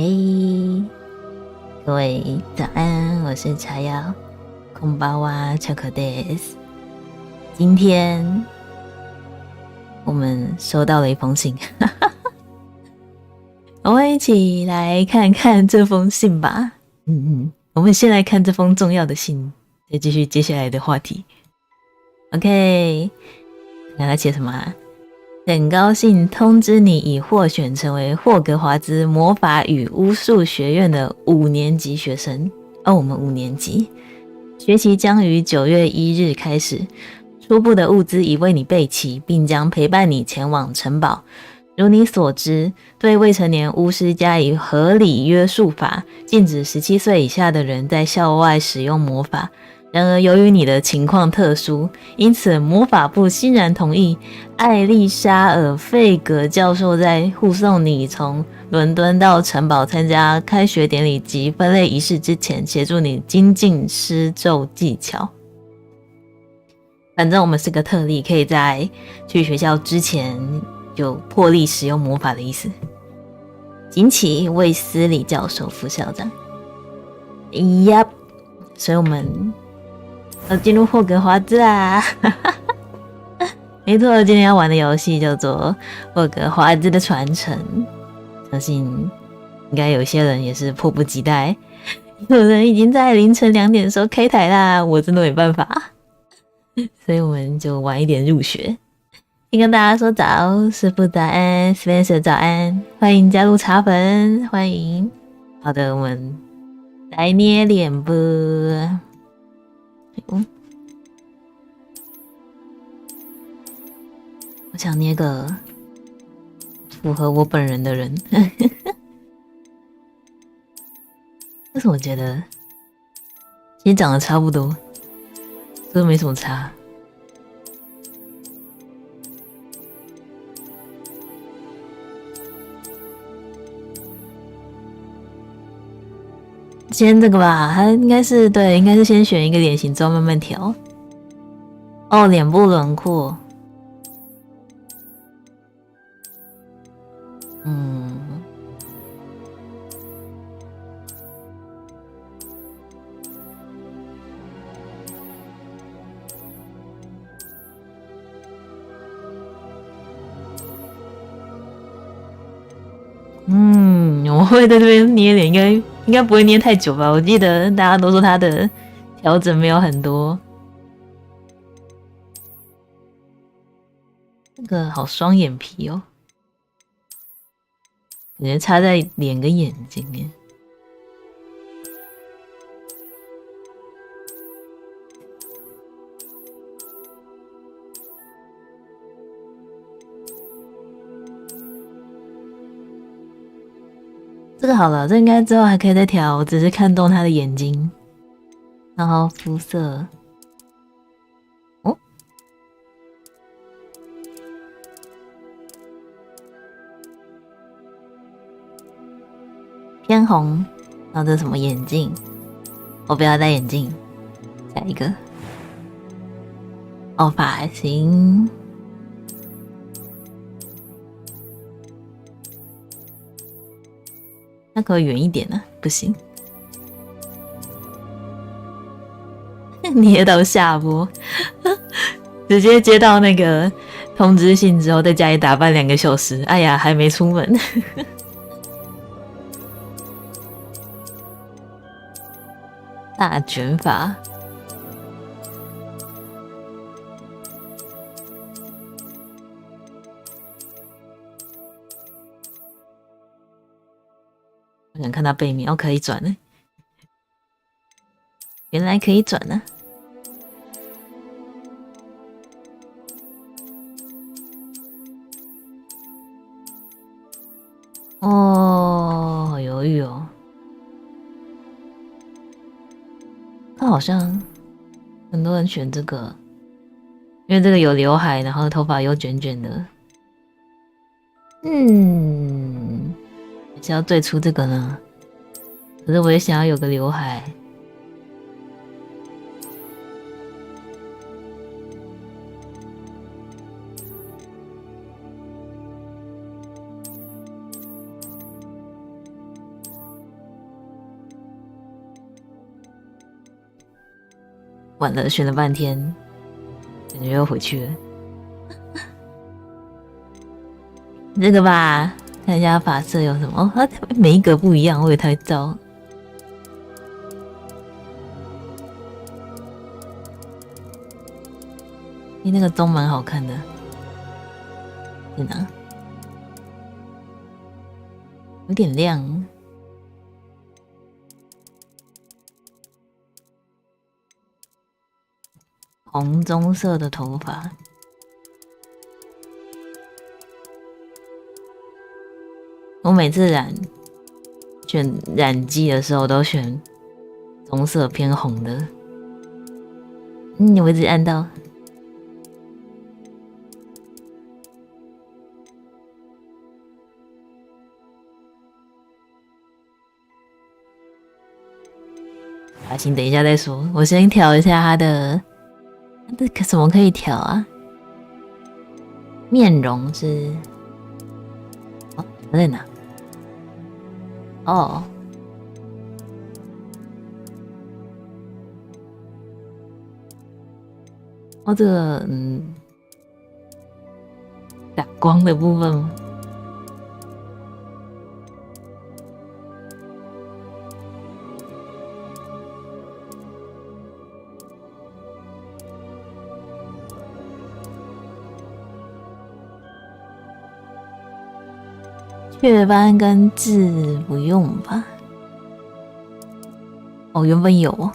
嘿，各位早安，我是茶瑶，こんばんは、巧克です。今天我们收到了一封信，我们一起来看看这封信吧。我们先来看这封重要的信，再继续接下来的话题。OK， 看他写什么啊？很高兴通知你已获选成为霍格华兹魔法与巫术学院的5年级学生。我们5年级，学期将于9月1日开始。初步的物资已为你备齐，并将陪伴你前往城堡。如你所知，对未成年巫师加以合理约束法，禁止17岁以下的人在校外使用魔法。然而由于你的情况特殊，因此魔法部欣然同意艾丽莎尔·费格教授在护送你从伦敦到城堡参加开学典礼及分类仪式之前，协助你精进施咒技巧。反正我们是个特例，可以在去学校之前就破例使用魔法的意思。谨启卫斯理教授副校长。所以我们要进入霍格华兹啦！没错，今天要玩的游戏叫做《霍格华兹的传承》，相信应该有些人也是迫不及待，有人已经在凌晨2点的时候开台啦，我真的没办法，所以我们就晚一点入学。先跟大家说早，师父早安 ，Spencer 早安，欢迎加入茶粉，欢迎。好的，我们来捏脸部。我想捏个符合我本人的人。但是我觉得其实长得差不多，都没什么差。先这个吧，它应该是对，应该是先选一个脸型之后慢慢调。脸部轮廓，我会在这边捏脸，应该不会捏太久吧？我记得大家都说它的调整没有很多。这个好双眼皮哦，感觉插在脸跟眼睛耶。这个好了，这应该之后还可以再调，我只是看动他的眼睛，然后肤色，偏红，然后这是什么眼镜？我不要戴眼镜，下一个，发型。那可以远一点呢？不行，捏到下播，直接接到那个通知信之后，在家里打扮2个小时，哎呀，还没出门。大卷发，我想看到背面，可以转了，原来可以转呢。好犹豫哦。他好像很多人选这个，因为这个有刘海，然后头发又卷卷的。还是要最初这个呢？可是我也想要有个刘海。晚了，选了半天，感觉又回去了。这个吧，看一下发色有什么哦，它每一格不一样，我以为它会照。那个钟蛮好看的，在哪？有点亮。红棕色的头发，我每次选染剂的时候都选棕色偏红的。我一直按到。行，等一下再说。我先调一下它的什么可以调啊？面容是哦，它在哪？哦，这个打光的部分吗？雀斑跟痣不用吧？哦，原本有哦。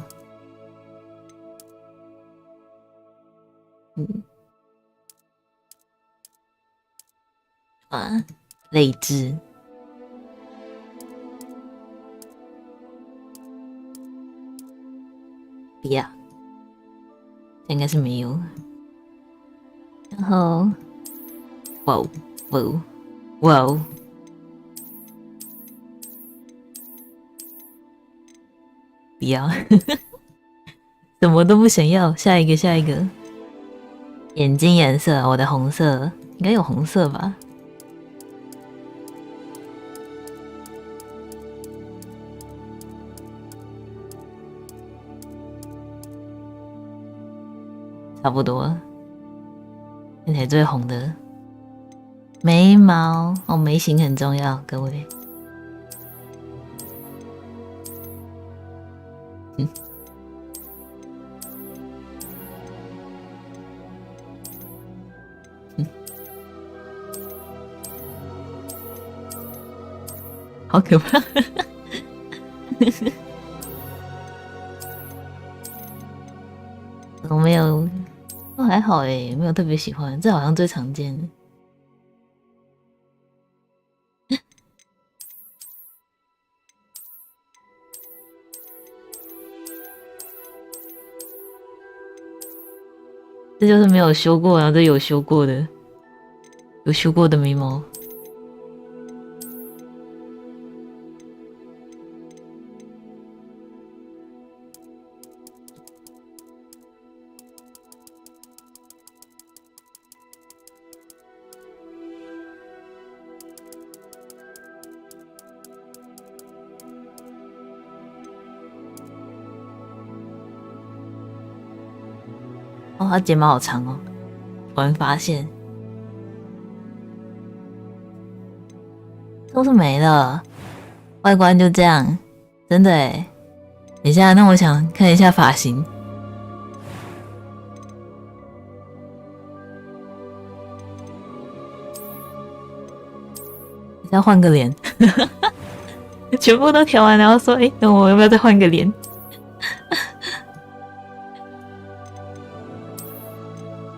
泪痣。不要，这应该是没有。然后，哇哦，哇哦，哇哦！不要，什么都不想要。下一个，下一个。眼睛颜色，我的红色应该有红色吧？差不多，看起来最红的眉毛哦，眉形很重要，各位。好可怕！我没有，还好欸，没有特别喜欢，这好像最常见的。这就是没有修过，然后这有修过的，有修过的眉毛。哦，它睫毛好长哦，突然发现都是没了，外观就这样，真的耶。等一下，那我想看一下发型。要换个脸，全部都调完，然后说：“那我要不要再换个脸？”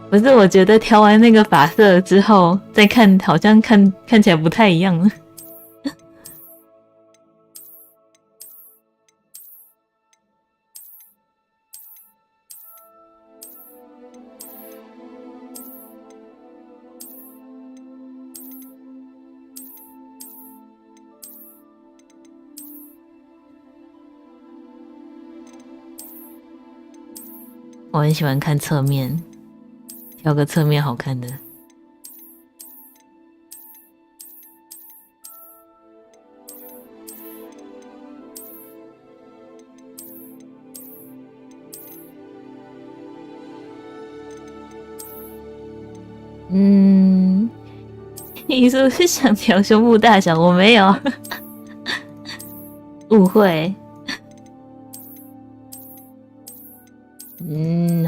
不是，我觉得调完那个发色之后再看，好像看起来不太一样了。我很喜欢看侧面，挑个侧面好看的。你是不是想调胸部大小？我没有，误会。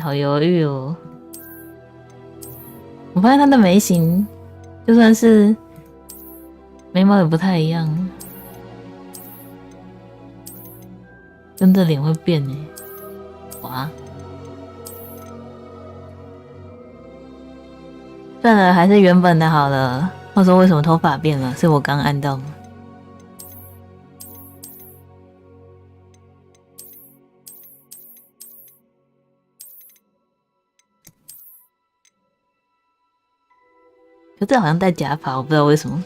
好犹豫哦。我发现他的眉形，就算是眉毛也不太一样，跟着脸会变耶。哇！算了，还是原本的好了。话说为什么头发变了？是我刚按到吗？可这好像戴假发，我不知道为什么。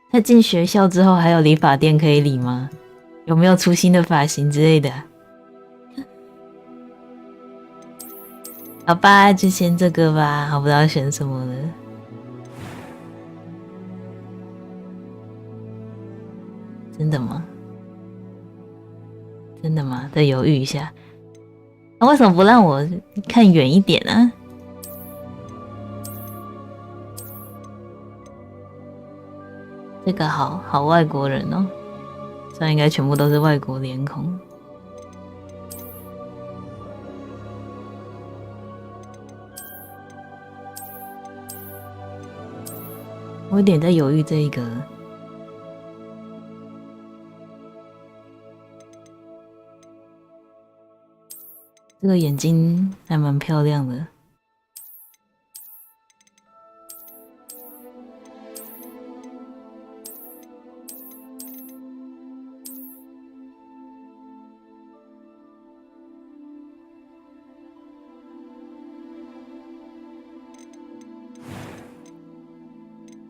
他进学校之后还有理发店可以理吗？有没有出新的发型之类的？好吧，就先这个吧，我不知道选什么了。真的吗？真的吗？再犹豫一下。为什么不让我看远一点啊？这个好外国人哦，虽然应该全部都是外国脸孔。我有点在犹豫这一个，这个眼睛还蛮漂亮的。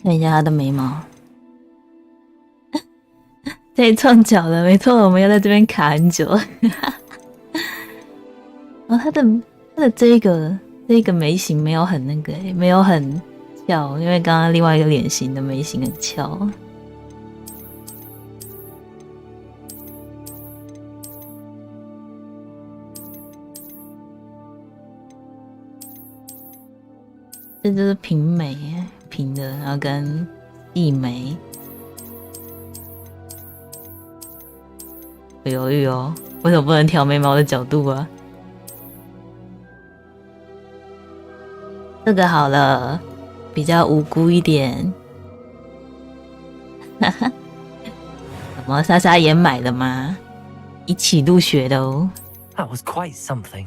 看一下他的眉毛，太撞脚了，没错，我们要在这边卡很久。然后他的这个眉形没有很那个，没有很翘，因为刚刚另外一个脸型的眉形很翘。这就是平眉，平的，然后跟细眉。我犹豫哦，为什么不能调眉毛的角度啊？这个好了，比较无辜一点。哈哈，什么莎莎也买了吗？一起入学的哦。That was quite something.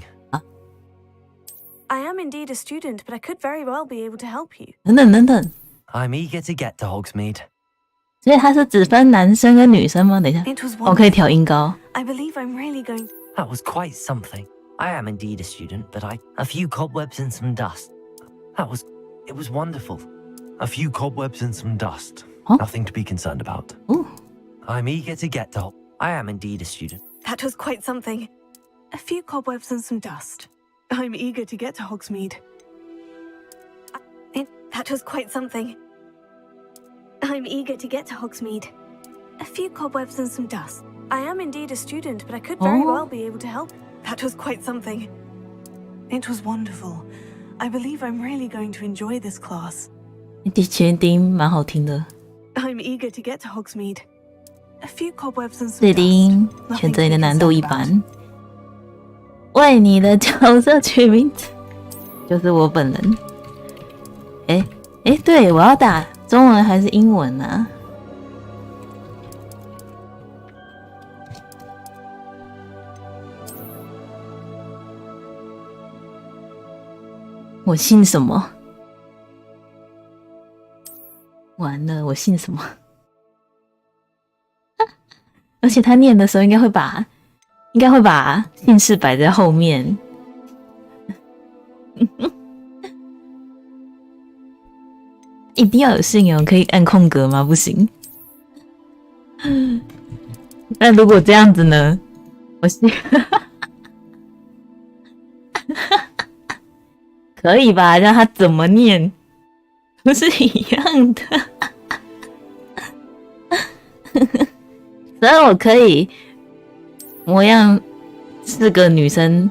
I am indeed a student, but I could very well be able to help you. 等等， I'm eager to get to Hogsmeade. 所以它是只分男生跟女生吗？等一下，我可以调音高。I believe I'm really going. That was quite something. I am indeed a student, but a few cobwebs and some dust. It was wonderful. A few cobwebs and some dust. Huh? Nothing to be concerned about. Ooh. I'm eager to get to. I am indeed a student. That was quite something. A few cobwebs and some dust. I'm eager to get to Hogsmeade. That was quite something. I'm eager to get to Hogsmeade. A few cobwebs and some dust. I am indeed a student, but I could very well be able to help. That was quite something. It was wonderful. I believe I'm really going to enjoy this class. 前低音蛮好听的。I'm eager to get to Hogsmeade. A few cobwebs and some 最低音 dust. 选择你的难度一般。为你的角色取名字，就是我本人。对，我要打中文还是英文啊？我姓什么？完了，我姓什么？而且他念的时候应该会把姓氏摆在后面。一定要有姓哦，可以按空格吗？不行。那如果这样子呢？我姓可以吧？让他怎么念，不是一样的？所以我可以模样是个女生，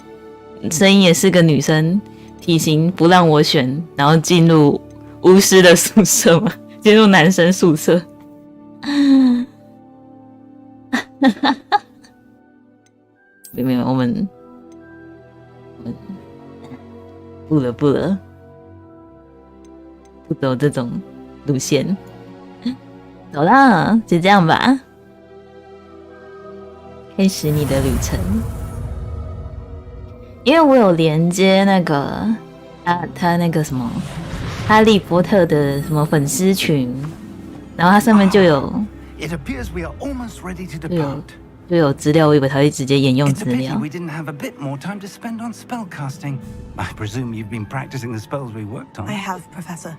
声音也是个女生，体型不让我选，然后进入巫师的宿舍吗？进入男生宿舍。没有，我们不走这种路线。走啦，就这样吧，开始你的旅程。因为我有连接那个他那个什么哈利波特的什么粉丝群，然后它上面就有资料，我以为他会直接沿用资料。We didn't have a bit more time to spend on spellcasting. I presume you've been practicing the spells we worked on. I have, Professor.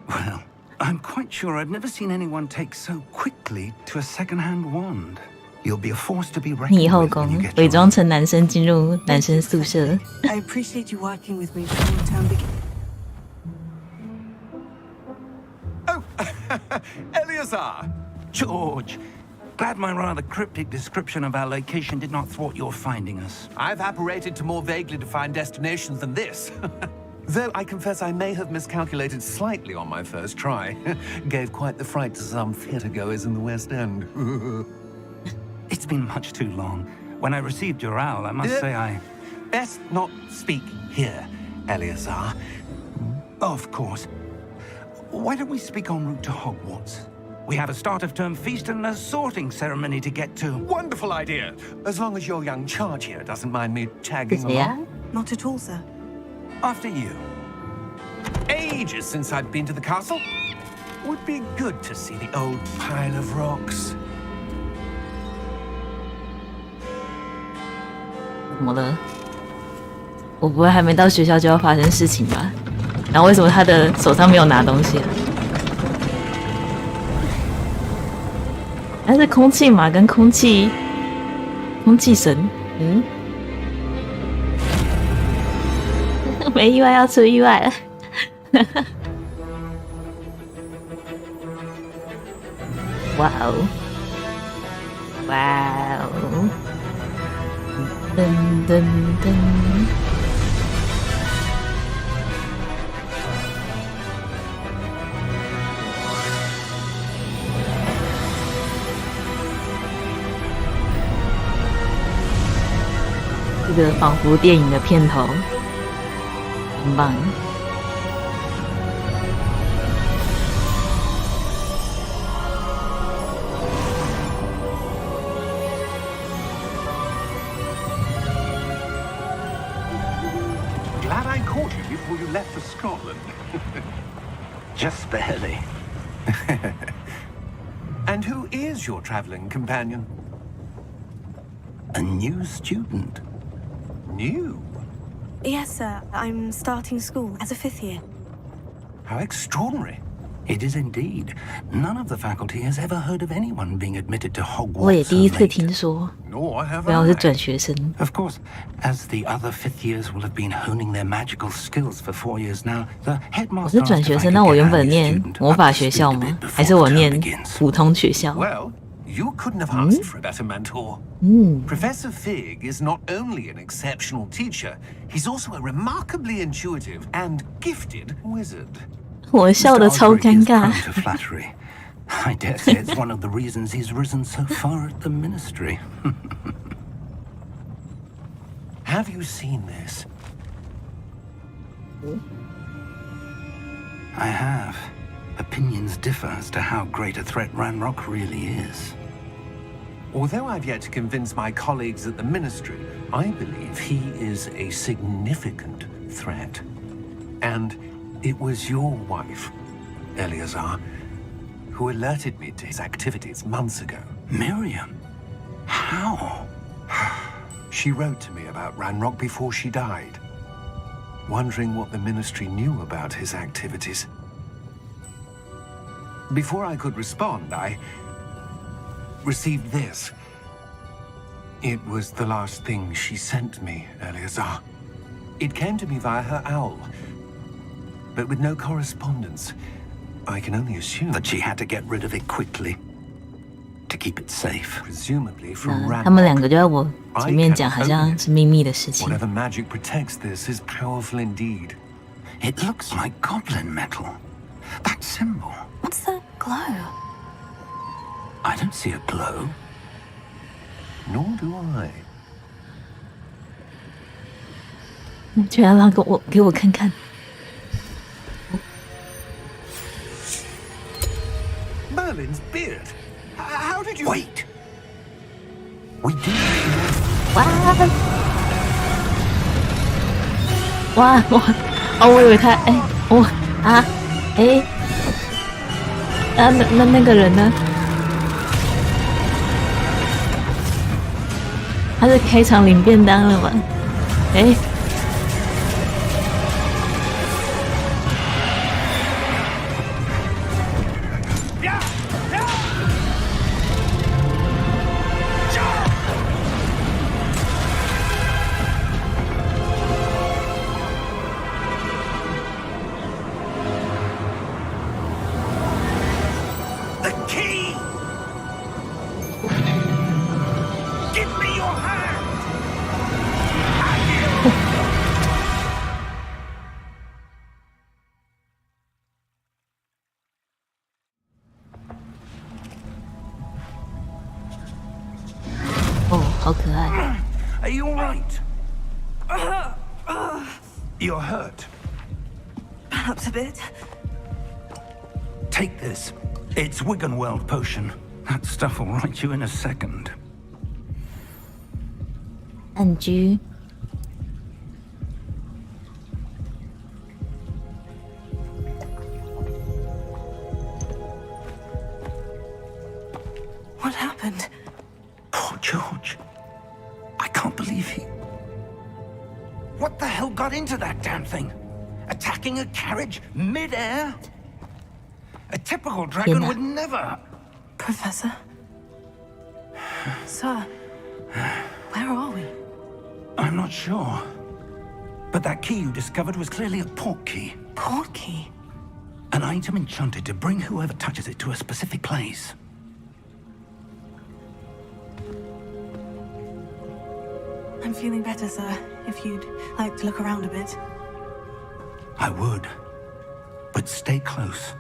Well, I'm quite sure I've never seen anyone take so quickly to a second-hand wand. You'll be a force to be reckoned with. 逆后宫伪装成男生进入男生宿舍。I appreciate you working with me from the term Oh, Eleazar! George! Glad my rather cryptic description of our location did not thwart your finding us. I've apparated to more vaguely defined destinations than this. Though I confess I may have miscalculated slightly on my first try. Gave quite the fright to some theatre-goers in the West End. It's been much too long. When I received your owl, I must say I... Best not speak here, Eleazar. Of course. Why don't we speak en route to Hogwarts? We have a start-of-term feast and a sorting ceremony to get to. Wonderful idea. As long as your young charge here doesn't mind me tagging along. Not at all, sir. After you. Ages since I've been to the castle. Would be good to see the old pile of rocks. 怎么了？我不会还没到学校就要发生事情吧？然后为什么他的手上没有拿东西啊？那是空气嘛，跟空气神，没意外要出意外了。哇哦，哇哦，噔噔噔。这个仿佛电影的片头，很棒。Glad I caught you before you left for Scotland. Just barely. And who is your traveling companion? A new student. New? Yes, sir. I'm starting school as a 5th year. How extraordinary. It is indeed. None of the faculty has ever heard of anyone being admitted to 我也 Hogwarts 第一 so 次 late. 听说， Nor have 然后是 I. 转学生。 Of course, as the other 5th years will have been honing their magical skills for 4 years now, the 我 headmaster 是 asked 转 if 学 I 生， could 那我 get 原 our 本 new 念 student 魔 up 法 to 学 speed 校 a 吗？ bit 还是 before 我 the term 念 begins. 普通学校？ Well, you couldn't have asked for a better mentor. Professor Fig is not only an exceptional teacher, he's also a remarkably intuitive and gifted wizard. 我笑得 Mr. 超 Osric 尴 is 尬。 prone to flattery. I dare say it's one of the reasons he's risen so far at the ministry. Have you seen this? I have. Opinions differ as to how great a threat Ranrock really is. Although I've yet to convince my colleagues at the ministry, I believe he is a significant threat. And it was your wife, Eleazar, who alerted me to his activities months ago. Miriam? How? She wrote to me about Ranrock before she died, wondering what the ministry knew about his activities. Before I could respond, I received this. It was the last thing she sent me, Eleazar. It came to me via her owl. but with no correspondence. I can only assume that she had to get rid of it quickly to keep it safe. Presumably from Ran. 他们两个就在我前面讲，好像是秘密的事情。 Whatever magic protects this is powerful indeed. It looks like goblin metal. That symbol. What's that glow? I don't see a glow. Nor do I. 居然让给我看看。 Merlin's beard. How did you... Wait. We did. 哇！哦，我以为他那个人呢？他是开场领便当了吗？好可爱。 Are you all right? You're hurt. Perhaps a bit. Take this. It's ʟᴜᴜᴜᴜ potion. That stuff will right you in a second. 暗居。 What happened? Poor George. I can't believe he... What the hell got into that damn thing? Attacking a carriage mid-air? A typical dragon would never... Professor? Sir, where are we? I'm not sure. But that key you discovered was clearly a port key. Port key? An item enchanted to bring whoever touches it to a specific place. I'm feeling better, sir. If you'd like to look around a bit. I would. But stay close.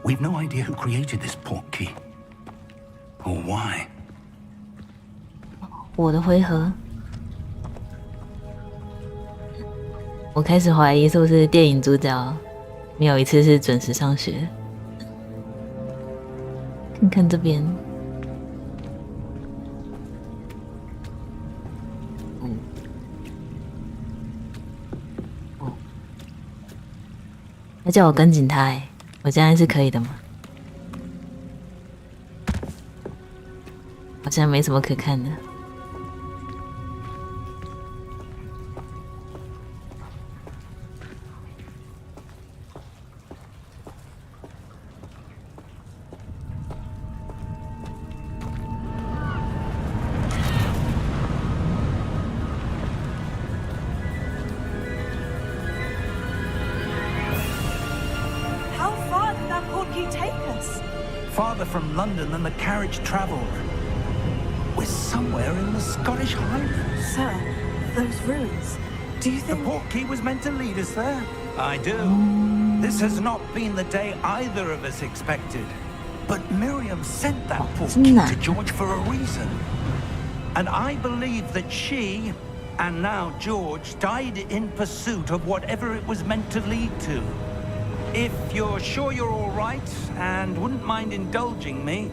We've no idea who created this port key. Or why. 我的回合。我开始怀疑是不是电影主角没有一次是准时上学。看看这边。 他叫我跟紧他，我这样是可以的吗？好像没什么可看的。Farther from London than the carriage travelled. We're somewhere in the Scottish Highlands. Sir, those ruins. Do you think... The port key was meant to lead us there? I do. This has not been the day either of us expected. But Miriam sent that port key to George for a reason. And I believe that she, and now George, died in pursuit of whatever it was meant to lead to. If you're sure you're all right and wouldn't mind indulging me,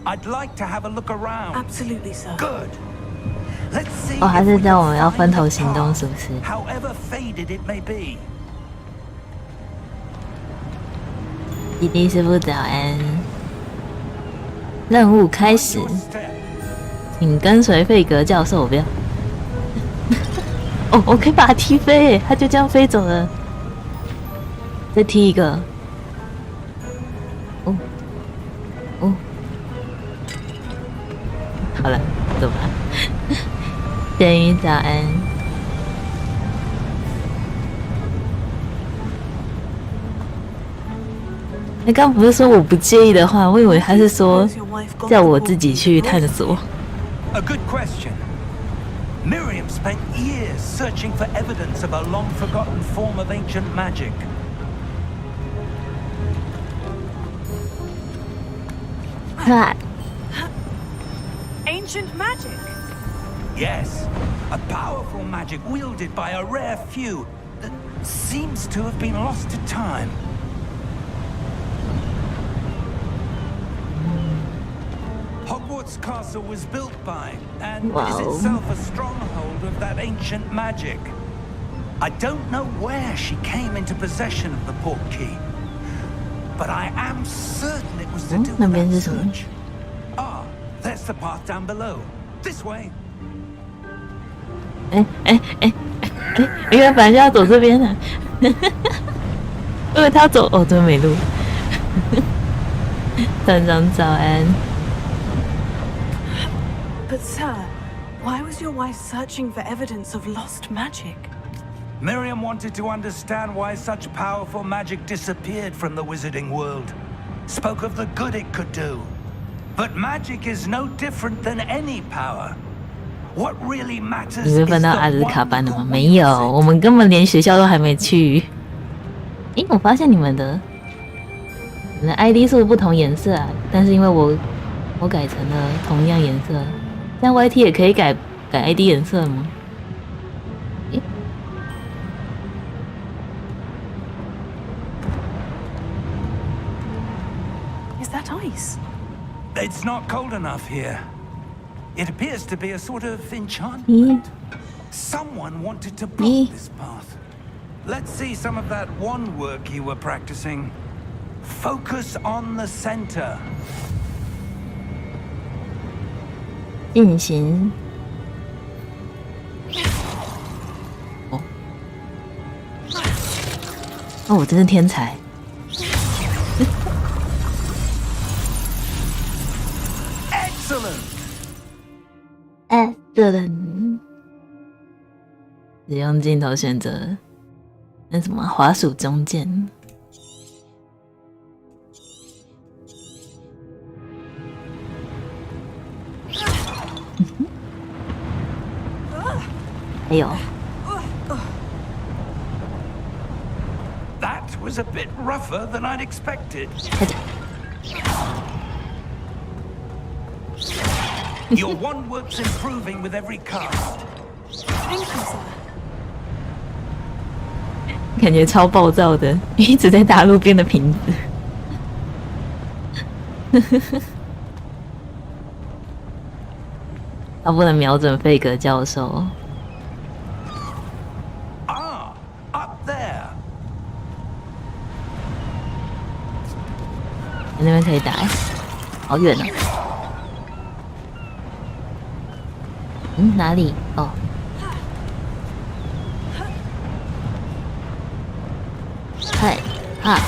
I'd like to have a look around. Absolutely, sir. Good. Let's see. 哦，还是叫我们要分头行动，是不是？ However faded it may be. 弟弟师傅早安。任务开始，请跟随费格教授，不要。哦，我可以把他踢飞，他就这样飞走了。 再踢一个，哦，哦，好了，走吧。咸鱼早安。他刚不是说我不介意的话，我以为他是说叫我自己去探索。A good question. Miriam spent years searching for evidence of a long-forgotten form of ancient magic. Ancient magic? Yes, a powerful magic wielded by a rare few that seems to have been lost to time. Hogwarts Castle was built by, and is itself a stronghold of that ancient magic. I don't know where she came into possession of the portkey, but I am certain it was to do with that search. Ah, there's the path down below. This way. 原来本来就要走这边的，因为他要走哦，这边没路。团长早安。But sir, why was your wife searching for evidence of lost magic? Miriam wanted to understand why such powerful magic disappeared from the wizarding world. Spoke of the good it could do. But magic is no different than any power. What really matters 你 is 们 the 分到阿兹 one 卡班了 who 吗？ we 没有， visit. 我们根本连学校都还没去。诶，我发现你们的ID 数不同颜色啊，但是因为我改成了同样颜色，这样 YT 也可以改 ID 颜色吗？诶 Is that ice? It's not cold enough here. It appears to be a sort of enchantment. 咦 Someone wanted to Me? block this path. Let's see some of that one work you were practicing. Focus on the center. 进行哦，我真是天才。Excellent. 对了，使用镜头选择那什么滑鼠中键。还有 That was a bit rougher than I'd expected. 快点 Your one work's improving with every cast. Thank you, sir. 感觉超暴躁的，一直在打路边的瓶子。他不能瞄准费格教授。 Ah, up there. 那边可以打，好远哦。哪里？哦。嗨，哈。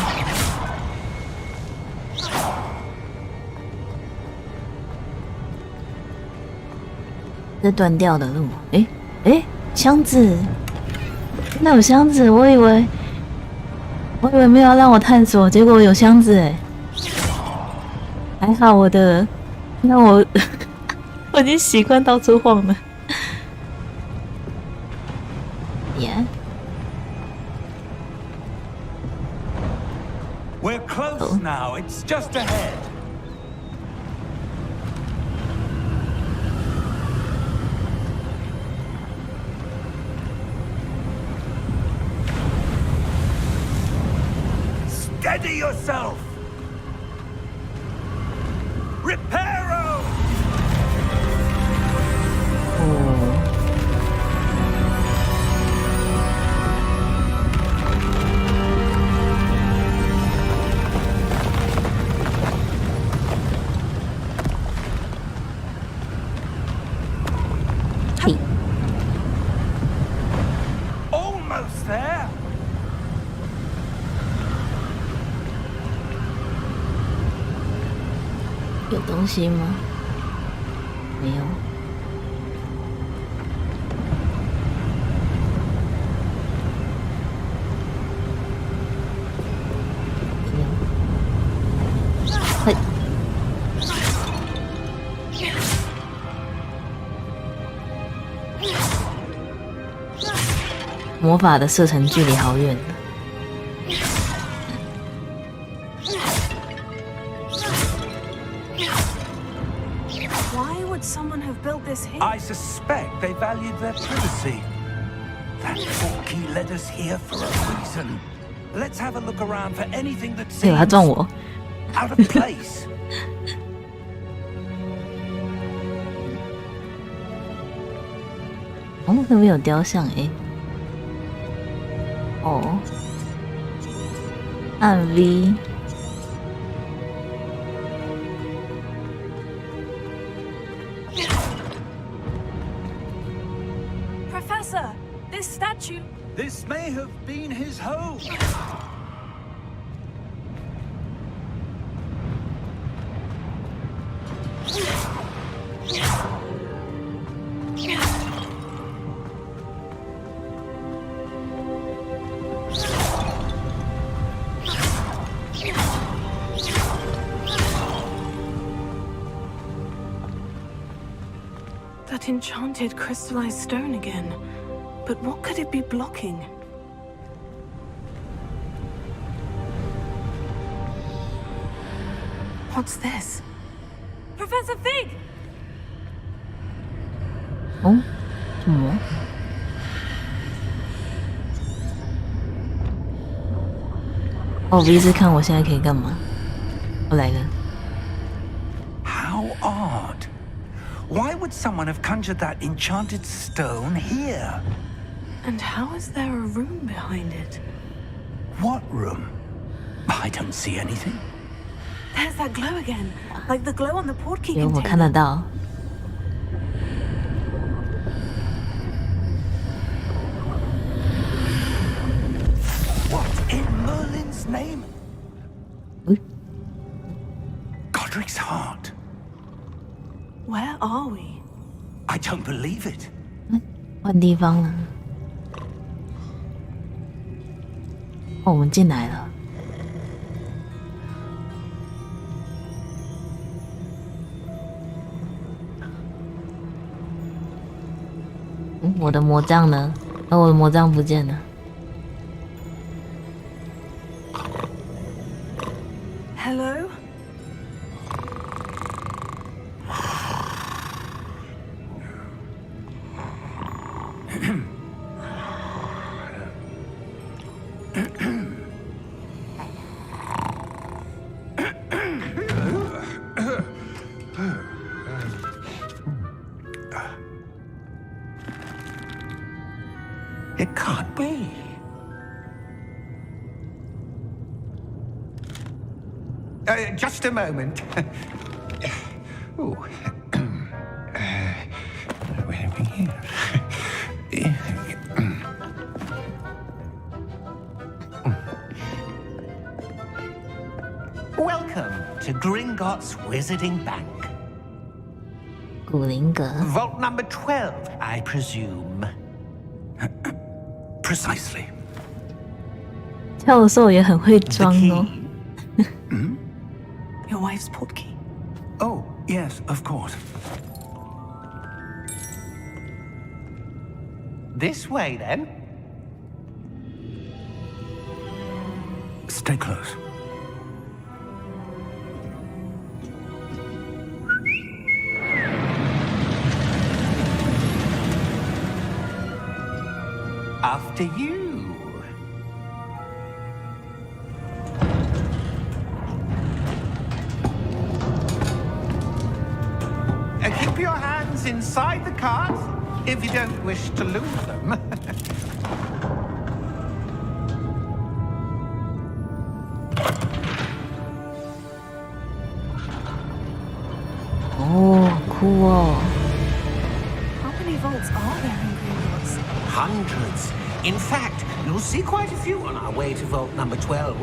这断掉的路，箱子，那有箱子，我以为没有要让我探索，结果有箱子哎，还好我的，那我我已经习惯到处晃了，耶、We're close now. It's just ahead. Steady yourself. Reparo. 嘿， Almost there. 有东西吗？没有。没有。魔法的射程距离好远。Why would someone have built this here? I suspect they valued their privacy. That portkey led us here for a reason. Let's have a look around for anything that 哎呦，他 seems 撞我！ out of place. 哦，那边有雕像哎。哦，按 V。 Professor, this statue. This may have been his home. That enchanted crystallized stone again. But what could it be blocking? What's this? Professor Fig! 哦，什么？哦，V 是看我现在可以干嘛？我来了。 How odd. Why would someone have conjured that enchanted stone here? And how is there a room behind it? What room? I don't see anything. There's that glow again, like the glow on the portkey 有我看得 container. 到。 What in Merlin's name? 嗯， Godric's heart. Where are we? I don't believe it. 换地方了。哦，我们进来了。嗯，我的魔杖呢？哦，我的魔杖不见了。 Hello? It can't be. Just a moment. Ooh. Where are we here? Welcome to Gringotts Wizarding Bank. 古灵阁。 Vault number 12, I presume. Precisely. 教授也很会 The 装哦。 key. Your wife's portkey. Oh, yes, of course. This way, then. Stay close. After you. Keep your hands inside the cart if you don't wish to lose them. 哦，酷哦。 How many vaults are there in Gringotts? Hundreds. In fact, you'll see quite a few on our way to vault number 12.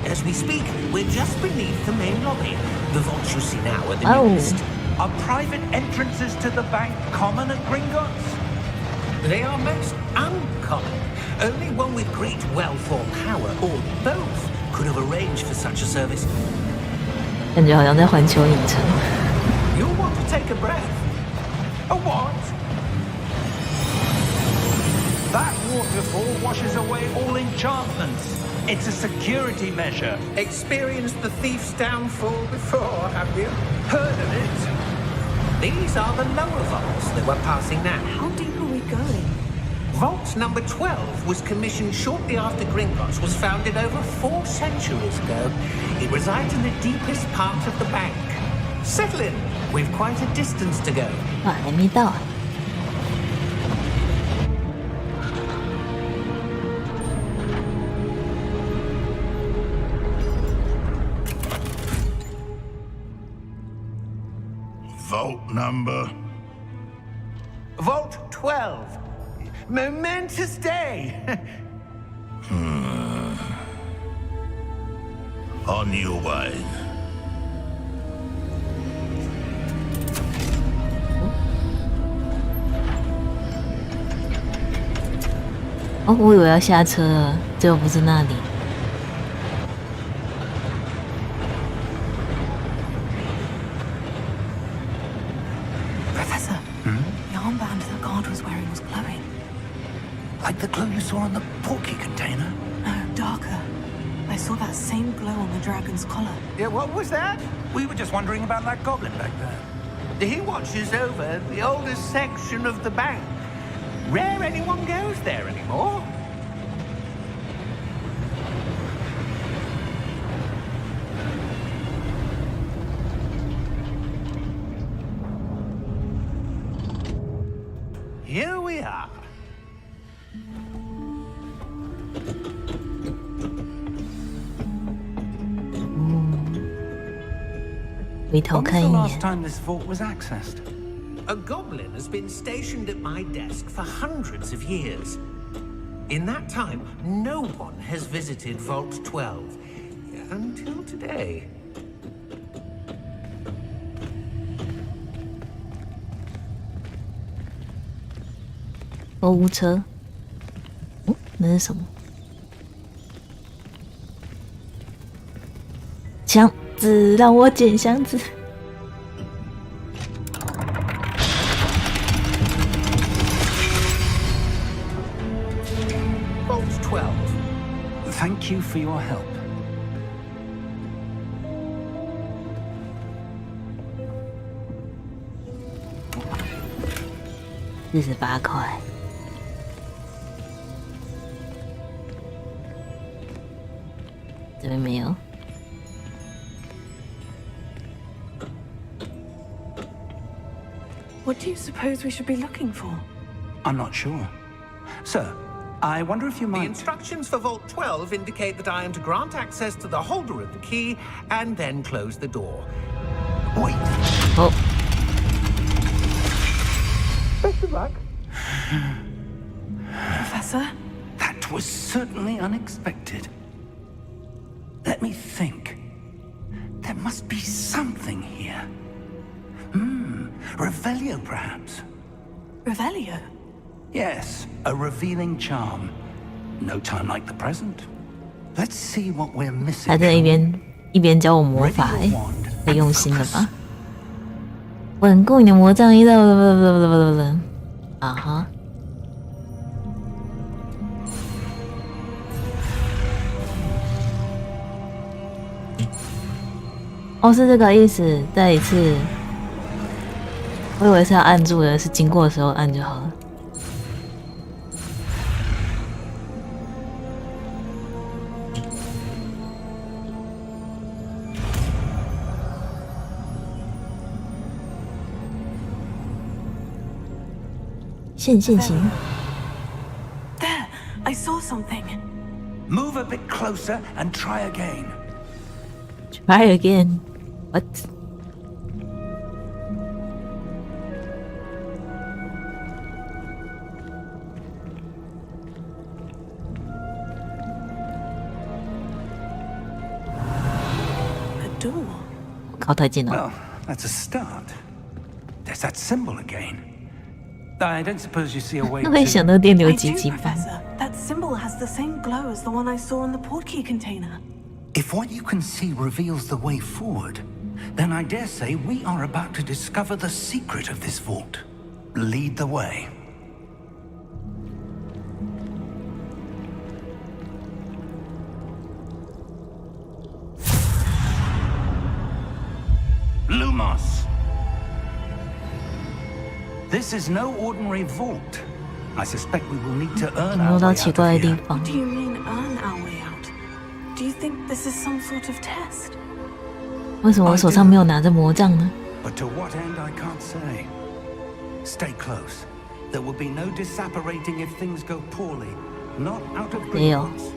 As we speak, we're just beneath the main lobby. The vaults you see now are the Oh. newest. Are private entrances to the bank common at Gringotts? They are most uncommon. Only one with great wealth or power, or both, could have arranged for such a service. 感觉好像在环球影城。 You'll want to take a breath. A what? That waterfall washes away all enchantments. It's a security measure. Experienced the thief's downfall before, have you? Heard of it? These are the lower vaults that we're passing now. How deep are we going? Vault number 12 was commissioned shortly after Gringotts was founded over 4 centuries ago. It resides in the deepest part of the bank. Settle in. We've quite a distance to go. 哇，还没到啊。Vault number. Vault 12. Momentous day. On your way. 哦，我以为要下车了，结果不是那里。Professor, the armband that guard was wearing was glowing. Like the glow you saw on the porky container? No, darker. I saw that same glow on the dragon's collar. Yeah, what was that? We were just wondering about that goblin back there. He watches over the oldest section of the bank. Rare anyone goes there anymore. Here we are. 回头 When was 看 the 一 last 眼。 time this vault was accessed? A goblin has been stationed at my desk for hundreds of years. In that time, no one has visited Vault 12. Until today. 购物车，哦，那是什么？箱子，让我捡箱子。Vault 12. Thank you for your help. 48块。这边没有。 What do you suppose we should be looking for? I'm not sure. Sir, I wonder if you The might... instructions for Vault 12 indicate that I am to grant access to the holder of the key and then close the door. Wait. 哦， Best of luck. Professor? That was certainly unexpected. Let me think. There must be something here. Revelio, perhaps? Revelio? Yes, a revealing charm. No time like the present. Let's see what we're missing. 他在一边教我魔法，哎，太用心了吧！稳固你的魔杖，啊哈！哦，是这个意思。再一次，我以为是要按住的，是经过的时候按就好了。线型。 There! I saw something. Move a bit closer and try again. Try again. What? A door. 靠太近了。 Well, that's a start. There's that symbol again. I don't suppose you see a way 那会 to... 想到电流 I 机 do, 器吧？ Professor. That symbol has the same glow as the one I saw in the portkey container. If what you can see reveals the way forward, then I dare say we are about to discover the secret of this vault. Lead the way. Lumos. This is no ordinary vault. I suspect we will need to earn our 摸到 way 奇 out 怪 of 的地 here. 方 What do you mean, earn our way out? Do you think this is some sort of test? 为什么我手上没有拿着魔杖呢？ But to what end, I can't say. Stay close. There will be no disapparating if things go poorly. Not out of 没有。 Gringotts.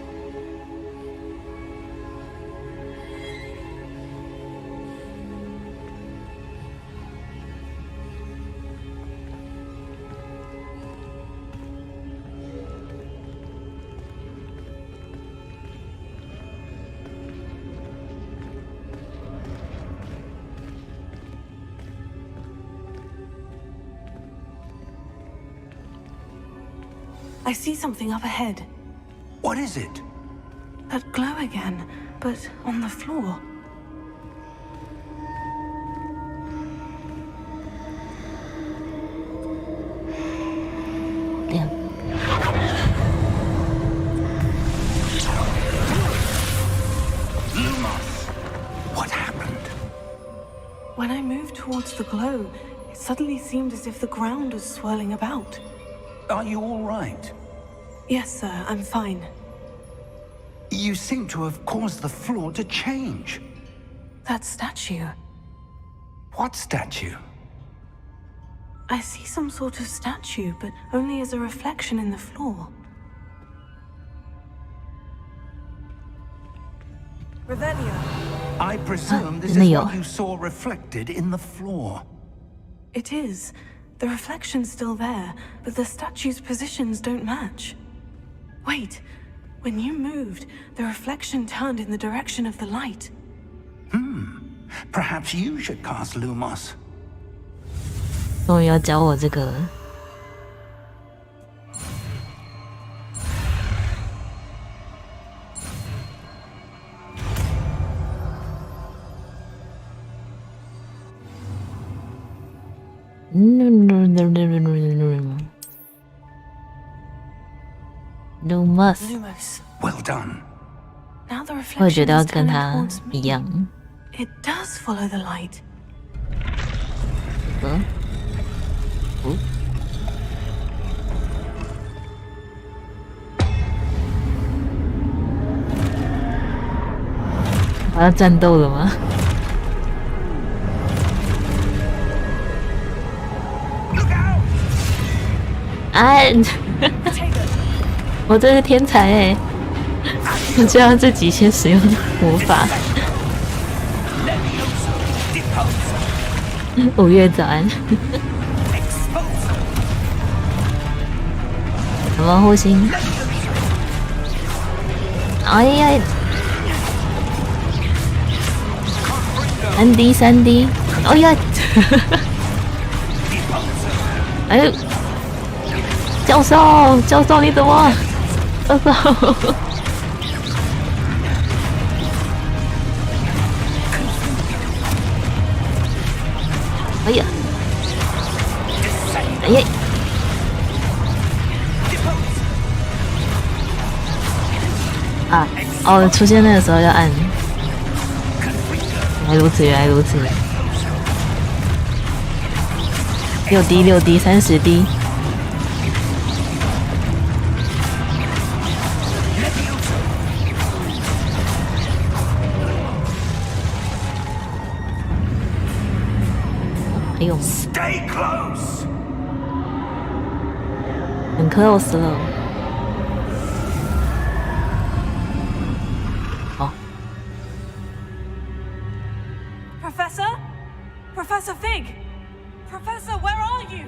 I see something up ahead. What is it? That glow again, but on the floor. Damn. Lumos! What happened? When I moved towards the glow, it suddenly seemed as if the ground was swirling about. Are you all right? Yes, sir, I'm fine. You seem to have caused the floor to change. That statue. What statue? I see some sort of statue, but only as a reflection in the floor. Revelio. I presume this 真的 is 有。 what you saw reflected in the floor. It is. The reflection's still there, but the statue's positions don't match. Wait. When you moved, the reflection turned in the direction of the light. Perhaps you should cast Lumos. 终于要教我这个了。Lumos， Lumos. Well done. Now the 我也觉 reflection 得要 is 跟 turning 他 towards 一 me. 样。 It does follow the light. 嗯，哦，我要战斗了吗？ 哎，我真是天才哎！我就要自己先使用魔法。5月早安。什么护心？哎呀！3D，哎呀！哎呦！教授，你怎么？教授！哎呀！哎呀！啊！哦，出现那个时候要按。原来如此，原来如此。6D 30D。 还有 Stay close. 很 close 了。好， Professor Fig! Professor, where are you?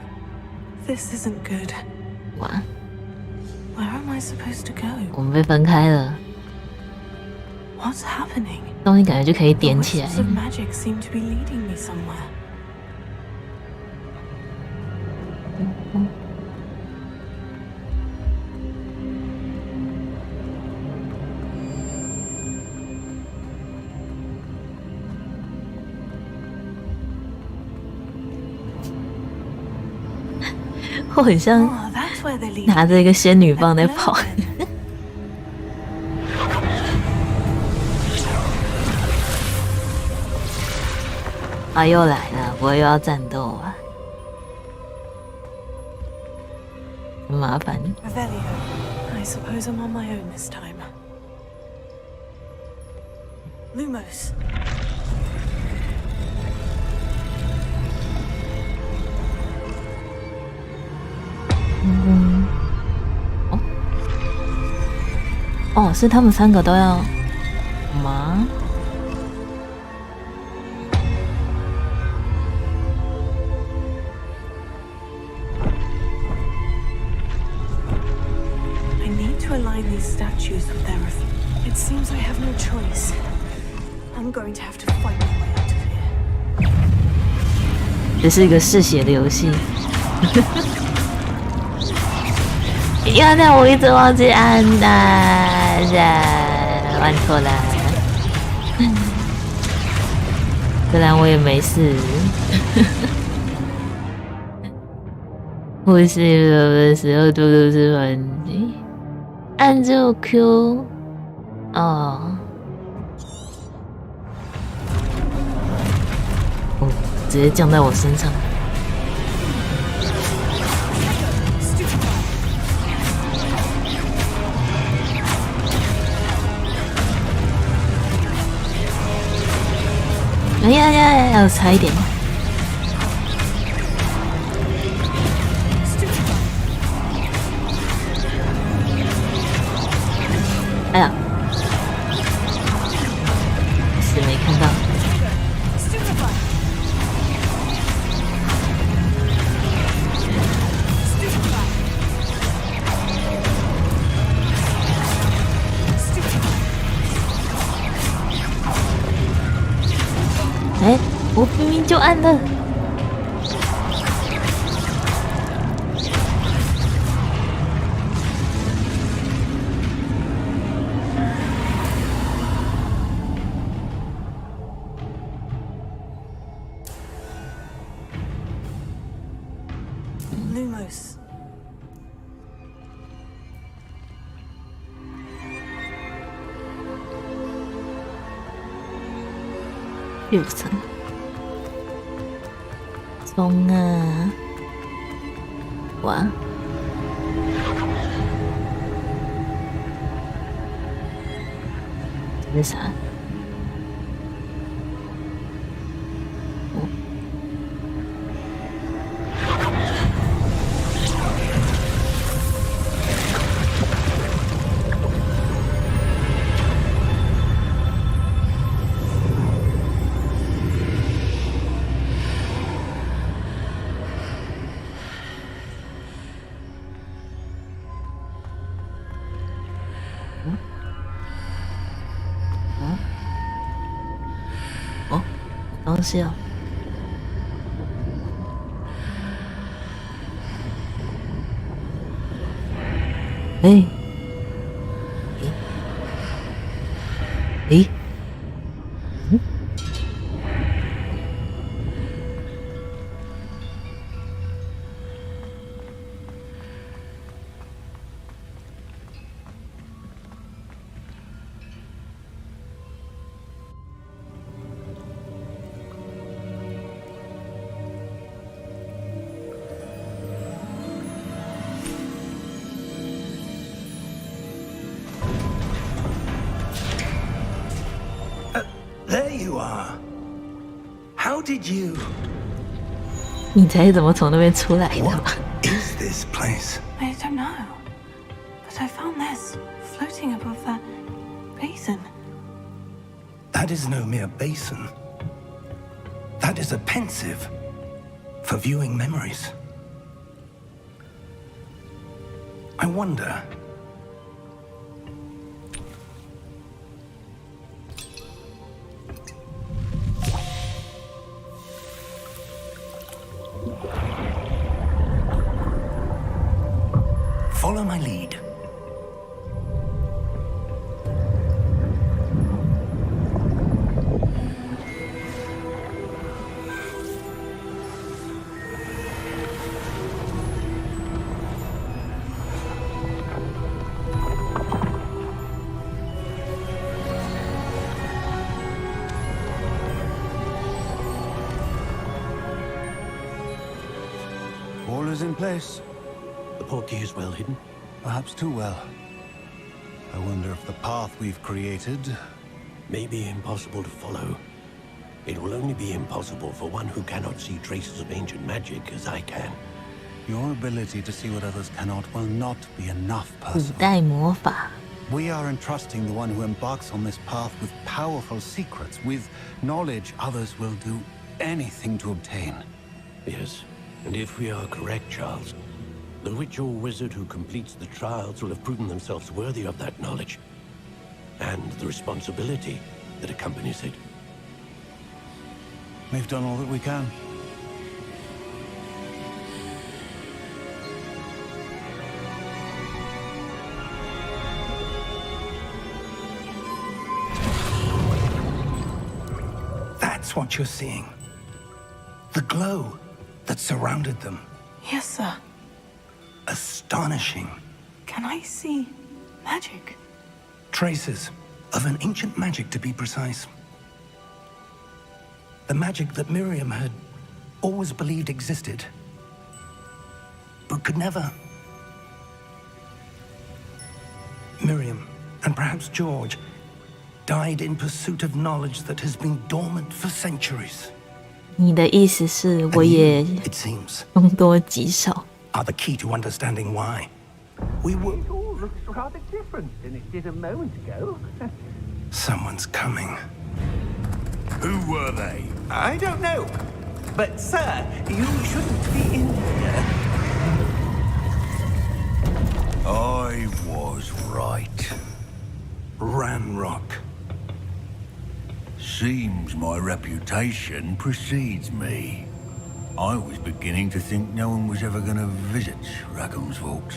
This isn't good. 哇， Where am I supposed to go? 我们被分开了， What's happening? 东西感觉就可以 The 点起来。 wisps of magic seem to be leading me somewhere. 我很像 Oh, that's where they lead 拿着一个仙女棒在跑。啊，又来了，不会又要战斗啊？很麻烦。Revelio, I suppose I'm on my own this time. Lumos. 哦，是他们3个都要吗？ To align these statues with their It seems I have no choice. I'm going to have to fight my way out of here. 这是一个嗜血的游戏。要让我一直忘记按的，按错了。虽然我也没事。呼吸的时候，多多是反击。 按住 Q， 哦，直接降在我身上。哎呀，差一点。 哎呀，是没看到。哎，我明明就按了。 Lumos. 6层，冲啊！哇！这是啥？东西哦。哎，诶，嗯，There you are. How did you? 你猜怎么从那边出来的吗？ Is this place? I don't know. But I found this floating above that basin. That is no mere basin. That is a pensive for viewing memories. I wonder. Follow my lead. All is in place. The portkey is well hidden? Perhaps too well. I wonder if the path we've created may be impossible to follow. It will only be impossible for one who cannot see traces of ancient magic as I can. Your ability to see what others cannot will not be enough, 古 person. 代魔法。 We are entrusting the one who embarks on this path with powerful secrets, with knowledge others will do anything to obtain. Yes, and if we are correct, Charles, the witch or wizard who completes the trials will have proven themselves worthy of that knowledge, and the responsibility that accompanies it. We've done all that we can. That's what you're seeing. The glow that surrounded them. Yes, sir. Astonishing. Can I see magic? Traces of an ancient magic, to be precise. The magic that Miriam had always believed existed, but could never. Miriam, and perhaps George, died in pursuit of knowledge that has been dormant for centuries. 你的意思是，我 And 也 you, it seems, 凶多吉少。 are the key to understanding why. We were. It all looks rather different than it did a moment ago. Someone's coming. Who were they? I don't know. But, sir, you shouldn't be in here. I was right. Ranrock. Seems my reputation precedes me. I was beginning to think no one was ever going to visit Rackham's vault.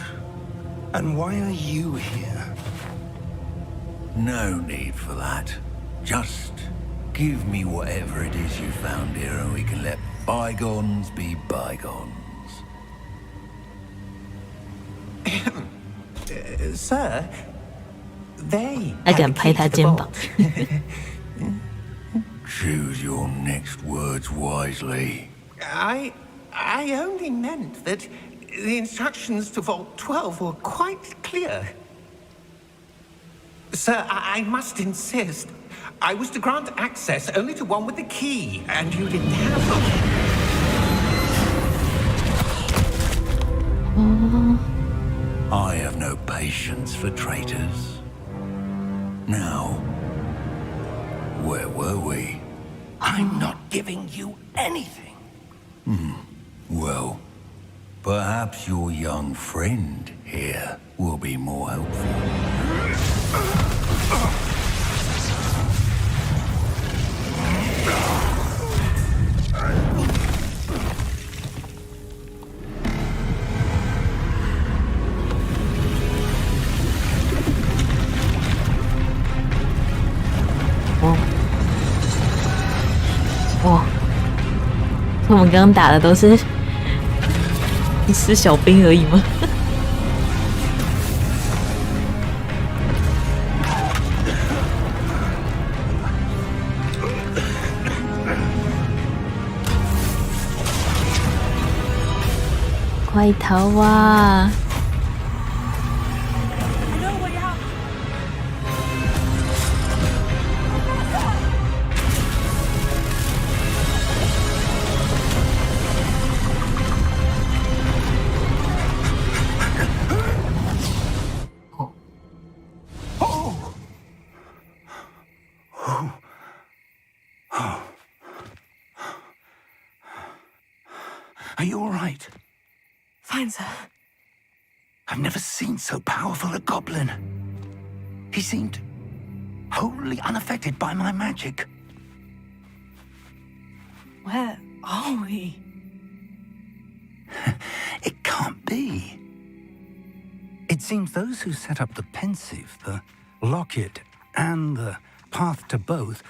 And why are you here? No need for that. Just give me whatever it is you found here and we can let bygones be bygones. Sir, they 还敢拍他肩膀。 Choose your next words wisely. I only meant that the instructions to Vault 12 were quite clear. Sir, I must insist. I was to grant access only to one with the key, and you didn't have them. I have no patience for traitors. Now, where were we? I'm not giving you anything. Well, perhaps your young friend here will be more helpful. Oh. 哇！我们刚刚打的都是小兵而已吗？快逃啊！ Are you all right? Fine, sir. I've never seen so powerful a goblin. He seemed wholly unaffected by my magic. Where are we? It can't be. It seems those who set up the pensive, the locket, and the path to both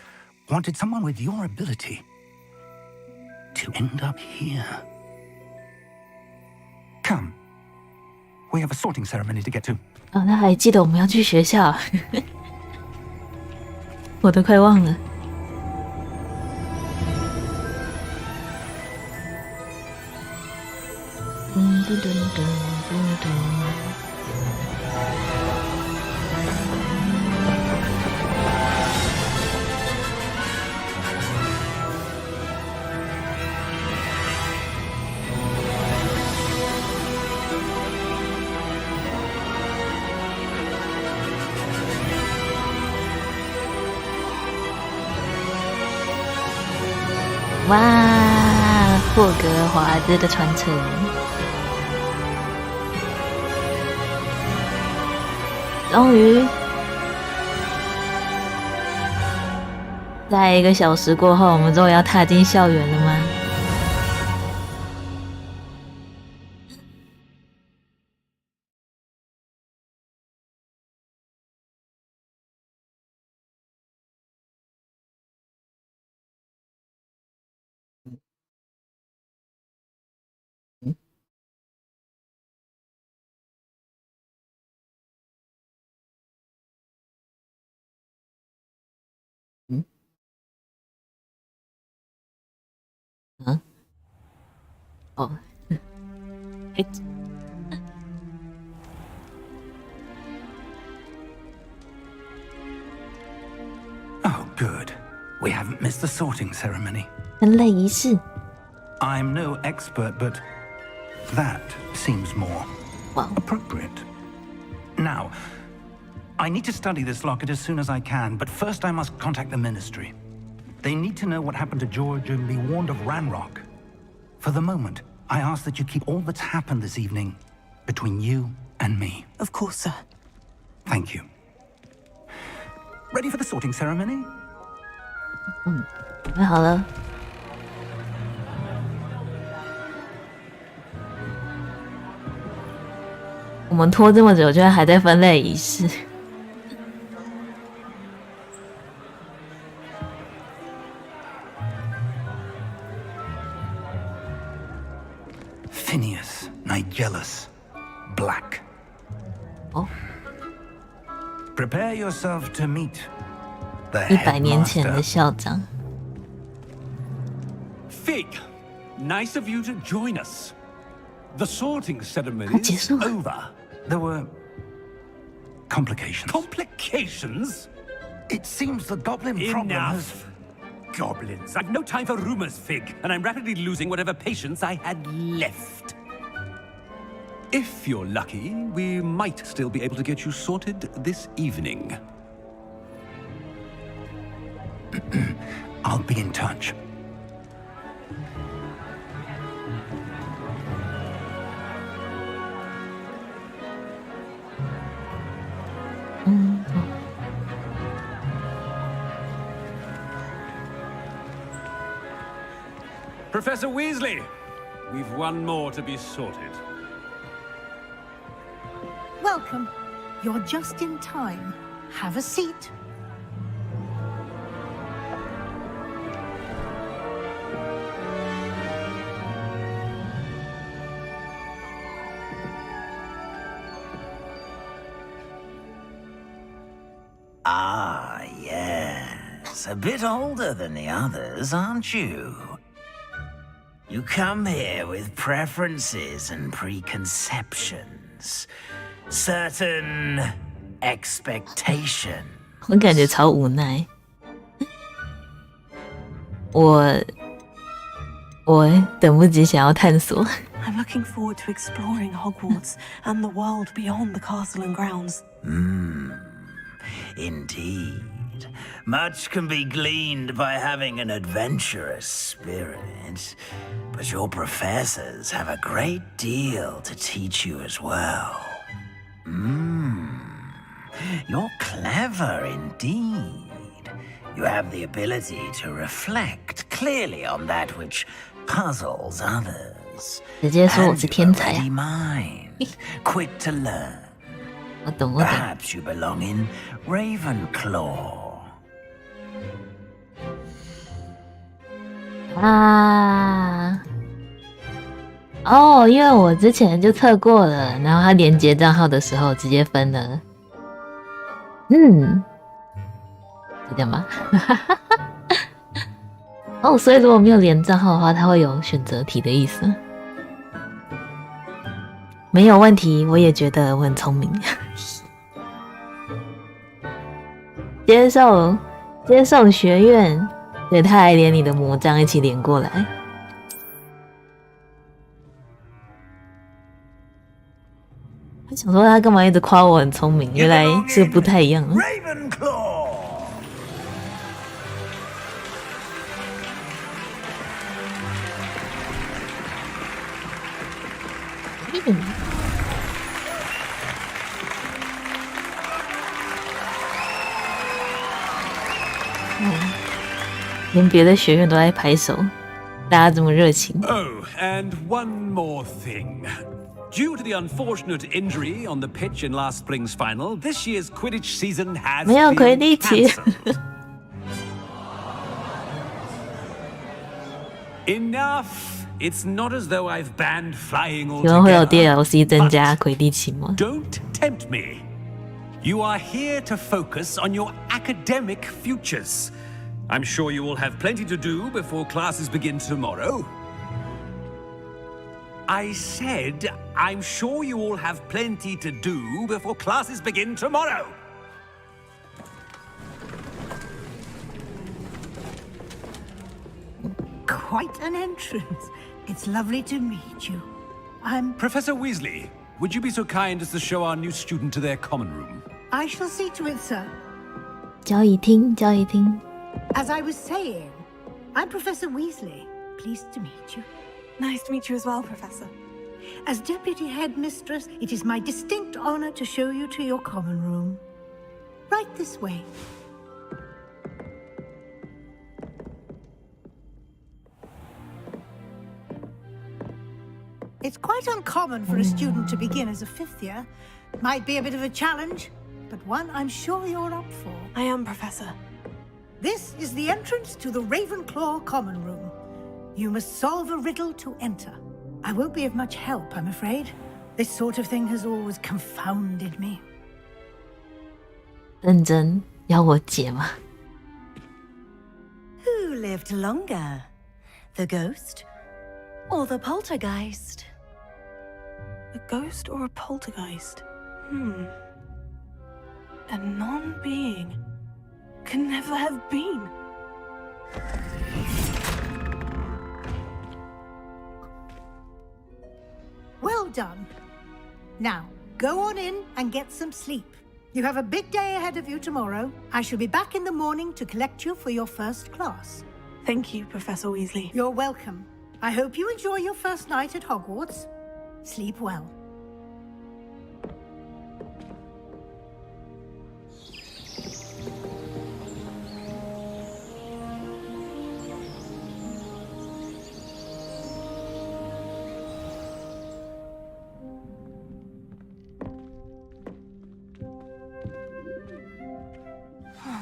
wanted someone with your ability to end up here. Come. We have a sorting ceremony to get to. 哦，他还记得我们要去学校，我都快忘了。哇，霍格华兹的传承，终于在1个小时过后，我们终于要踏进校园了吗？哦，嘿。Oh, good. We haven't missed the sorting ceremony. 分类仪式。I'm no expert, but that seems more appropriate. Now, I need to study this locket as soon as I can, but first I must contact the ministry. They need to know what happened to George and be warned of Ranrock. For the moment, I ask that you keep all that's happened this evening between you and me. Of course, sir. Thank you. Ready for the sorting ceremony? 那好了。我们拖这么久，居然还在分类仪式。Phineas Nigellus Black. Oh. Prepare yourself to meet the 100年前的校长。Fig, nice of you to join us. The sorting ceremony 它结束了。 is over. There were complications. Complications? It seems the goblin problem has... Enough. Goblins. I've no time for rumors, Fig, and I'm rapidly losing whatever patience I had left. If you're lucky, we might still be able to get you sorted this evening. I'll be in touch. Professor Weasley, we've one more to be sorted. Welcome. You're just in time. Have a seat. Ah, yes. A bit older than the others, aren't you? You come here with preferences and preconceptions. Certain expectation. 我感觉超无奈。我等不及想要探索。I'm looking forward to exploring Hogwarts and the world beyond the castle and grounds. Indeed. Much can be gleaned by having an adventurous spirit, but your professors have a great deal to teach you as well. You're clever indeed. You have the ability to reflect clearly on that which puzzles others. 直接说我是天才啊。 And you're ready mind, quick to learn. 我懂，我懂。 Perhaps you belong in Ravenclaw. 啊，哦，因为我之前就测过了，然后他连接账号的时候直接分了。就这样吧。哦，所以如果没有连账号的话，它会有选择题的意思。没有问题，我也觉得我很聪明。接受学院，对，他还连你的魔杖一起连过来。我想说他干嘛一直夸我很聪明，原来是不太一样。连别的学院都在拍手，大家这么热情。Oh, and one more thing. Due to the unfortunate injury on the pitch in last spring's final, this year's Quidditch season has 没有魁地 been 奇。cancelled. Enough. It's not as though I've banned flying 请问会有 altogether. DLC 增加魁地奇吗？ Don't tempt me. You are here to focus on your academic futures. I'm sure you will have plenty to do before classes begin tomorrow. I said, I'm sure you all have plenty to do before classes begin tomorrow. Quite an entrance. It's lovely to meet you. I'm... Professor Weasley, would you be so kind as to show our new student to their common room? I shall see to it, sir. 交易厅，交易厅。 As I was saying, I'm Professor Weasley. Pleased to meet you. Nice to meet you as well, Professor. As Deputy Headmistress, it is my distinct honor to show you to your common room. Right this way. It's quite uncommon for a student to begin as a fifth year. Might be a bit of a challenge, but one I'm sure you're up for. I am, Professor. This is the entrance to the Ravenclaw Common Room. You must solve a riddle to enter. I won't be of much help, I'm afraid. This sort of thing has always confounded me. 认真要我解吗？ Who lived longer? The ghost or the poltergeist? A ghost or a poltergeist? A non-being can never have been. Well done. Now, go on in and get some sleep. You have a big day ahead of you tomorrow. I shall be back in the morning to collect you for your first class. Thank you, Professor Weasley. You're welcome. I hope you enjoy your first night at Hogwarts. Sleep well.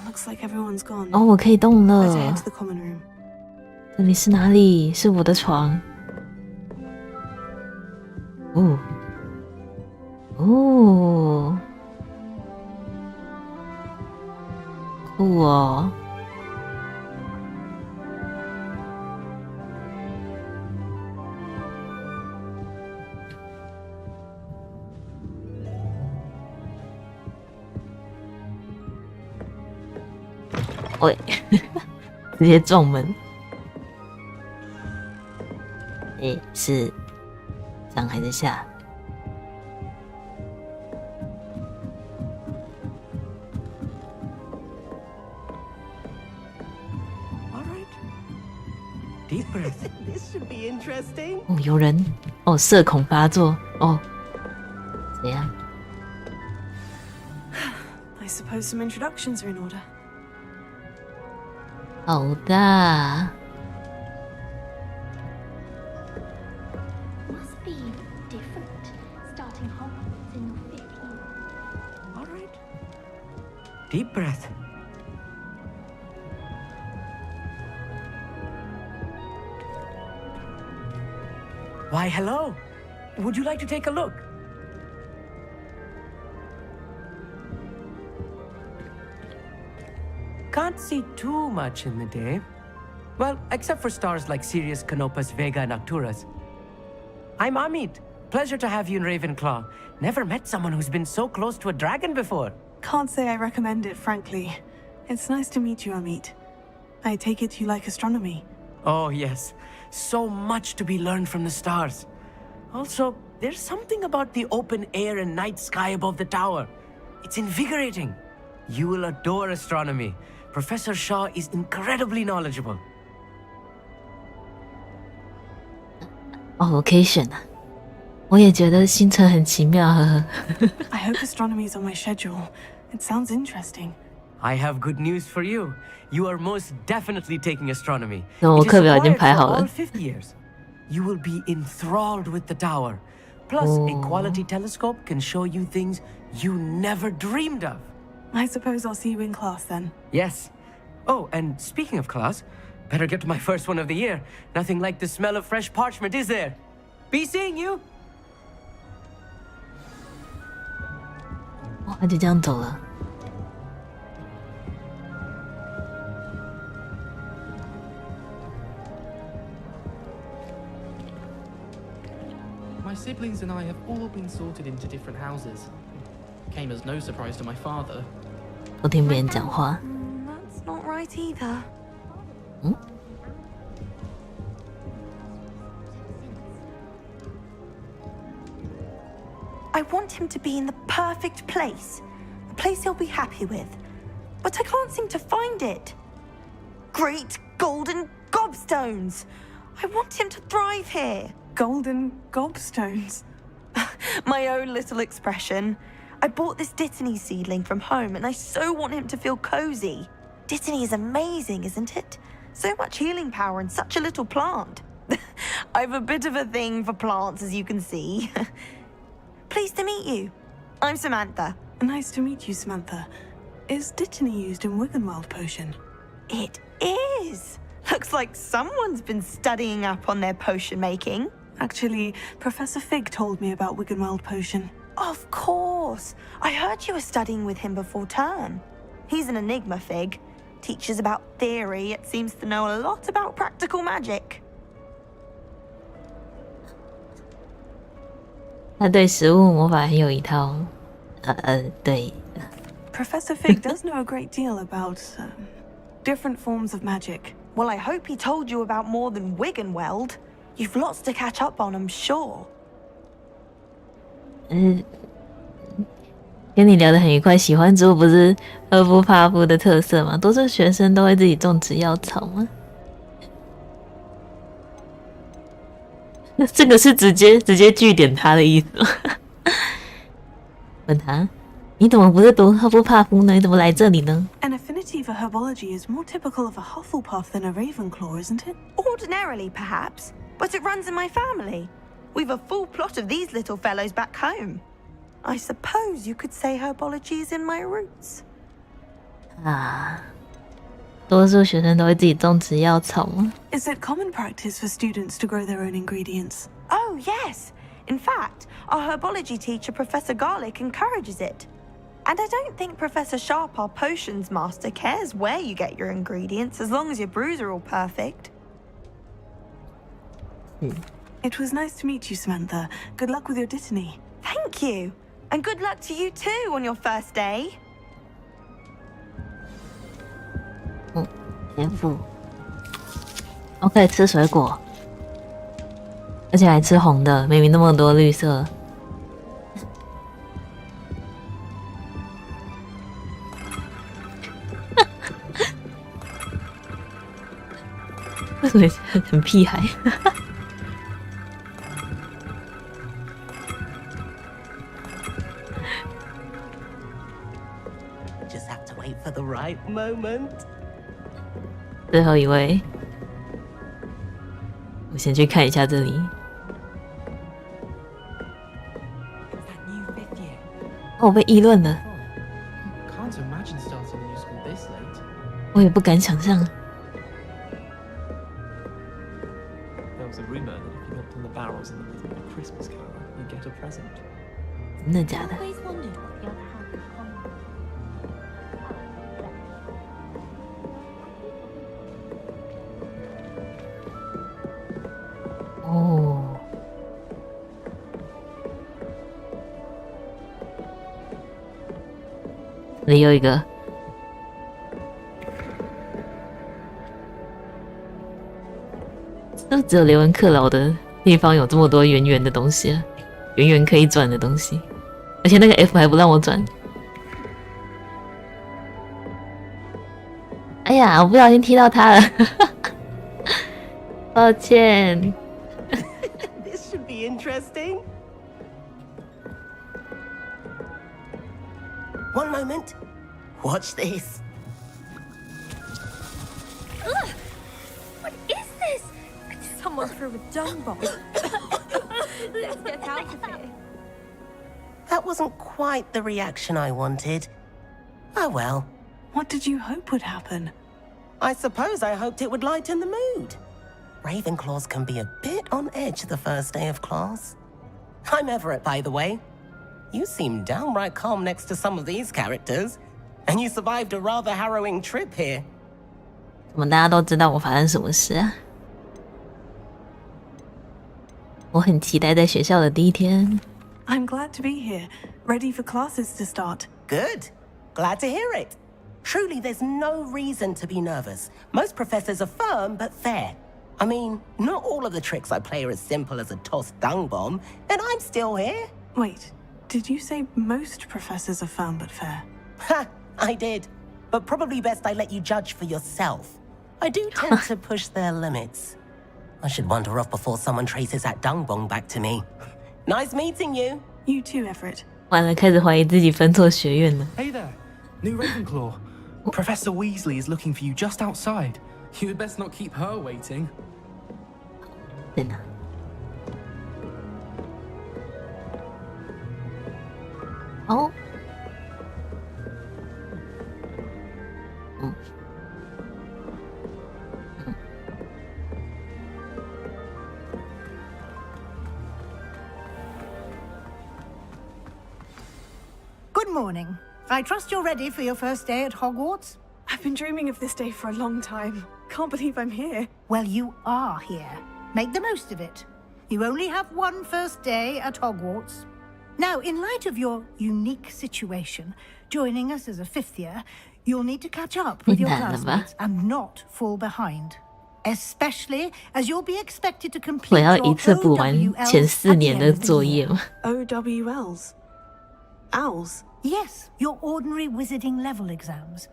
Looks like everyone's gone. 哦，我可以动 Let's 了 head。to the common room. 这里是哪里？是我的床。哦，哦，酷哦！喂，直接撞门。诶，是上还是下？ Deep breath. This should be interesting. 哦，有人哦，社恐发作哦，怎样？ I suppose some introductions are in order. 好的。 Must be different starting Hogwarts in your 5th year. All right. Deep breath. Why, hello. Would you like to take a look? Can't see too much in the day. Well, except for stars like Sirius, Canopus, Vega, and Arcturus. I'm Amit, Pleasure to have you in Ravenclaw. Never met someone who's been so close to a dragon before. Can't say I recommend it, frankly. It's nice to meet you, Ʀᴏ. I take it you like astronomy. Oh, yes. So much to be learned from the stars. Also, there's something about the open air and night sky above the tower. It's invigorating. You will adore astronomy. Professor Shaw is incredibly knowledgeable. 哦，我可以选啊！我也觉得星辰很奇妙，呵呵。I hope astronomy's on my schedule. It sounds interesting. I have good news for you. You are most definitely taking astronomy. 我课表已经排好 All 了。5th years. You will be enthralled with the tower. Plus, a quality telescope can show you things you never dreamed of. I suppose I'll see you in class then. Yes. Oh, and speaking of class, better get to my first one of the year. Nothing like the smell of fresh parchment, is there? Be seeing you. 哇，他就这样走了。My siblings and I have all been sorted into different houses. Came as no surprise to my father. 不听别人讲话。 That's not right either. 嗯？ I want him to be in the perfect place. A place he'll be happy with. But I can't seem to find it. Great golden gobstones! I want him to thrive here. Golden gobstones? My own little expression. I bought this Dittany seedling from home and I so want him to feel cozy. Dittany is amazing, isn't it? So much healing power in such a little plant. I've a bit of a thing for plants, as you can see. Pleased to meet you. I'm Samantha. Nice to meet you, Samantha. Is Dittany used in Wiggenweld potion? It is. Looks like someone's been studying up on their potion making. Actually, Professor Fig told me about Wiggenweld potion. Of course. I heard you were studying with him before term. He's an enigma, Fig. Teaches about theory, yet seems to know a lot about practical magic. 他对食物魔法很有一套。对。 Professor Fig does know a great deal about different forms of magic. Well, I hope he told you about more than Wiggenweld. You've lots to catch up on, I'm sure. 跟你聊得很愉快。喜欢植物不是赫夫帕夫的特色吗？多数学生都会自己种植药草吗？这个是直接句点他的意思吗？问他，你怎么不是读赫夫帕夫呢？你怎么来这里呢？ An affinity for herbology is more typical of a Hufflepuff than a Ravenclaw, isn't it? Ordinarily, perhaps, but it runs in my family. We've a full plot of these little fellows back home. I suppose you could say herbology is in my roots. 啊，多数学生都会自己种植药草吗？ Is it common practice for students to grow their own ingredients? Oh, yes. In fact, our herbology teacher, Professor Garlick, encourages it. And I don't think Professor Sharp, our potions master, cares where you get your ingredients as long as your brews are all perfect. It was nice to meet you, Samantha. Good luck with your Dittany. Thank you. And good luck to you too on your first day. 天赋。我可以吃水果，而且还吃红的，明明那么多绿色。为什么很屁孩？ Just have to wait for the right moment. 最后一位，我先去看一下这里。哦，我被议论了， Can't imagine starting a new school this late. 我也不敢想象。 There was a rumor that if you knocked on the barrels in the middle of a Christmas carol, you'd get a present. 真的假的？ Always wondered what the other half of common. 哦，这里有一个。就只有雷文克劳的地方有这么多圆圆的东西啊，圆圆可以转的东西，而且那个 F 还不让我转。哎呀，我不小心踢到他了，抱歉。This should be interesting. One moment. Watch this. Ugh! What is this? Someone threw a dung bomb. Let's get out of here. That wasn't quite the reaction I wanted. Oh well. What did you hope would happen? I suppose I hoped it would lighten the mood. Ravenclaws can be a bit on edge the first day of class. I'm Everett, by the way. You seem downright calm next to some of these characters, and you survived a rather harrowing trip here. 怎么大家都知道我发生什么事啊？我很期待在学校的第一天。I'm glad to be here, ready for classes to start. Good. Glad to hear it. Truly, there's no reason to be nervous. Most professors are firm but fair. I mean, not all of the tricks I play are as simple as a tossed dung bomb, and I'm still here. Wait, did you say most professors are firm but fair? Ha! I did. But probably best I let you judge for yourself. I do tend to push their limits. I should wander off before someone traces that dung bomb back to me. Nice meeting you. You too, Everett. 完了，开始怀疑自己分错学院了。 Hey there, new Ravenclaw. Professor Weasley is looking for you just outside. You'd best not keep her waiting. 在哪？哦。嗯。Good morning. I trust you're ready for your first day at Hogwarts? I've been dreaming of this day for a long time. Can't believe I'm here. Well, you are here. Make the most of it. You only have one first day at Hogwarts. Now, in light of your unique situation, joining us as a fifth year, you'll need to catch up with your classmates and not fall behind. Especially as you'll be expected to complete 我要 your 一次补完前4年的作业吗？ OWLs? Owls? Yes, your ordinary wizarding level exams.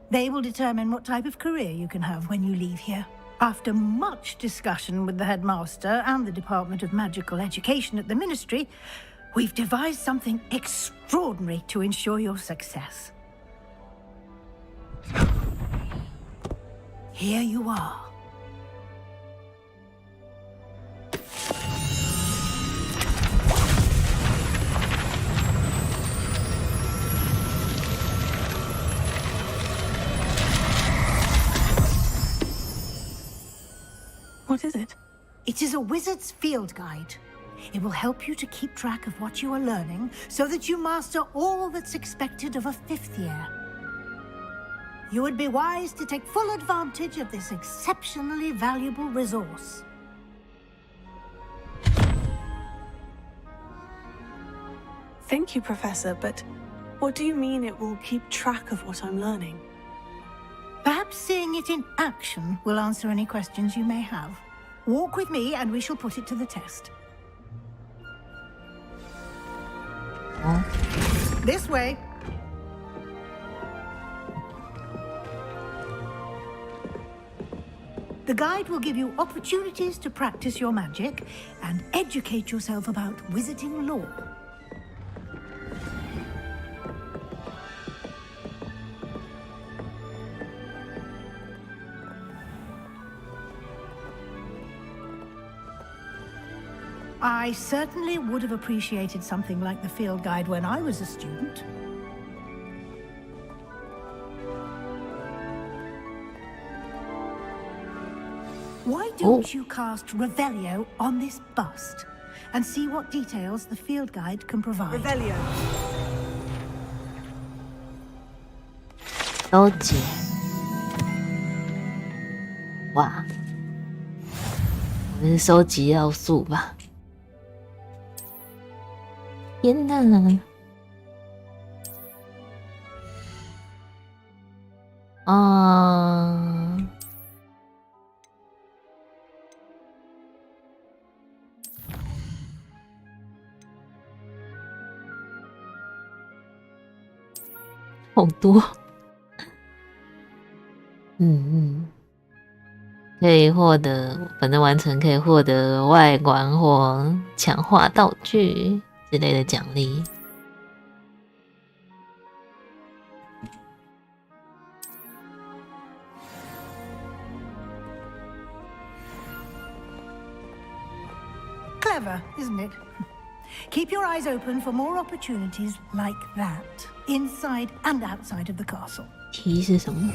They will determine what type of career you can have when you leave here. After much discussion with the headmaster and the Department of Magical Education at the Ministry, we've devised something extraordinary to ensure your success. Here you are. What is it? It is a wizard's field guide. It will help you to keep track of what you are learning so that you master all that's expected of a fifth year. You would be wise to take full advantage of this exceptionally valuable resource. Thank you, Professor, but what do you mean it will keep track of what I'm learning? Perhaps seeing it in action will answer any questions you may have. Walk with me and we shall put it to the test. This way. The guide will give you opportunities to practice your magic and educate yourself about wizarding lore. I certainly would have appreciated something like the field guide when I was a student. Why don't you cast Revelio on this bust and see what details the field guide can provide? Revelio. 收集。哇，我们是收集要素吧？天哪！好多。可以获得，反正完成可以获得外观或强化道具之类的奖励。Clever, isn't it? Keep your eyes open for more opportunities like that, inside and outside of the castle. 题是什么？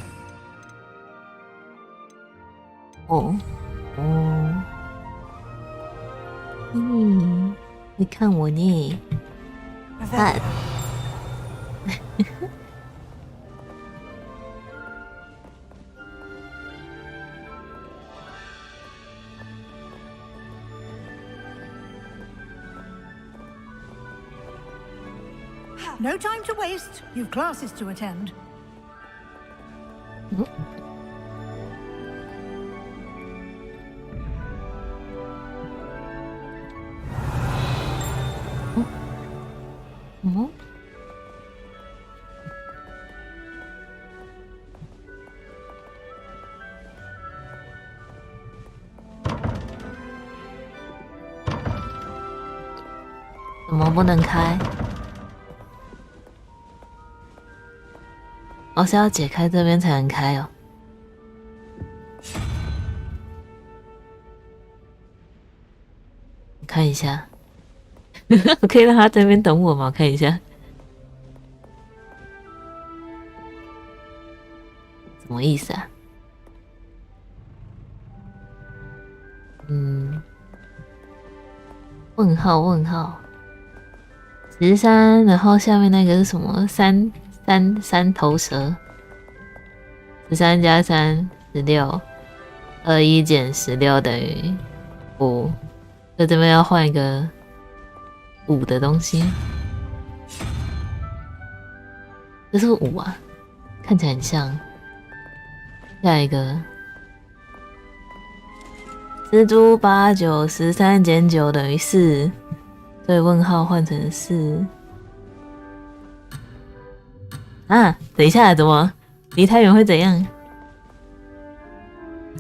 你看我呢？看。No time to waste. You've classes to attend.怎么不能开？哦，是要解开这边才能开哦。看一下，我可以让他在那边等我吗？看一下，什么意思啊？问号问号13，然后下面那个是什么？三头蛇。13加3 16，21减16等于5。在这边要换一个5的东西，这是5啊，看起来很像。下一个蜘蛛8 9 13减9等于4，所以问号换成4。啊，等一下，怎么离太远会怎样？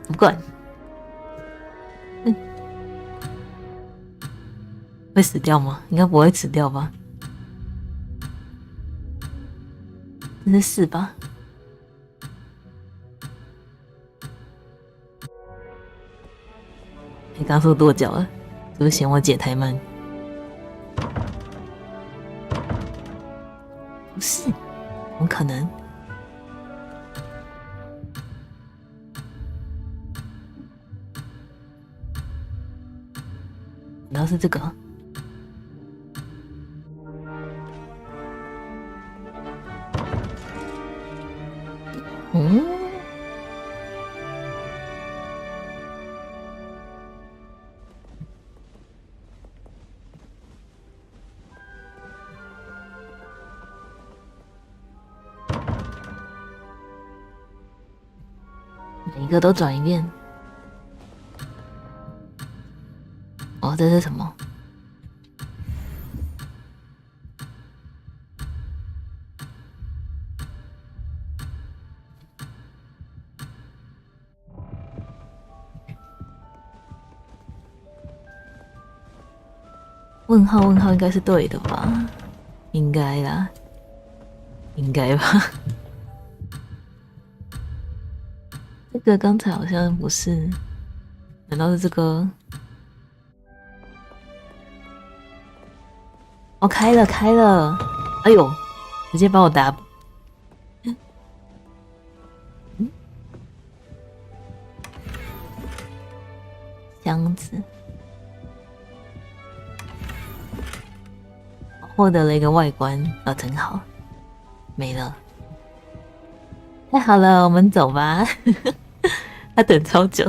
不管。会死掉吗？应该不会死掉吧？这是4吧？你刚说跺脚了，是不是嫌我解太慢？不是，怎么可能？难道是这个？每一个都转一遍。哦，这是什么？问号问号应该是对的吧？应该啦，应该吧。这个刚才好像不是，难道是这个？哦，开了开了！哎呦，直接把我打。箱子。获得了一个外观，哦，真好，没了，太好了，我们走吧。他等超久。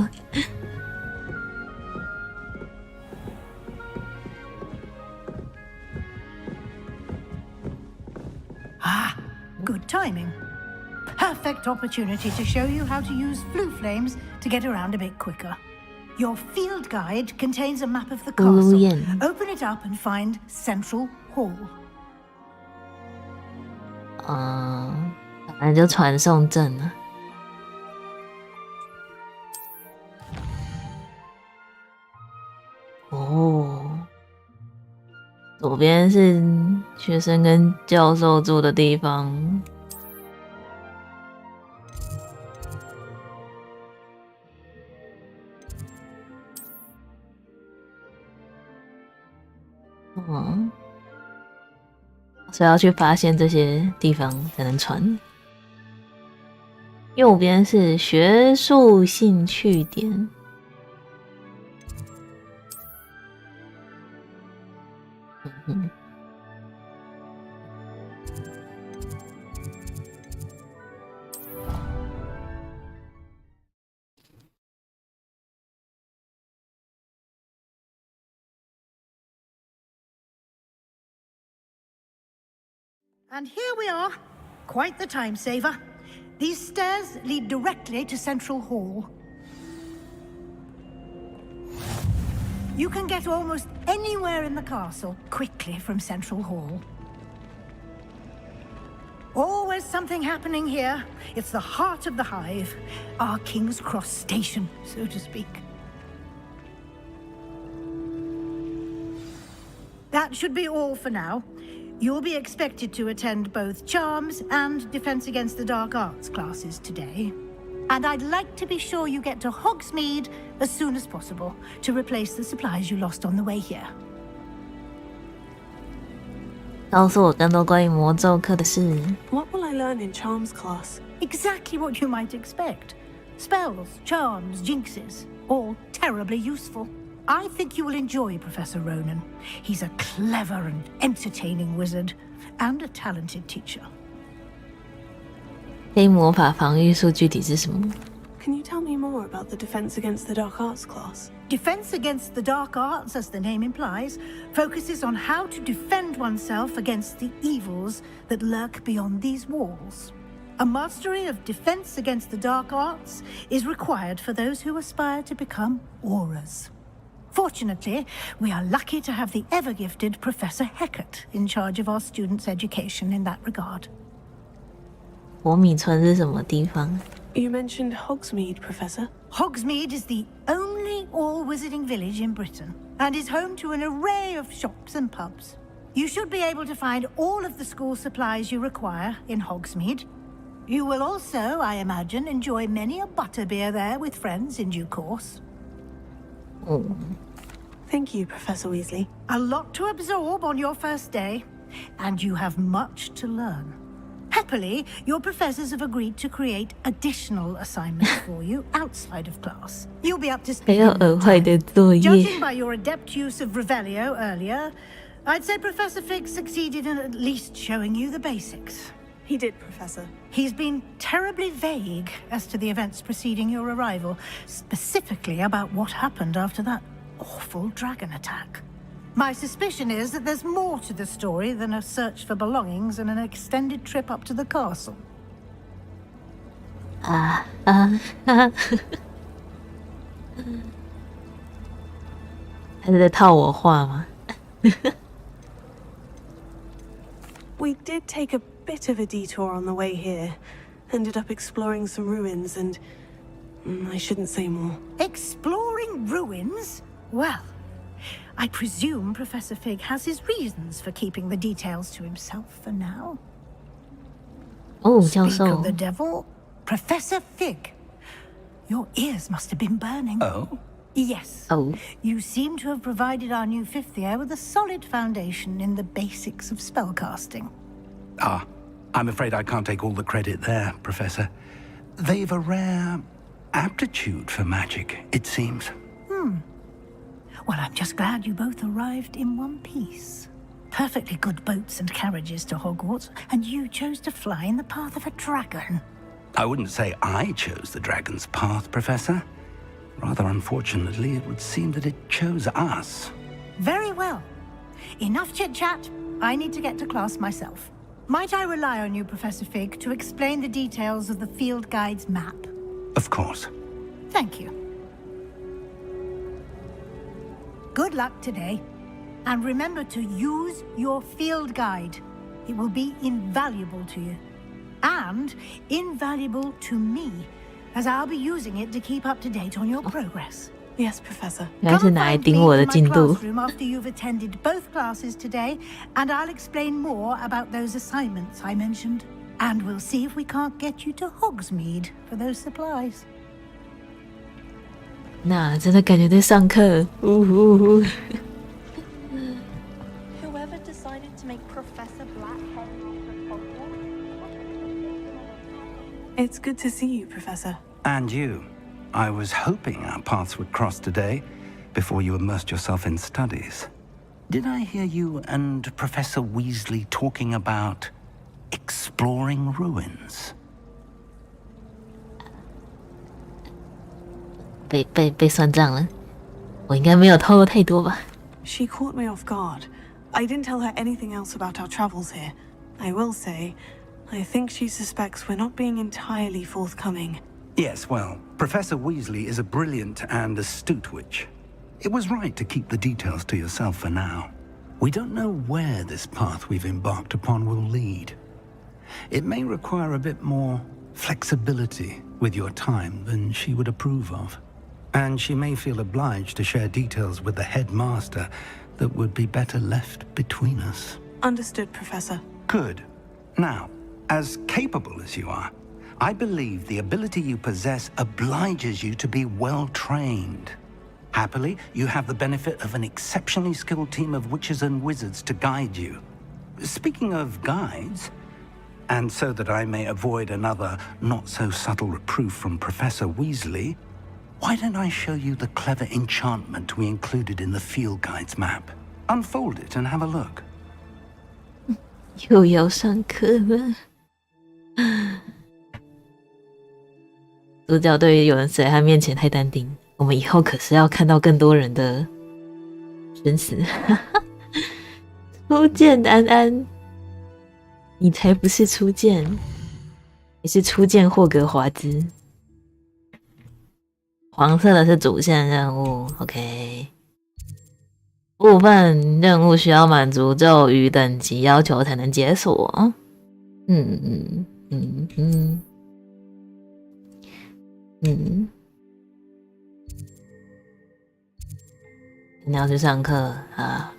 Ah, good timing. perfect opportunity to show you how to use flue flames to get around a bit quicker. Your field guide contains a map of the castle. Open it up and find Central Hall. 反正就传送阵了。左边是学生跟教授住的地方。所以要去发现这些地方才能传。右边是学术兴趣点。And here we are. Quite the time saver. These stairs lead directly to Central Hall. You can get almost anywhere in the castle quickly from Central Hall. Always something happening here. It's the heart of the hive, our King's Cross station, so to speak. That should be all for now. You'll be expected to attend both Charms and Defense Against the Dark Arts classes today. And I'd like to be sure you get to Hogsmeade as soon as possible to replace the supplies you lost on the way here. 告诉我更多关于魔咒课的事。 What will I learn in Charms class? Exactly what you might expect. Spells, charms, jinxes, all terribly useful. I think you will enjoy Professor Ronan. He's a clever and entertaining wizard, and a talented teacher. 黑魔法防御术具体是什么？ Can you tell me more about the Defense Against the Dark Arts class? Defense Against the Dark Arts, as the name implies, focuses on how to defend oneself against the evils that lurk beyond these walls. A mastery of Defense Against the Dark Arts is required for those who aspire to become auras. Fortunately, we are lucky to have the ever-gifted Professor Hecat in charge of our students' education in that regard. 活米村是什么地方？ You mentioned Hogsmeade, Professor. Hogsmeade is the only all-wizarding village in Britain, and is home to an array of shops and pubs. You should be able to find all of the school supplies you require in Hogsmeade. You will also, I imagine, enjoy many a butterbeer there with friends in due course. Thank you, Professor Weasley. A lot to absorb on your first day, and you have much to learn. Happily, your professors have agreed to create additional assignments for you outside of class. You'll be up to speed. Judging by your adept use of Revelio earlier, I'd say Professor Fig succeeded in at least showing you the basics. He did, Professor. He's been terribly vague as to the events preceding your arrival, specifically about what happened after that awful dragon attack. My suspicion is that there's more to the story than a search for belongings and an extended trip up to the castle. 还是在套我话吗？ We did take a bit of a detour on the way here. Ended up exploring some ruins and... I shouldn't say more. Exploring ruins? Well, I presume Professor Fig has his reasons for keeping the details to himself for now. Oh, Speak of the devil, Professor Fig. Your ears must have been burning. Oh? Yes. Oh. You seem to have provided our new fifth year with a solid foundation in the basics of spellcasting. Ah, I'm afraid I can't take all the credit there, Professor. They've a rare aptitude for magic, it seems. Well, I'm just glad you both arrived in one piece. Perfectly good boats and carriages to Hogwarts, and you chose to fly in the path of a dragon. I wouldn't say I chose the dragon's path, Professor. Rather unfortunately, it would seem that it chose us. Very well. Enough chit-chat. I need to get to class myself. Might I rely on you, Professor Fig, to explain the details of the field guide's map? Of course. Thank you. Good luck today. And remember to use your field guide. It will be invaluable to you. And invaluable to me, as I'll be using it to keep up to date on your progress. Yes, Professor. 原来是拿来盯我的进度。 After you've attended both classes today, and I'll explain more about those assignments I mentioned. And we'll see if we can't get you to Hogsmeade for those supplies. 那真的感觉在上课。Whoever decided to make Professor Blackhead It's good to see you, Professor. And you. I was hoping our paths would cross today, before you immersed yourself in studies. Did I hear you and Professor Weasley talking about exploring ruins? 被算账了，我应该没有透露太多吧。 She caught me off guard. I didn't tell her anything else about our travels here. I will say, I think she suspects we're not being entirely forthcoming. Yes, well, Professor Weasley is a brilliant and astute witch. It was right to keep the details to yourself for now. We don't know where this path we've embarked upon will lead. It may require a bit more flexibility with your time than she would approve of. And she may feel obliged to share details with the headmaster that would be better left between us. Understood, Professor. Good. Now, as capable as you are, I believe the ability you possess obliges you to be well trained. Happily, you have the benefit of an exceptionally skilled team of witches and wizards to guide you. Speaking of guides, and so that I may avoid another not-so-subtle reproof from Professor Weasley, why don't I show you the clever enchantment we included in the field guide's map? Unfold it and have a look. 又要上课了。主角对于有人死在他面前太淡定，我们以后可是要看到更多人的生死。初见安安，你才不是初见，你是初见霍格华兹。黄色的是主线任务 ，OK。部分任务需要满足咒语等级要求才能解锁。你要去上课啊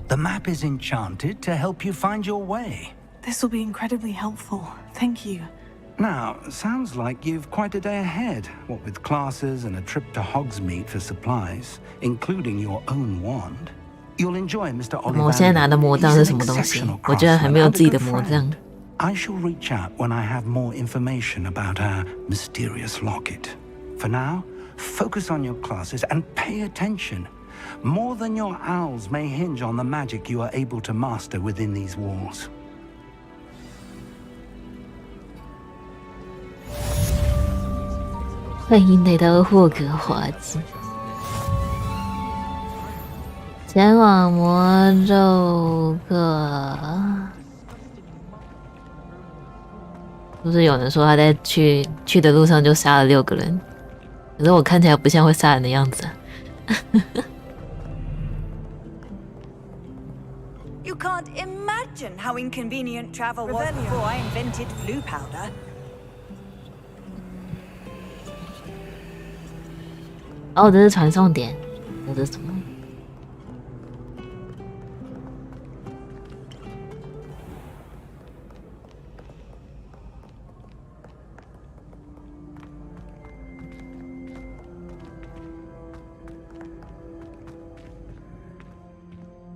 ？The map is enchanted to help you find your way. This will be incredibly helpful. Thank you. Now, sounds like you've quite a day ahead, what with classes and a trip to Hogsmeade for supplies, including your own wand. You'll enjoy Mr. Ollivander. 我现在拿的魔杖是什么东西？我居然还没有自己的魔杖。I shall reach out when I have more information about our mysterious locket. For now, focus on your classes and pay attention. More than your owls may hinge on the magic you are able to master within these walls. 欢迎来到霍格华兹，前往魔咒课。不是有人说他在去的路上就杀了6个人，可是我看起来不像会杀人的样子啊。You can't imagine how inconvenient travel was before I invented blue powder. 哦，这是传送点，这是什么？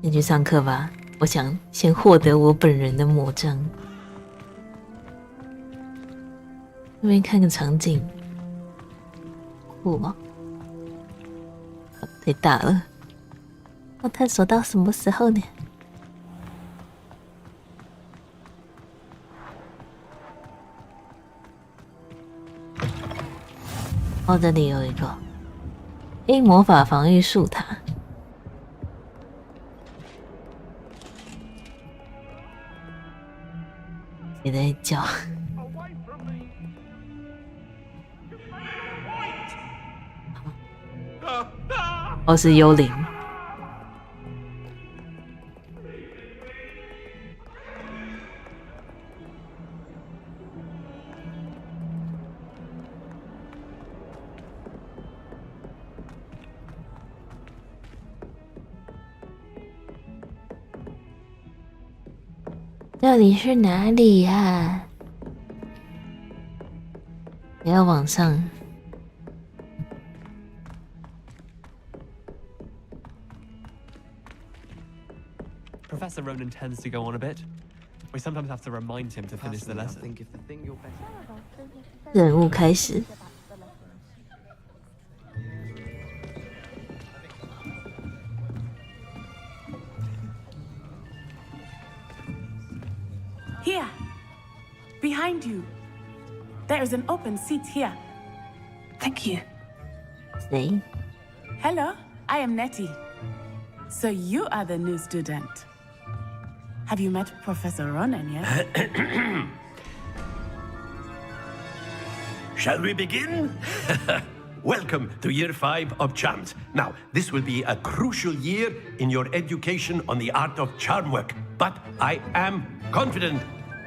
先去上课吧，我想先获得我本人的魔杖。那边看个场景，酷吗？太大了，要探索到什么时候呢？哦，这里有一个黑魔法防御术塔。也在叫。哦，是幽灵。到底是哪里呀？也要往上。Professor Ronan tends to go on a bit. We sometimes have to remind him to finish the lesson. 任务开始。Here, behind you. There is an open seat here. Thank you. Say. Hello, I am Nettie. So you are the new student. Have you met Professor Ronan yet? Shall we begin? Welcome to Year 5 of Charms. Now, this will be a crucial year in your education on the art of charm work. But I am confident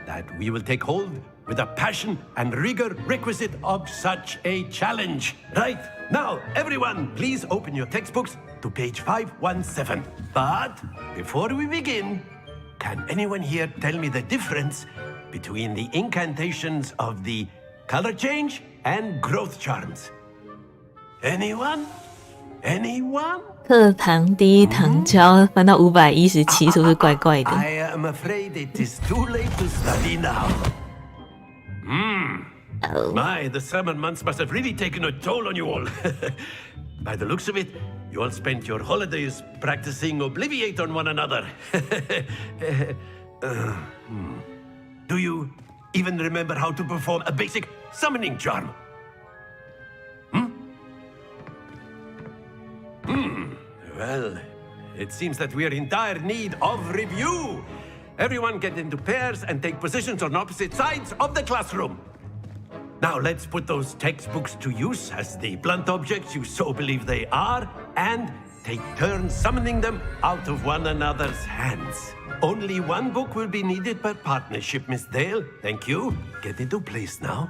that we will take hold with the passion and rigor requisite of such a challenge. Right, now, everyone, please open your textbooks to page 517. But before we begin, can anyone here tell me the difference between the incantations of the color change and growth charms? Anyone? Anyone? 课堂第一堂教翻到517，是不是怪怪的 I am afraid it is too late to study now. My, the summer months must have really taken a toll on you all. By the looks of it, you all spent your holidays practicing Obliviate on one another. Do you even remember how to perform a basic summoning charm? Well, it seems that we are in dire need of review. Everyone get into pairs and take positions on opposite sides of the classroom. Now let's put those textbooks to use as the blunt objects you so believe they are, and take turns summoning them out of one another's hands. Only one book will be needed per partnership, Miss Dale. Thank you. Get into place now.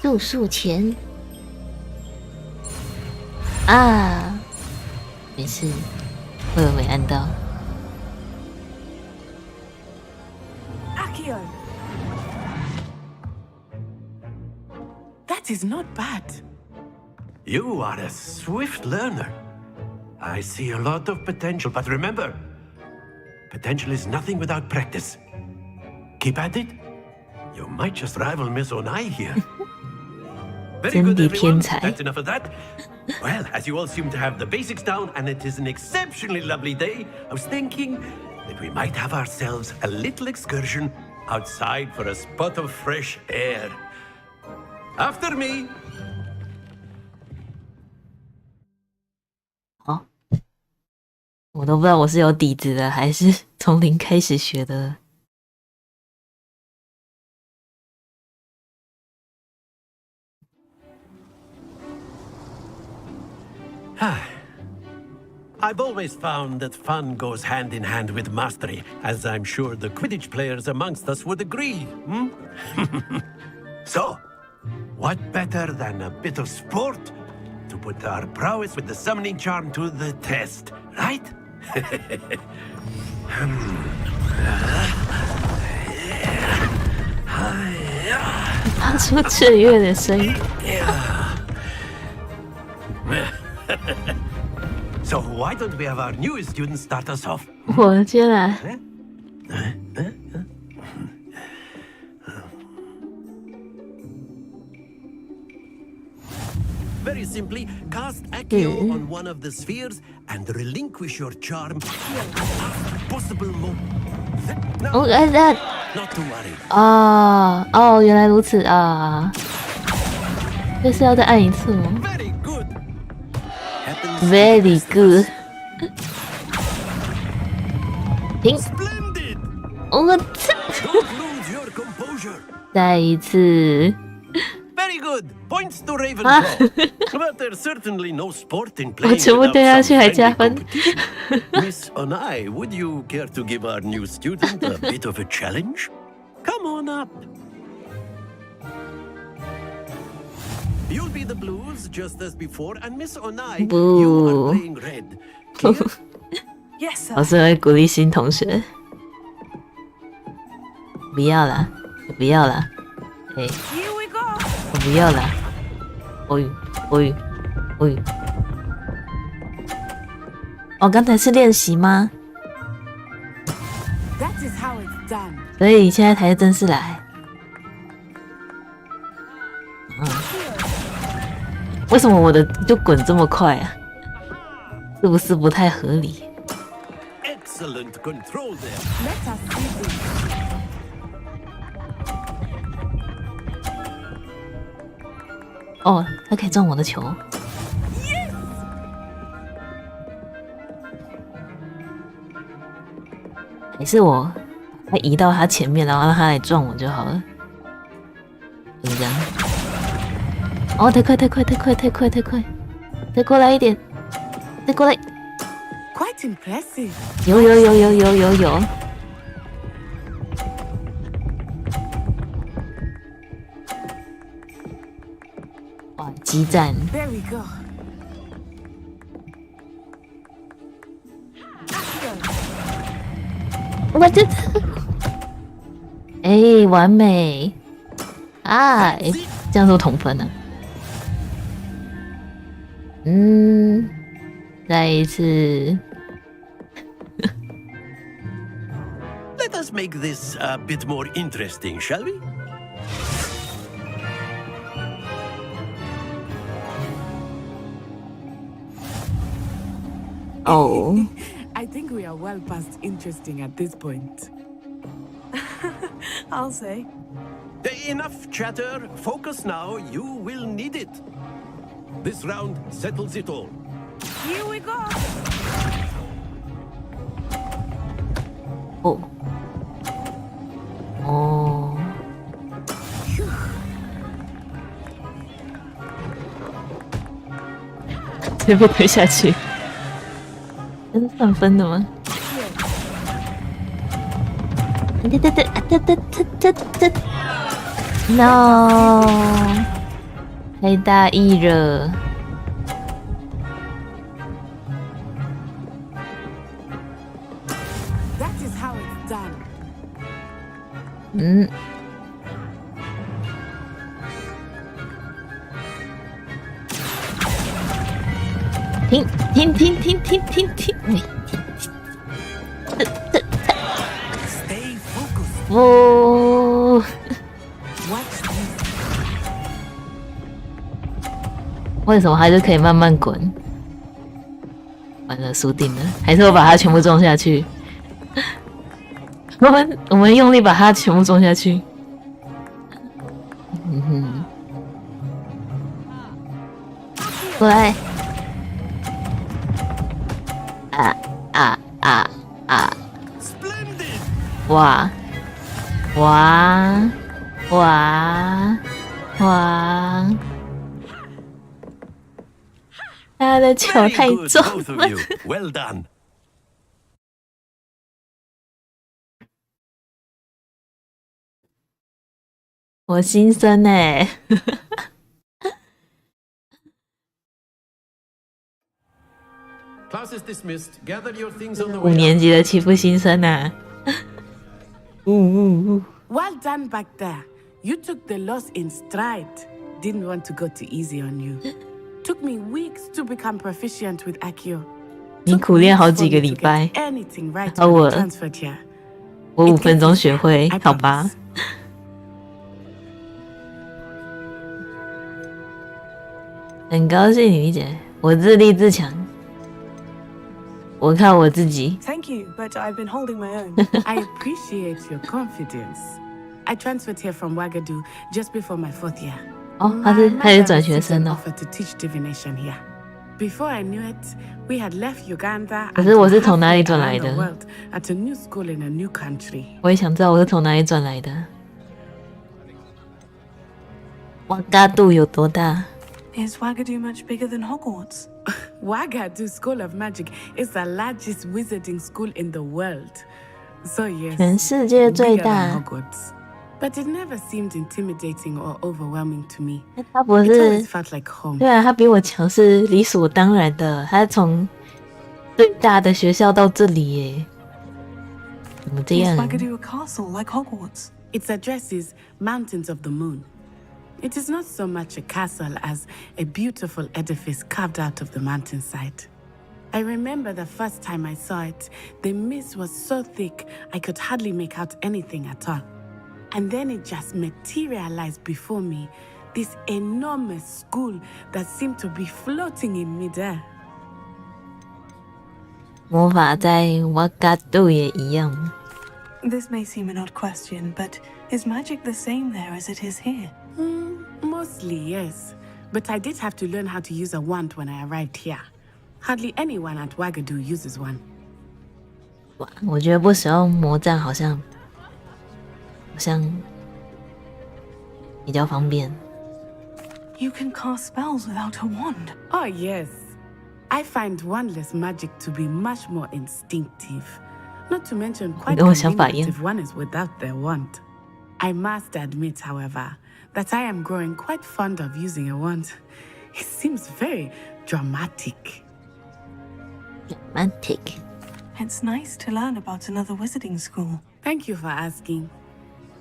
住宿前啊，没事，我有没按到。Accio. That is not bad. You are a swift learner. I see a lot of potential, but remember, potential is nothing without practice. Keep at it. You might just rival Miss Onai here. Very good, everyone. That's enough of that. Well, as you all seem to have the basics down, and it is an exceptionally lovely day, I was thinking that we might have ourselves a little excursion outside for a spot of fresh air. After me. 好，我都不知道我是有底子的，还是从零开始学的。I've always found that fun goes hand in hand with mastery, as I'm sure the Quidditch players amongst us would agree. So, what better than a bit of sport to put our prowess with the summoning charm to the test, right? 发出雀跃的声音。So why don't we have our newest student start us off? 我接来。Very simply, cast Accio on one of the spheres and relinquish your charm at possible moment. Oh, that. Not to worry. 哦，原来如此啊！这是要再按一次吗？ Very good. Happen Very good。停！我操！再一次。Very good. Points to Ravenclaw. But there's certainly no sport in 我 playing 全部 without 对下去 some 还加 friendly 分。 Miss Onai, would you care to give our new student a bit of a challenge? Come on up. You'll be the blues just as before, and Miss Onai, you are playing red. Clear? Yes, 老师会鼓励新同学。不要啦，不要啦，哎，我不要啦。哦，刚才是练习吗？ That is how it's done. 所以现在才正式来。为什么我的就滚这么快啊？是不是不太合理？ Excellent control there. Let us see this. 哦，他可以撞我的球。还是我把它移到他前面，然后让他来撞我就好了。就是这样。哦，太快，太快，太快，太快，太快！再过来一点，再过来。 Quite impressive. 有。哇，激战！ There we go. 我这，哎，完美！哎，这样都同分了。再一次。 Let us make this a bit more interesting, shall we? Oh. I think we are well past interesting at this point. I'll say. Enough chatter. Focus now. You will need it. This round settles it all. Here we go. Oh. Oh. 直接被推下去，这是算分的吗？No， 太大意了。 停！哦！为什么还是可以慢慢滚？完了，输定了！还是我把它全部种下去？我们用力把它全部种下去。过来！ 哇！他的球太重了。Well done. 我心酸哎。5年级的欺负新生啊！ Well done back there. You took the loss in stride. Didn't want to go too easy on you. Took me weeks to become proficient with Accio. 你苦练好几个礼拜，而我5分钟学会，好吧？很高兴你理解，我自立自强。 我靠我自己。 Thank you, but I've been holding my own. I appreciate your confidence. I transferred here from Wagadu just before my 4th year. 哦，他是转学生哦。offered to teach divination here. Before I knew it, we had left Uganda 可是我是从哪里转来的？ at a new school in a new country. 我也想知道我是从哪里转来的。瓦嘎杜有多大？ Is Wagadu much bigger than Hogwarts? Wagadu School of Magic is the largest wizarding school in the world. So yes, 全世界最 bigger 大。 than Hogwarts. But it never seemed intimidating or overwhelming to me. 他不 It 是 always felt like home. 对啊，他比我强是理所当然的。他从最大的学校到这里耶，怎么这 Is 样？ Wagadu a castle like Hogwarts? Its address is Mountains of the Moon. It is not so much a castle as a beautiful edifice carved out of the mountainside. I remember the first time I saw it, the mist was so thick I could hardly make out anything at all. And then it just materialized before me, this enormous school that seemed to be floating in midair. 魔法在瓦嘎杜也一样。 This may seem an odd question, but is magic the same there as it is here? Mostly, yes. But I did have to learn how to use a wand when I arrived here. Hardly anyone at Wagadu uses one. 哇，我觉得不使用魔杖好像比较方便。 You can cast spells without a wand. Oh, yes. I find wandless magic to be much more instinctive. Not to mention quite convenient if one is without their wand. I must admit, however, that I am growing quite fond of using a wand. It seems very dramatic. Dramatic. It's nice to learn about another wizarding school. Thank you for asking.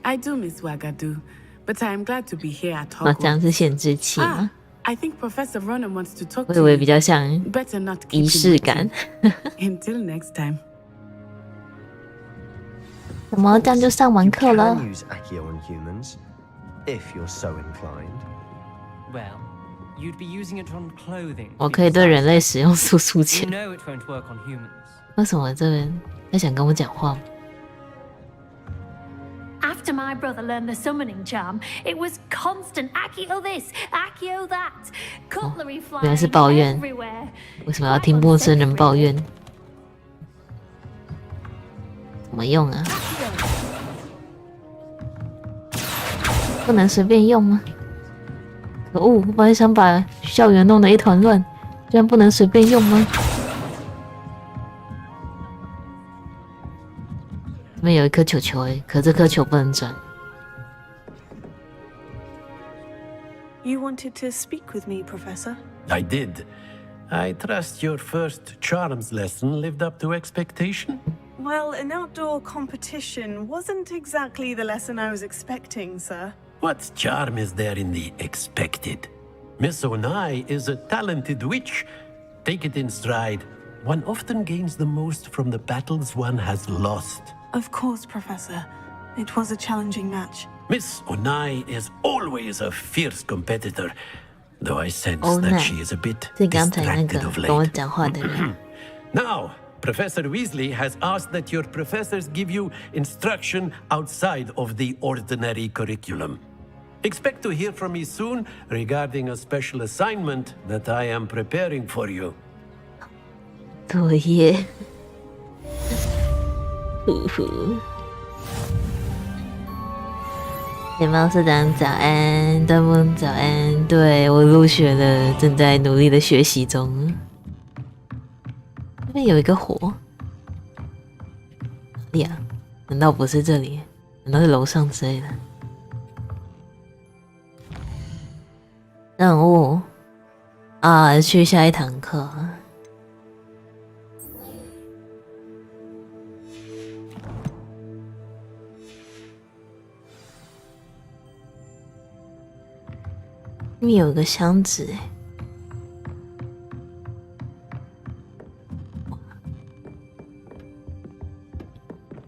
I do miss Wagadu, but I am glad to be here at 哦，这样 Hogwarts. 是限制器吗？ I think Professor Ronan wants to talk 我以 to 为 you. 比较像 Better not 仪 keep 式 him 感。 waiting. Until next time. 怎么这样就上完课了？ You can use Accio on humans, if you're so inclined. Well, you'd be using it on clothing. 我可以对人类使用速速 You 键。 know it won't work on humans. 为什么这人在想跟我讲话？ After my brother learned the summoning charm, it was constant Accio this, Accio that, cutlery 原来是 flying 抱怨。 everywhere. 为什么要听陌生人抱怨？怎么用啊？不能随便用吗？可恶！我本来想把校园弄得一团乱，居然不能随便用吗？这边有一颗球球诶，可这颗球不能转。 You wanted to speak with me, Professor? I did. I trust your first charms lesson lived up to expectation? Well, an outdoor competition wasn't exactly the lesson I was expecting, sir. What charm is there in the expected? Miss Onai is a talented witch. Take it in stride. One often gains the most from the battles one has lost. Of course, Professor. It was a challenging match. Miss Onai is always a fierce competitor, though I sense Onai that she is a bit 是刚才那 distracted 个 of 跟我 late. 讲话的人。 Now, Professor Weasley has asked that your professors give you instruction outside of the ordinary curriculum. Expect to hear from me soon regarding a special assignment that I am preparing for you. 作业，呼呼。野猫社长早安，端梦早安。对，我入学了，正在努力的学习中。这边有一个火，哪里啊？难道不是这里？难道是楼上之类的？任务啊，去下一堂课。这边有一个箱子哎。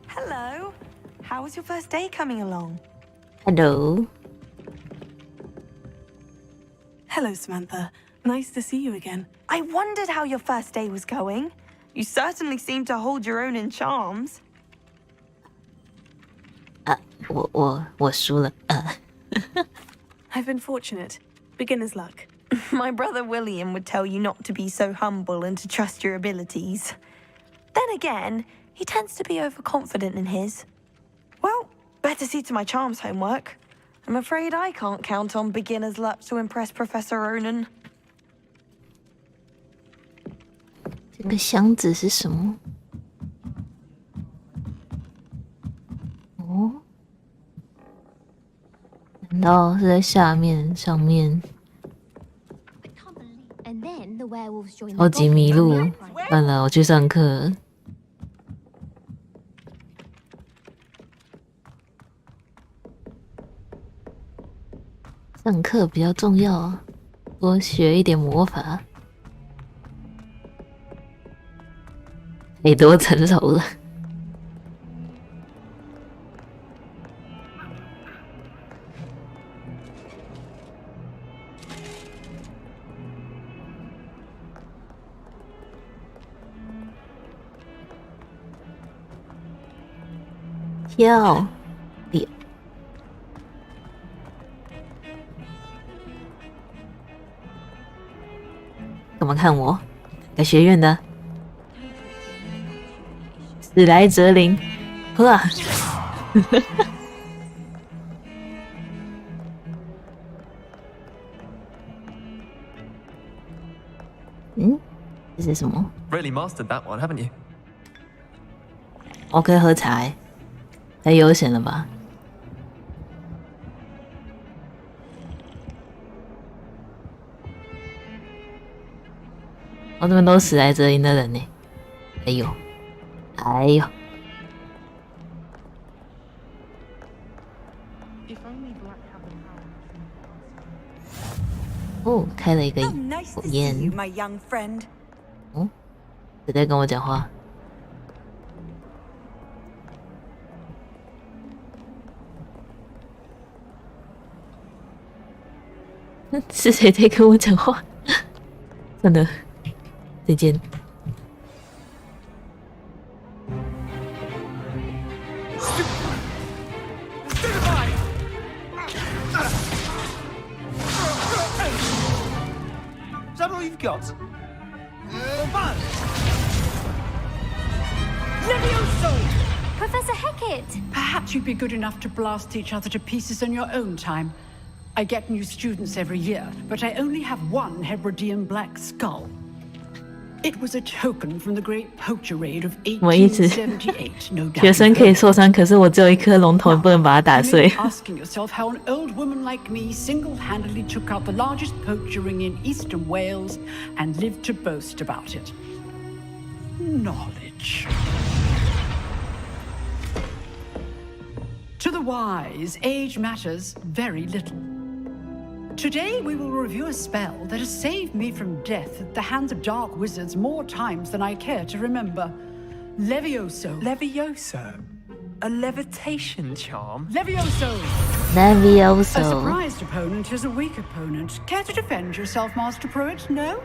Hello. How was your first day coming along? Hello. Hello, Samantha. Nice to see you again. I wondered how your first day was going. You certainly seem to hold your own in charms. 我输了。 I've been fortunate. Beginner's luck. My brother William would tell you not to be so humble and to trust your abilities. Then again, he tends to be overconfident in his. Well, better see to my charms homework. I'm afraid I can't count on beginner's luck to impress Professor Ronan. 这个箱子是什么？哦，难道是在下面、上面？超级迷路，算了，我去上课。上课比较重要，多学一点魔法。你多成熟了。跳点，干嘛看我？哪个学院的？史莱哲林，哇！嗯，这是什么 Really mastered that one, haven't you? 我可以喝茶欸，太悠闲了吧？我这边都是史莱哲林的人呢。哎呦，哎呦！哦，开了一个火焰。哦，谁在跟我讲话？是谁在跟我讲话？真的，再见。Is that all you've got? Levioso! Professor Hecat! Perhaps you'd be good enough to blast each other to pieces in your own time. I get new students every year, but I only have one Hebridean black skull. It was a token from the great poacher raid of 1878, no doubt. 学生可以受伤，可是我只有一颗龙头，不能把它打碎。 Asking yourself how an old woman like me single-handedly took out the largest poacher ring in eastern Wales and lived to boast about it. Knowledge. To the wise, age matters very little. Today we will review a spell that has saved me from death at the hands of dark wizards more times than I care to remember. Levioso. Levioso? A levitation charm? Levioso! Levioso. A surprised opponent is a weak opponent. Care to defend yourself, Master Pruitt? No?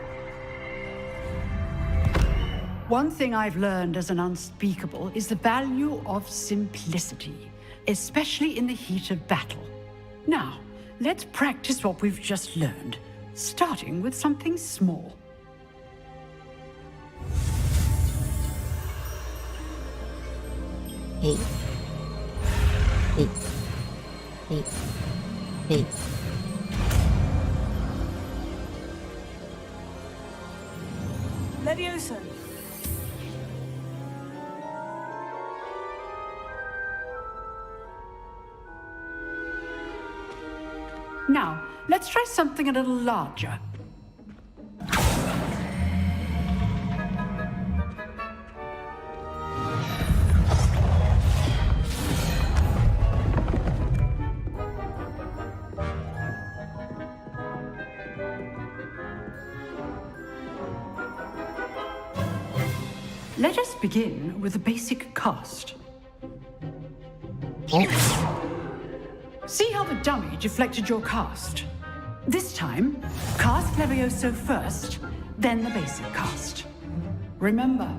One thing I've learned as an unspeakable is the value of simplicity, especially in the heat of battle. Now, let's practice what we've just learned, starting with something small. Hey. Hey. Hey. Hey. Levioso. Now, let's try something a little larger. Let us begin with the basic cast. See how the dummy deflected your cast? This time, cast Levioso first, then the basic cast. Remember,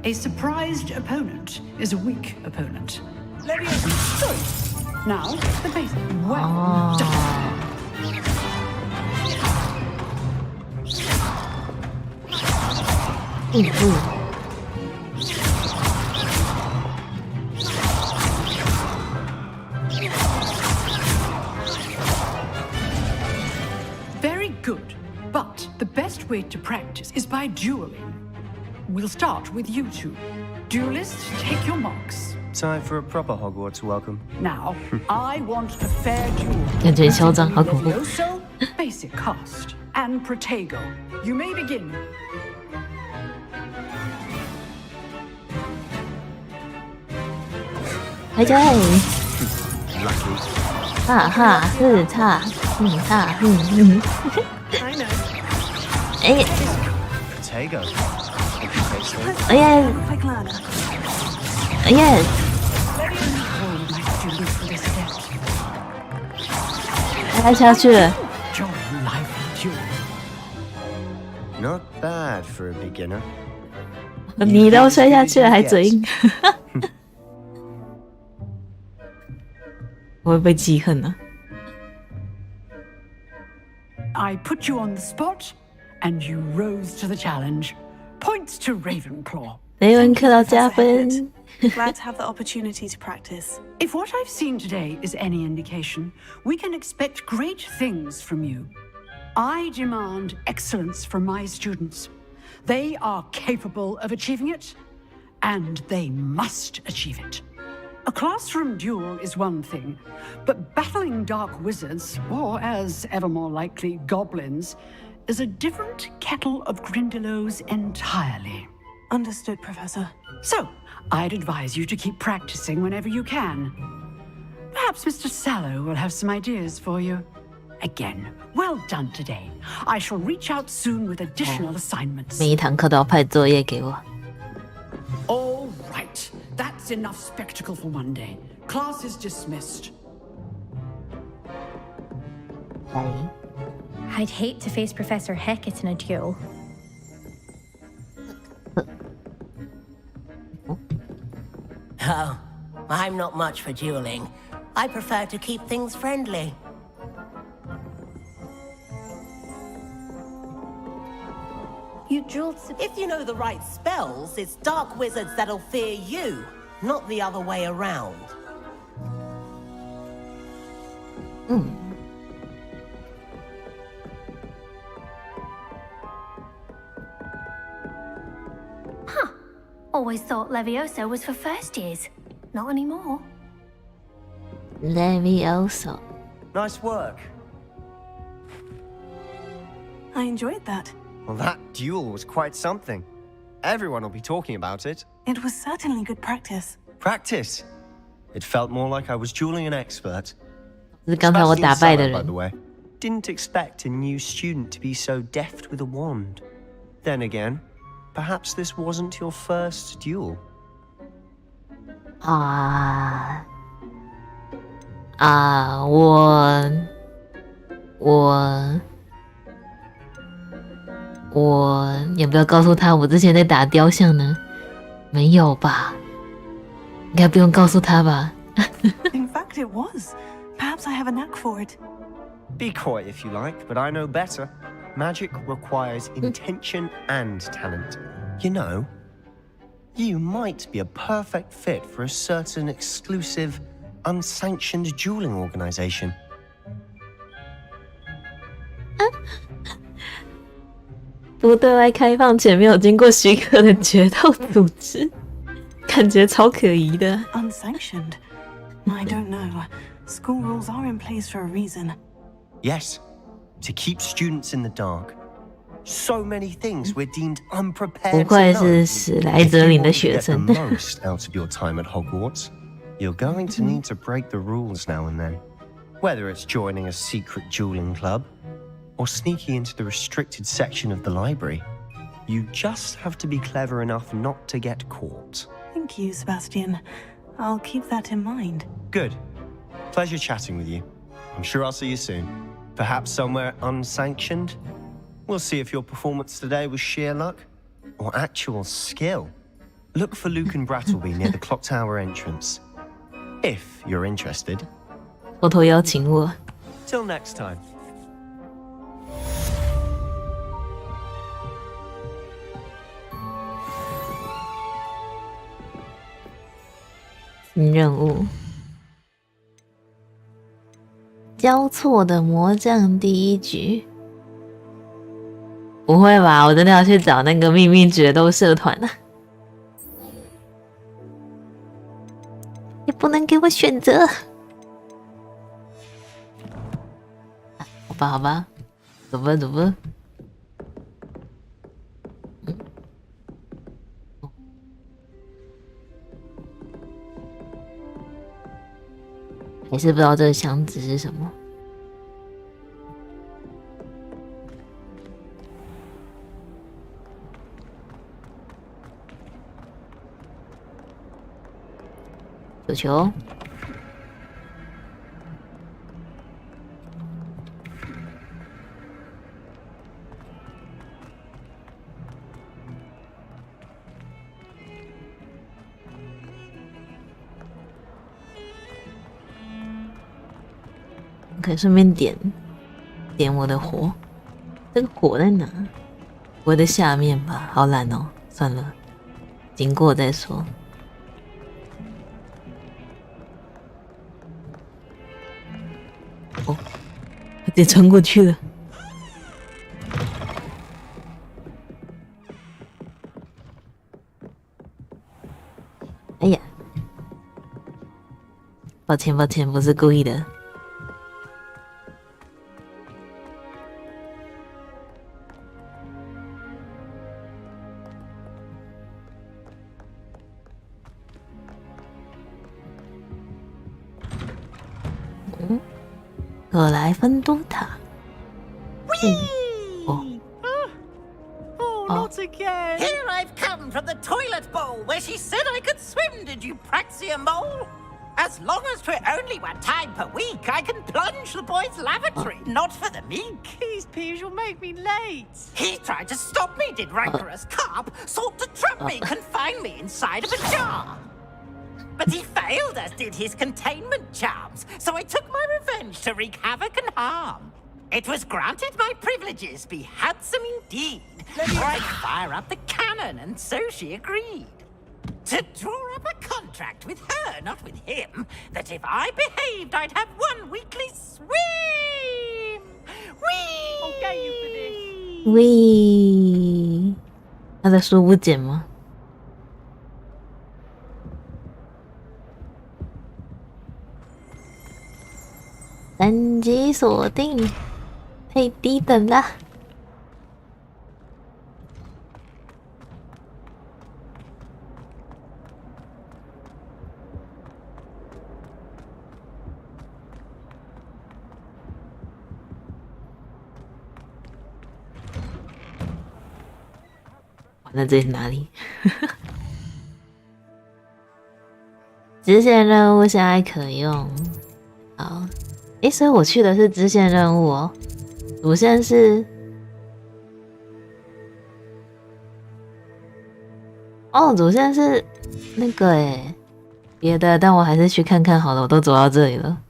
a surprised opponent is a weak opponent. Levioso, good. Now, the basic. Well done. Very good, but the best way to practice is by dueling. We'll start with you two. Duelists, take your marks. Time for a proper Hogwarts welcome. Now, I want a fair duel. 感觉嚣张，好恐怖。 ʟᴜᴜ basic cast, and Protego. You may begin. 来这里。哈哈，是差，哈哎。Protego. 哎呀！哎呀！他下去了。Not bad for a beginner. 你都摔下去了，还嘴硬。我会被记恨呢。I put you on the spot, and you rose to the challenge. Points to Ravenclaw. 雷文克劳加10分。Glad to have the opportunity to practice. If what I've seen today is any indication, we can expect great things from you. I demand excellence from my students. They are capable of achieving it, and they must achieve it. A classroom duel is one thing, but battling dark wizards, or as ever more likely, goblins, is a different kettle of Grindylows entirely. Understood, Professor. So, I'd advise you to keep practicing whenever you can. Perhaps Mr. Sallow will have some ideas for you. Again, well done today. I shall reach out soon with additional assignments. 每一堂课都要派作业给我。 All right. That's enough spectacle for one day. Class is dismissed. I'd hate to face Professor Hecat in a duel. Oh, I'm not much for dueling. I prefer to keep things friendly. You dueled... If you know the right spells, it's dark wizards that'll fear you, not the other way around. Huh. Always thought Levioso was for first years. Not anymore. Levioso. Nice work. I enjoyed that. Well, that duel was quite something. Everyone will be talking about it. It was certainly good practice. Practice? It felt more like I was dueling an expert. 是刚才我打败的 By 人 the。way, didn't expect a new student to be so deft with a wand. Then again, perhaps this wasn't your first duel. 我要不要告诉他我之前在打雕像呢？没有吧？应该不用告诉他吧？ In fact, it was. Perhaps I have a knack for it. Be coy if you like, but I know better. Magic requires intention and talent. You know, you might be a perfect fit for a certain exclusive, unsanctioned dueling organization. 不对外开放且没有经过许可的决斗组织，感觉超可疑的。 Unsanctioned? I don't know. School rules are in place for a reason. Yes, to keep students in the dark. So many things we're deemed unprepared 不 to 愧 know. 是史莱哲林的学 If you 生 want to get the most out of your time at Hogwarts, you're going to need to break the rules now and then. Whether it's joining a secret dueling club or sneaking into the restricted section of the library, you just have to be clever enough not to get caught. Thank you, Sebastian. I'll keep that in mind. Good. Pleasure chatting with you. I'm sure I'll see you soon. Perhaps somewhere unsanctioned? We'll see if your performance today was sheer luck or actual skill. Look for ʟᴜᴜ near the clock tower entrance. If you're interested. 偷偷邀请我。 Till next time. 新任务，交错的魔杖第一局。不会吧？我真的要去找那个秘密决斗社团啊！你不能给我选择。好吧，好吧，走吧，走吧。还是不知道这个箱子是什么。手球。可以顺便点我的火，这个火在哪？我的下面吧，好懒哦，算了，经过再说。哦，他直接穿过去了。哎呀，抱歉抱歉，不是故意的。Ꞛᴜ塔。Not again. Here I've come from the toilet bowl where she said I could swim, did you ⴑⴑmole? As long as for only 1 time per week, I can plunge the boys' lavatory, not for the meek. These peas will make me late. He tried to stop me, did rancorous carp, sought to trap me, confine me inside of a jar. But he failed, as did his containment charms, so I took my revenge to wreak havoc and harm. It was granted my privileges be handsome indeed, for I'd fire up the cannon, and so she agreed. To draw up a contract with her, not with him, that if I behaved, I'd have 1 weekly swim! Whee! I'll get you for this. 喂，他的书不捡吗？3级锁定，太低等了。那这是哪里？支线任务现在可用。好，所以我去的是支线任务哦。主线是主线是那个别的，但我还是去看看好了。我都走到这里了。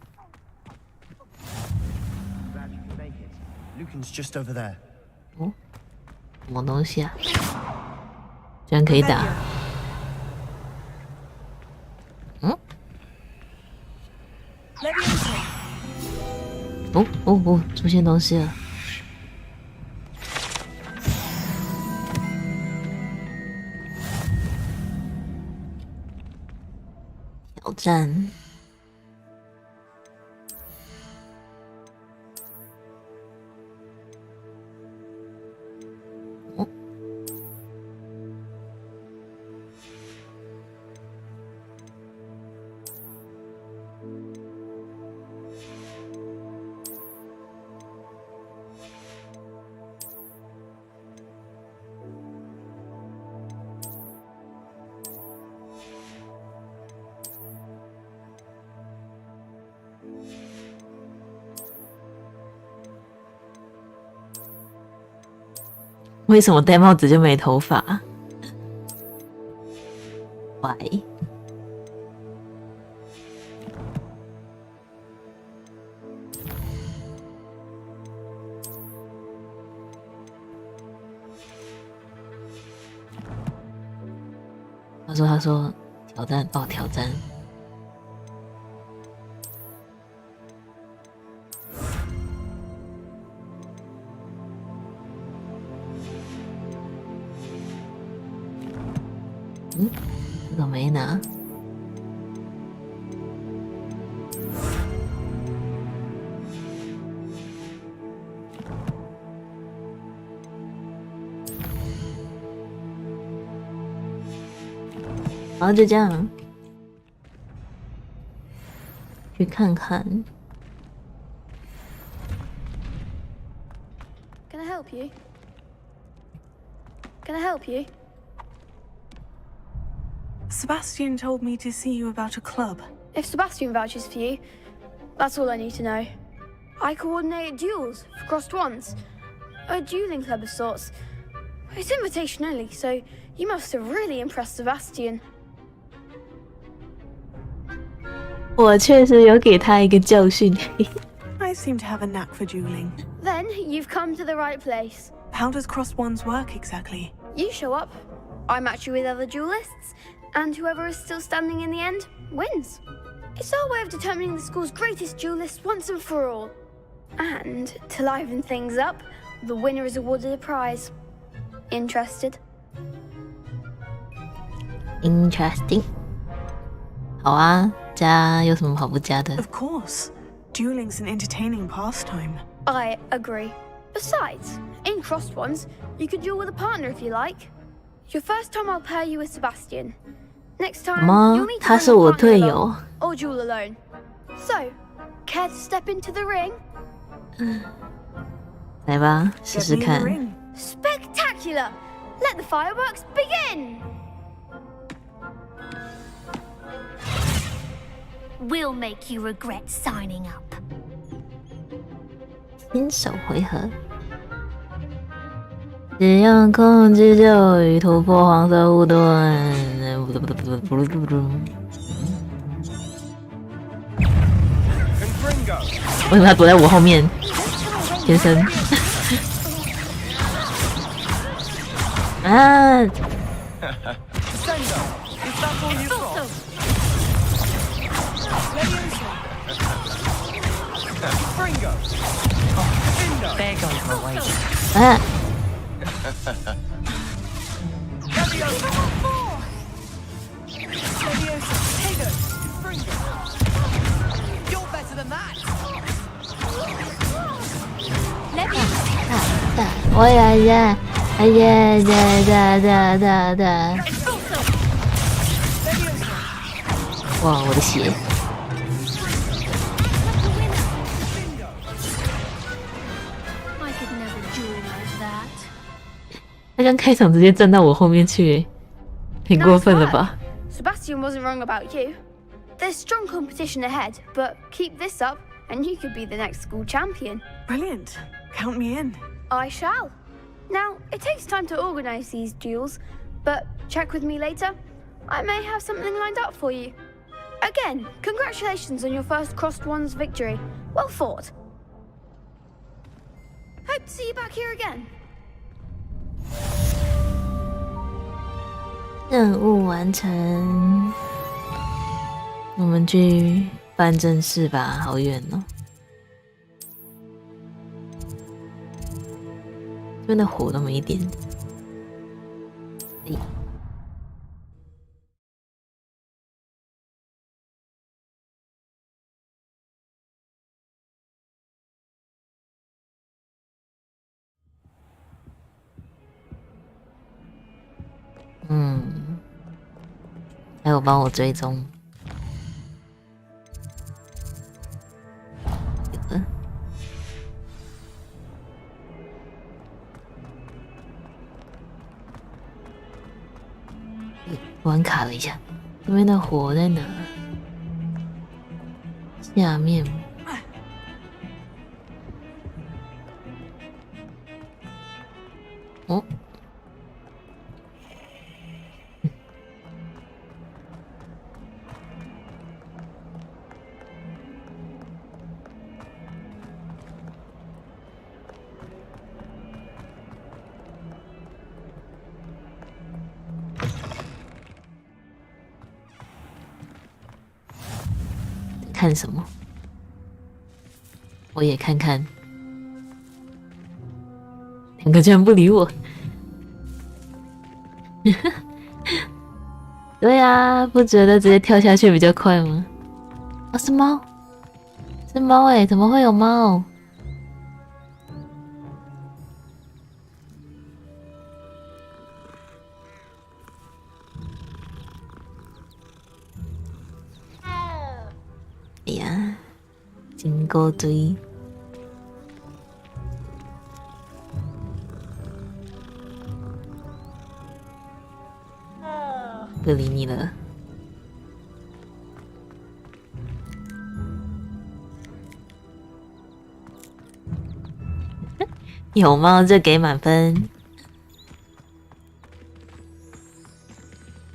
什么东西啊？居然可以打！出现东西了！挑战。为什么戴帽子就没头发？Why？他说挑战挑战。嗯，这个没拿。然后就这样去看看。Can I help you? Can I help you? Sebastian told me to see you about a club. If Sebastian vouches for you, that's all I need to know. I coordinate duels for crossed ones. A dueling club of sorts. It's invitation only, so you must have really impressed Sebastian. 我确实有给他一个教训。I seem to have a knack for dueling. Then you've come to the right place. How does crossed ones work exactly? You show up, I match you with other duelists, and whoever is still standing in the end wins. It's our way of determining the school's greatest duelist once and for all. And to liven things up, the winner is awarded a prize. Interested? Interesting. 好啊，加有什么好不加的？ Of course. Dueling's an entertaining pastime. I agree. Besides, in crossed ones, you can duel with a partner if you like. Your first time I'll pair you with Sebastian. Next time, you'll need to 他 bring 是 a 我 partner 队 along, 友。 or duel alone. So, care to step into the ring? 来吧，试试看。 Spectacular! Let the fireworks begin! We'll make you regret signing up. 新手回合，只用控制咒语突破黄色护盾。为什么他躲在我后面？天生啊！There goes my way. 啊！我呀呀！哎呀哒！哇，我的血！ 他刚开场直接站到我后面去，挺过分了吧？ Sebastian wasn't wrong about you. There's strong competition ahead, but keep this up and you could be the next school champion. Brilliant. Count me in. I shall. Now, it takes time to organize these duels, but check with me later. I may have something lined up for you. Again, congratulations on your first crossed ones victory. Well fought. Hope to see you back here again. 任务完成，我们去办正事吧，好远哦。这边的火那么一点，还有帮我追踪。玩卡了一下，这边的火在哪？下面。哦。看什么？我也看看。两个居然不理我。对啊，不觉得直接跳下去比较快吗？啊，是猫，是猫哎，怎么会有猫？哎呀，金钩锥。不理你了。有猫就给满分。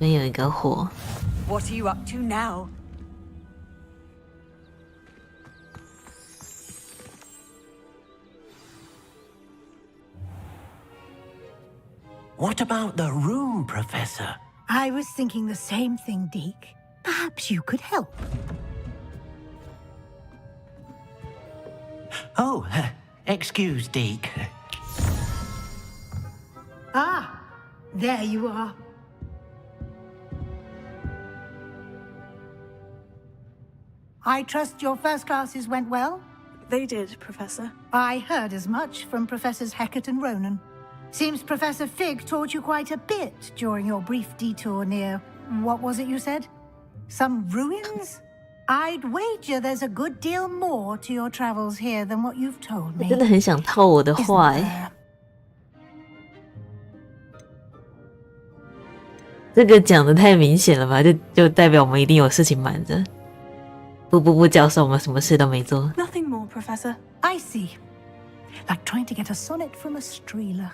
这边有一个火。What are you up to now? What about the room, Professor? I was thinking the same thing, Deke. Perhaps you could help. Oh, excuse, Deke. Ah, there you are. I trust your first classes went well? They did, Professor. I heard as much from Professors Hecat and Ronan. Seems Professor Fig taught you quite a bit during your brief detour near... what was it you said? Some ruins? I'd wager there's a good deal more to your travels here than what you've told me. 真的很想套我的话欸。这个讲的太明显了吧？就代表我们一定有事情瞒着。不，教授，我们什么事都没做。 Nothing more, Professor. I see. Like trying to get a sonnet from a streeler.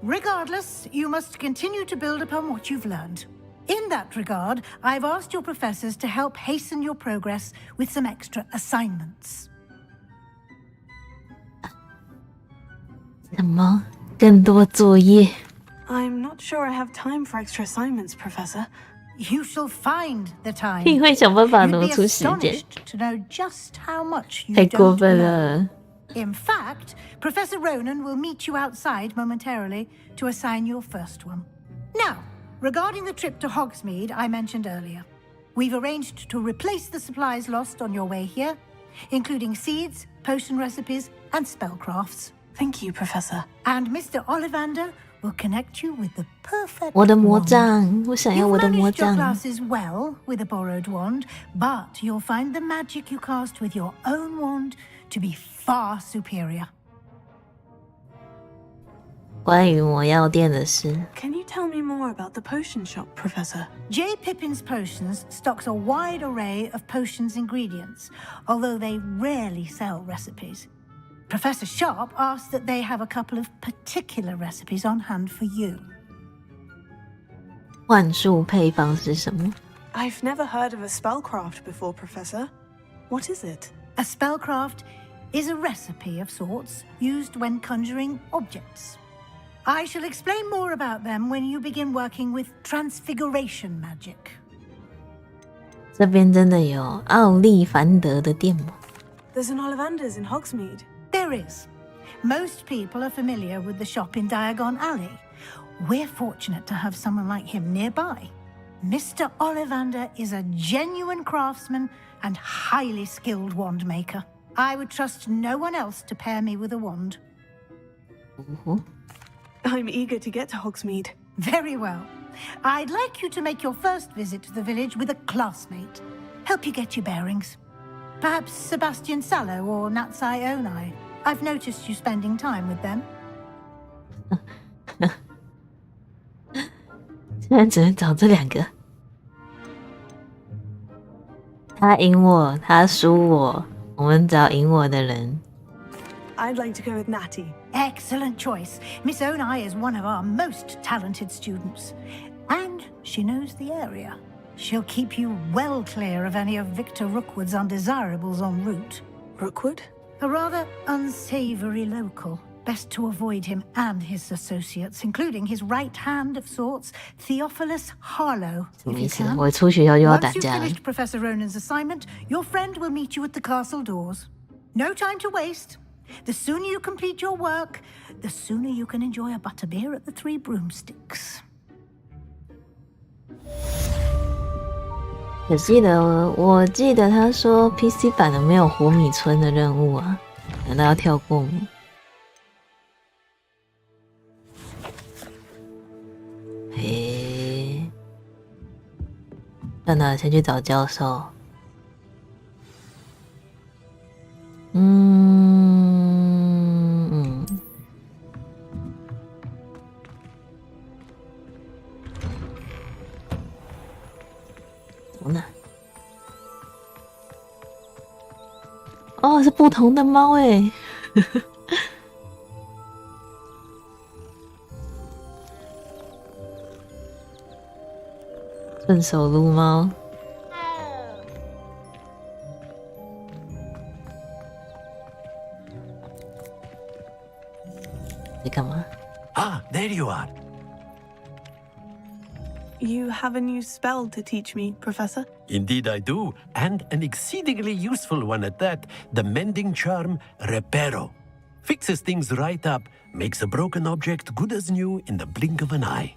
Regardless, you must continue to build upon what you've learned. In that regard, I've asked your professors to help hasten your progress with some extra assignments. 什么？更多作业？ I'm not sure I have time for extra assignments, Professor. You shall find the time. 你会想办法挪 You'd be 出时间。 astonished to know just how much you 太过 don't 分 know. 了。 In fact, Professor Ronan will meet you outside momentarily to assign your first one. Now, regarding the trip to Hogsmeade I mentioned earlier, we've arranged to replace the supplies lost on your way here, including seeds, potion recipes, and spellcrafts. Thank you, Professor. And Mr. Ollivander will connect you with the perfect 我的魔 wand. 杖，我想要 You've 我的魔 managed your 杖。 classes well with a borrowed wand, but you'll find the magic you cast with your own wand to be far superior. 关于魔药店的事， Can you tell me more about the potion shop, Professor? J. Pippin's Potions stocks a wide array of potions ingredients, although they rarely sell recipes. Professor Sharp asked that they have a couple of particular recipes on hand for you. 幻术配方是什么？ I've never heard of a spellcraft before, Professor. What is it? A spellcraft is a recipe of sorts used when conjuring objects. I shall explain more about them when you begin working with transfiguration magic. 这边真的有奥利凡德的店吗？ There's an Ollivander's in Hogsmeade. There is. Most people are familiar with the shop in Diagon Alley. We're fortunate to have someone like him nearby. Mr. Ollivander is a genuine craftsman and highly skilled wand maker. I would trust no one else to pair me with a wand. I'm eager to get to Hogsmeade. Very well. I'd like you to make your first visit to the village with a classmate. Help you get your bearings. Perhaps Sebastian Sallow or Natsai Onai. I've noticed you spending time with them. 现在只能找这两个。他赢我，他输我，我们找赢我的人。 I'd like to go with Natty. Excellent choice. Miss Onai is one of our most talented students. And she knows the area. She'll keep you well clear of any of Victor Rookwood's undesirables en route. Rookwood? A rather unsavory local. Best to avoid him and his associates, including his right hand of sorts, Theophilus Harlow. 什么意思？我出学校就要打 Once you've 架了。 finished Professor Ronan's assignment, your friend will meet you at the castle doors. No time to waste. The sooner you complete your work, the sooner you can enjoy a butterbeer at the Three Broomsticks. 我记得他说 PC 版的没有活米村的任务啊，难道要跳过吗？嘿，那先去找教授。怎么呢？哦，是不同的猫诶。顺手撸猫。在干嘛？ Ah, there you are. You have a new spell to teach me, Professor? Indeed I do, and an exceedingly useful one at that, the mending charm Reparo. Fixes things right up, makes a broken object good as new in the blink of an eye.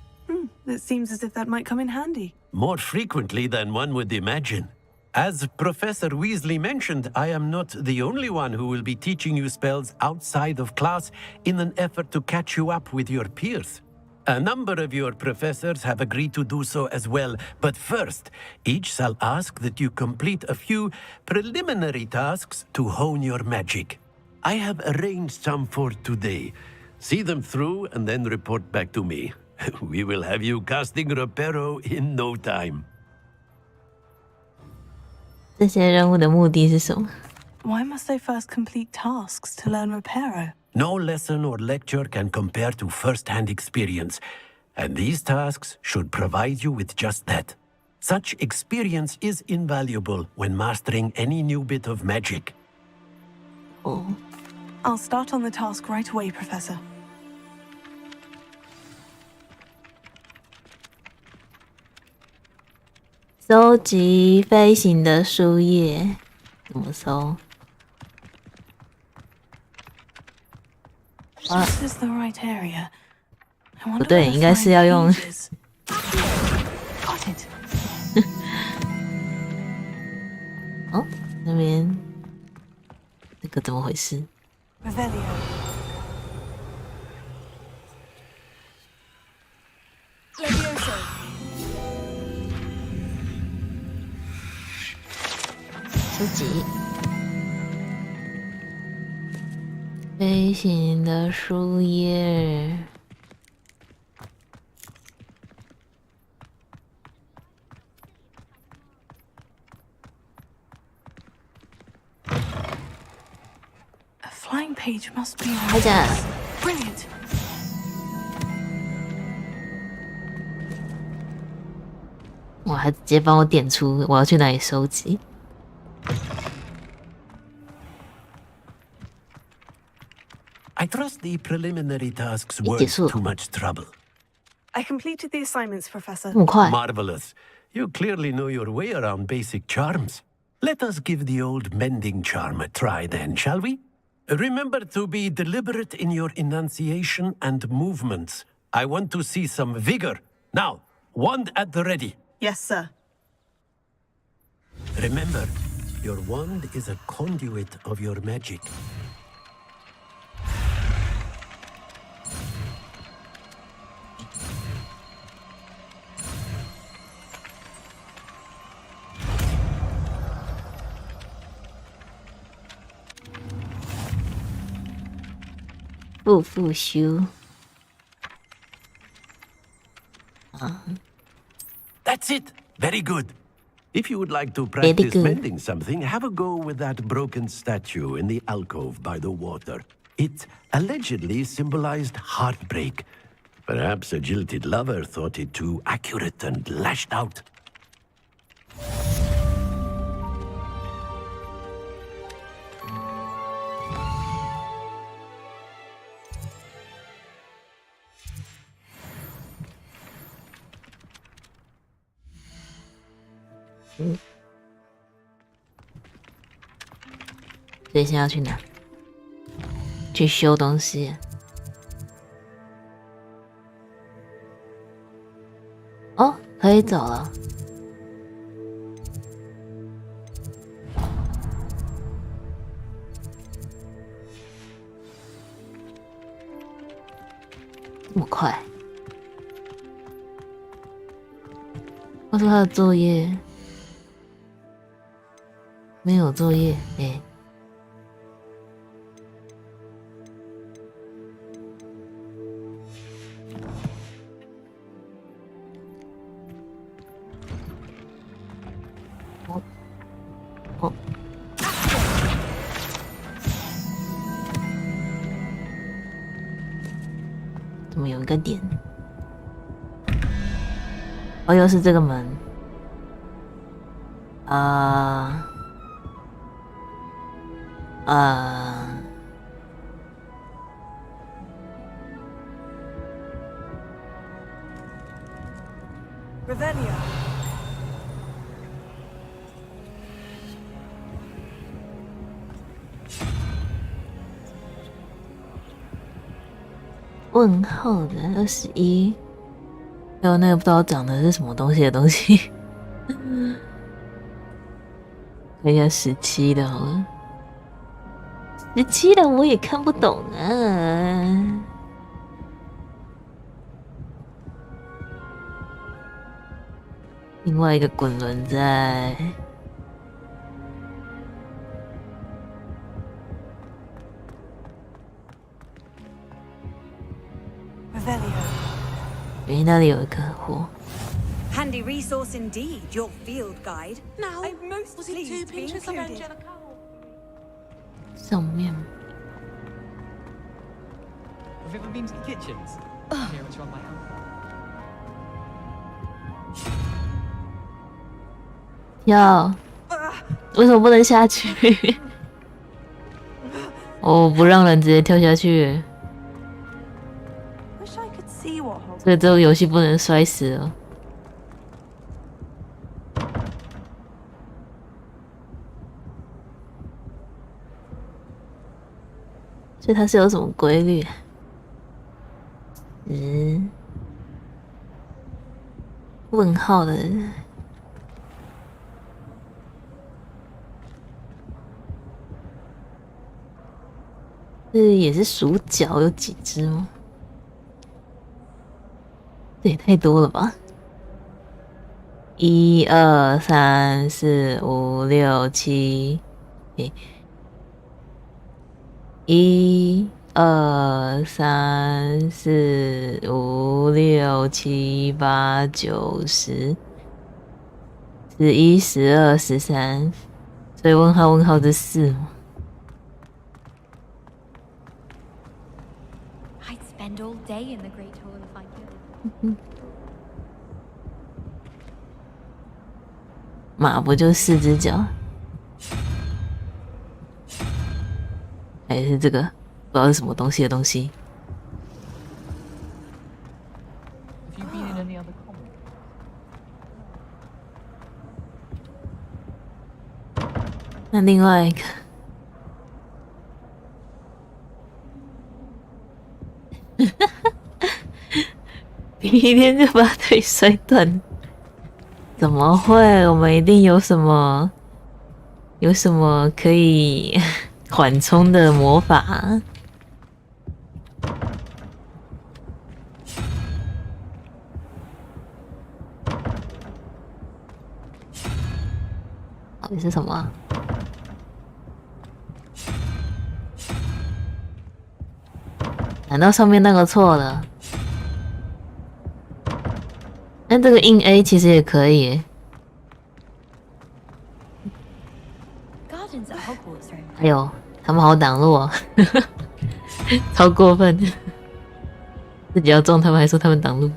It seems as if that might come in handy. More frequently than one would imagine. As Professor Weasley mentioned, I am not the only one who will be teaching you spells outside of class in an effort to catch you up with your peers. A number of your professors have agreed to do so as well, but first, each shall ask that you complete a few preliminary tasks to hone your magic. I have arranged some for today. See them through and then report back to me. We will have you casting Reparo in no time. 这些任务的目的是什么？ Why must I first complete tasks to learn Reparo? No lesson or lecture can compare to first-hand experience, and these tasks should provide you with just that. Such experience is invaluable when mastering any new bit of magic. Oh. I'll start on the task right away, Professor. 收集飞行的树叶，怎么收？ This is the right area. 不对，应该是要用。Got it. 哦，那边那个怎么回事？ Revelio. 收集飞行的树叶。A flying page must be. 开着。 Brilliant. 我还直接帮我点出我要去哪里收集。 I trust the preliminary tasks weren't too much trouble. I completed the assignments, Professor. Marvelous. You clearly know your way around basic charms. Let us give the old mending charm a try then, shall we? Remember to be deliberate in your enunciation and movements. I want to see some vigor. Now, wand at the ready. Yes, sir. Remember, your wand is a conduit of your magic. That's it. Very good. If you would like to practice mending something, have a go with that broken statue in the alcove by the water. It allegedly symbolized heartbreak. Perhaps a jilted lover thought it too accurate and lashed out. 所以现在要去哪？去修东西。哦，可以走了。这么快？他说他的作业没有作业，哎。哦，怎么有一个点？哦，又是这个门。Revelio. 问号的21，还有那个不知道长的是什么东西的东西。看一下17的好了，17的我也看不懂啊。另外一个滚轮在诶，那里有一个火。 Handy resource indeed, your field guide. Now, I'm most was it pleased 2 to be pinches of included. Angelica? 上面。 Have you ever been to the kitchens? Here, it's on my hand. 跳，为什么不能下去？哦，不让人直接跳下去， Wish I could see what 所以这个游戏不能摔死了。所以它是有什么规律？问号的。 这也是数角有几只吗？这也太多了吧！1、2、3、4、5、6、7，诶，1、2、3、4、5、6、7、8、9、10、11、12、13，所以问号问号是4吗？ Spend all day in the Great Hall if I could. 马不就4只脚？还是这个不知道是什么东西的东西？ Have you been in any other common? 那另外一个。 第一天就把腿摔断，怎么会？我们一定有什么可以缓冲的魔法？到底是什么啊？ 难道上面那个错了？但这个硬 A 其实也可以耶。哎呦，他们好挡路哦，超过分！自己要中，他们还说他们挡路。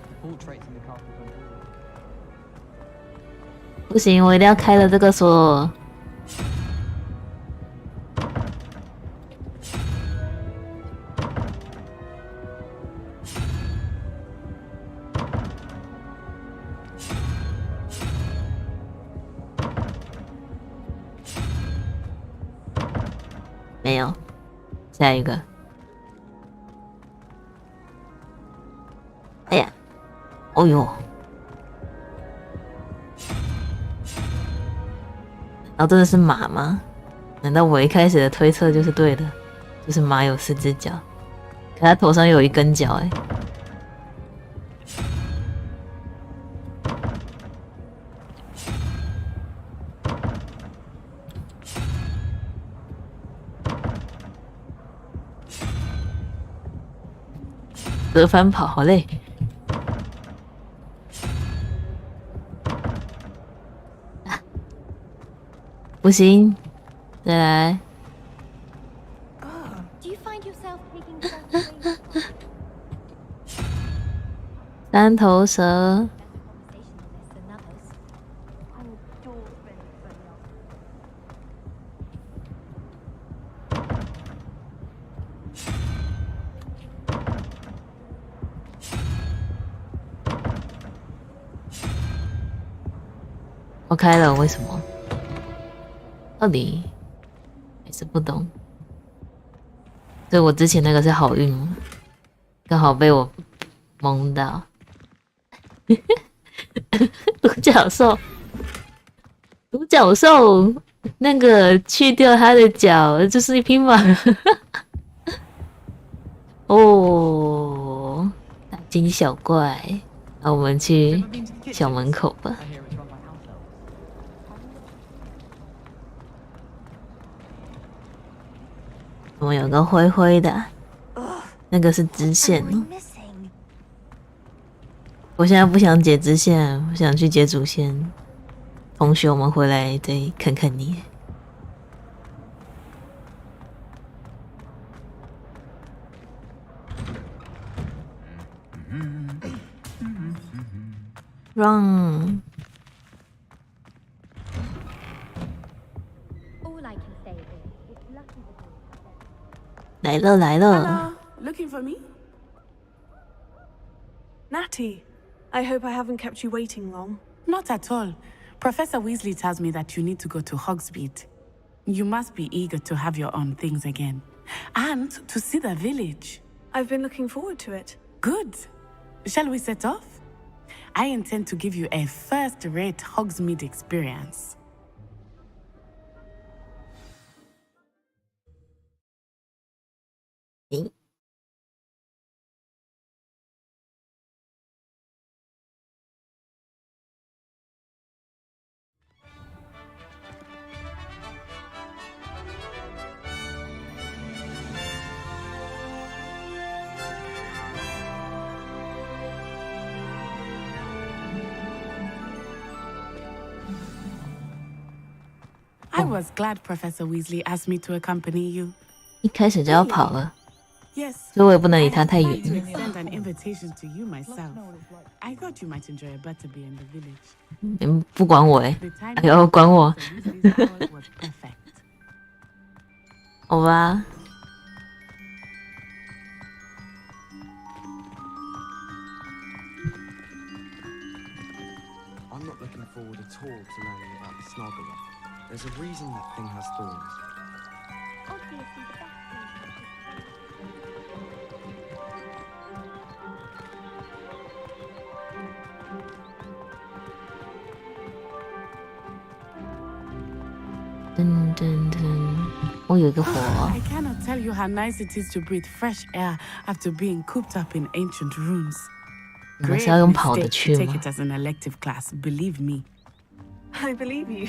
不行，我一定要开了这个锁。 没有，下一个。哎呀，哦呦！然后真的是马吗？难道我一开始的推测就是对的？就是马有4只脚，可它头上有一根角，哎，折返跑，好累。不行，再来。三头蛇。我开了，为什么？到底还是不懂。所以我之前那个是好运，刚好被我蒙到。独角兽，那个去掉它的脚，就是一匹马。哦，大惊小怪。那我们去小门口吧。怎么有个灰灰的？那个是支线哦。我现在不想解支线，我想去解主线。同学，我们回来再看看你。Run。来了来了。Looking for me? Natty, I hope I haven't kept you waiting long. Not at all. Professor Weasley tells me that you need to go to Hogsmeade. You must be eager to have your own things again. And to see the village. I've been looking forward to it. Good. Shall we set off? I intend to give you a first-rate Hogsmeade experience. I was glad Professor Weasley asked me to accompany you. 一开始就要跑了， Yes. 所以我也不能离他太 I 远 tried to extend an invitation to you myself. I thought you might enjoy a butterbeer in the village. 不管我哎，哎呦，管我。好吧。I'm not looking forward at all to learning about the Snargle. There's a reason that thing has thorns. I cannot tell you how nice it is to breathe fresh air after being cooped up in ancient rooms. Great mistake to take it as an elective class, believe me. I believe you.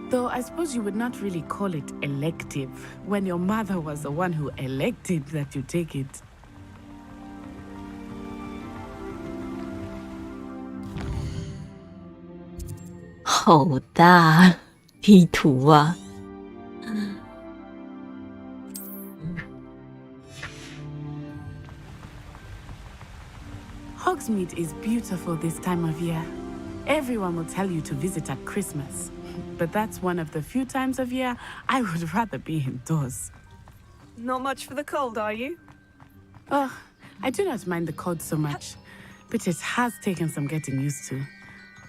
Though I suppose you would not really call it elective when your mother was the one who elected that you take it. Hậu大地图啊！ Hogsmeade is beautiful this time of year. Everyone will tell you to visit at Christmas. But that's one of the few times of year I would rather be indoors. Not much for the cold, are you? Oh, I do not mind the cold so much, but it has taken some getting used to.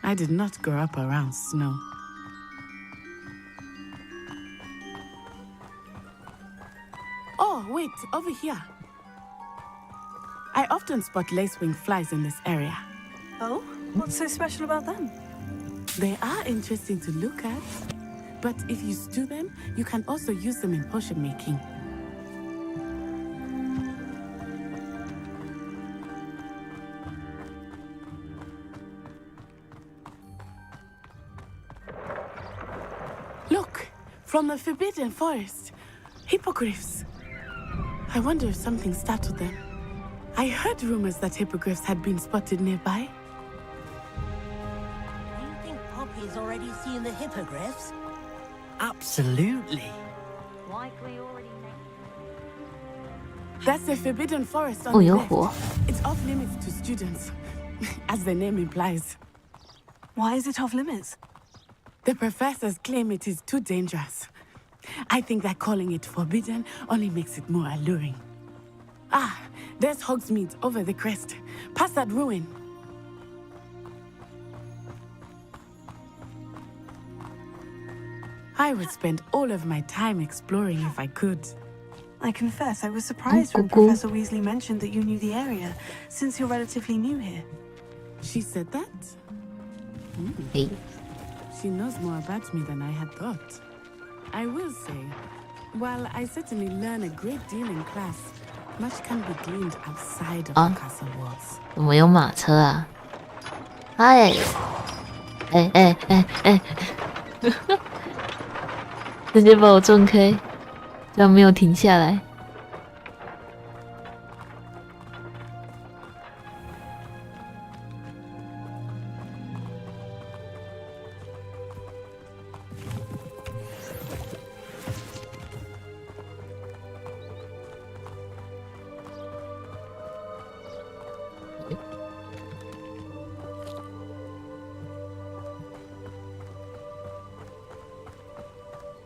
I did not grow up around snow. Oh, wait, over here. I often spot lacewing flies in this area. Oh? What's so special about them? They are interesting to look at, but if you stew them, you can also use them in potion making. Look, from the Forbidden Forest, hippogriffs. I wonder if something startled them. I heard rumors that hippogriffs had been spotted nearby. Do you think Poppy's already seen the hippogriffs? Absolutely. Likely already That's the forbidden forest on 哦， the 有 left. 火。 It's off limits to students, as the name implies. Why is it off limits? The professors claim it is too dangerous. I think that calling it forbidden only makes it more alluring. Ah, there's Hogsmeade over the crest. Past that ruin. I would spend all of my time exploring if I could. I confess I was surprised when Professor Weasley mentioned that you knew the area, since you're relatively new here. She said that? Hey. She knows more about me than I had thought. I will say, while I certainly learn a great deal in class, much can be gleaned outside of the castle walls. 怎么有马车啊？嗨，直接把我撞开，居然没有停下来。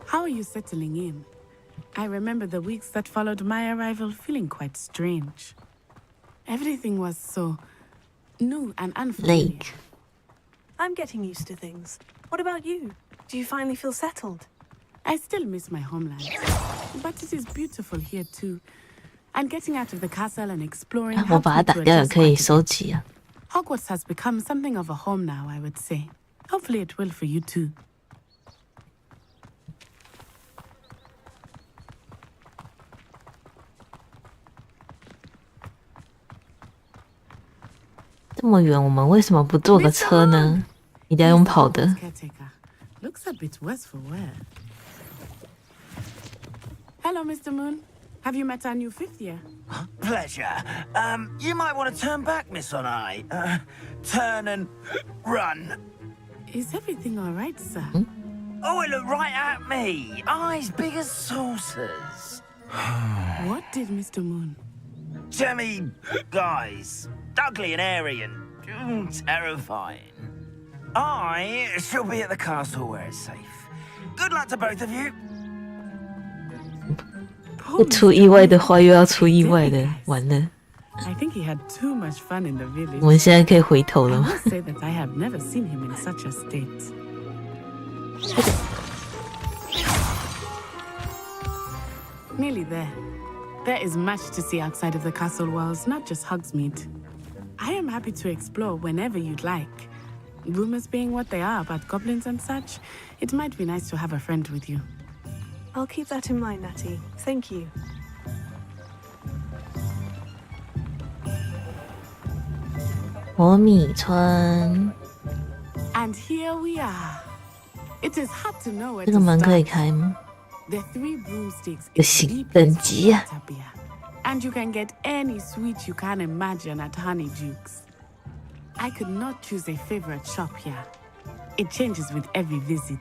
How are you settling in? I remember the weeks that followed my arrival feeling quite strange. Everything was so new and unfamiliar. I'm getting used to things. What about you? Do you finally feel settled? I still miss my homeland, but it is beautiful here too. And getting out of the castle and exploring 我把它打掉也可以收集啊。 Hogwarts has become something of a home now, I would say. Hopefully it will for you too. 这么远，我们为什么不坐个车呢？一定要用跑的。 Looks a bit worse for wear. Hello, Mr. Moon. Have you met our new fifth year? Pleasure. You might want to turn back, Miss On-Eye. Turn and run. Is everything all right, sir? Oh, it looked right at me. Eyes big as saucers. What did Mr. Moon? Jemmy guys. Ugly and airy and terrifying. I shall be at the castle where it's safe. Good luck to both of you. 不出意外的话，又要出意外的，完了。 I think he had too much fun in the village. 我们现在可以回头了吗？ I must say that I have never seen him in such a state. Nearly there. There is much to see outside of the castle walls, not just Hogsmeade. I am happy to explore whenever you'd like. Rumors being what they are about goblins and such, it might be nice to have a friend with you. I'll keep that in mind, Natty. Thank you. 活米村， And here we are. It is hard to know where 这 to 个门可以 start. 开吗？ The 3 broomsticks 不 is 行， deep 等级啊！ and you can get any sweet you can imagine at Honeydukes. I could not choose a favorite shop here. It changes with every visit.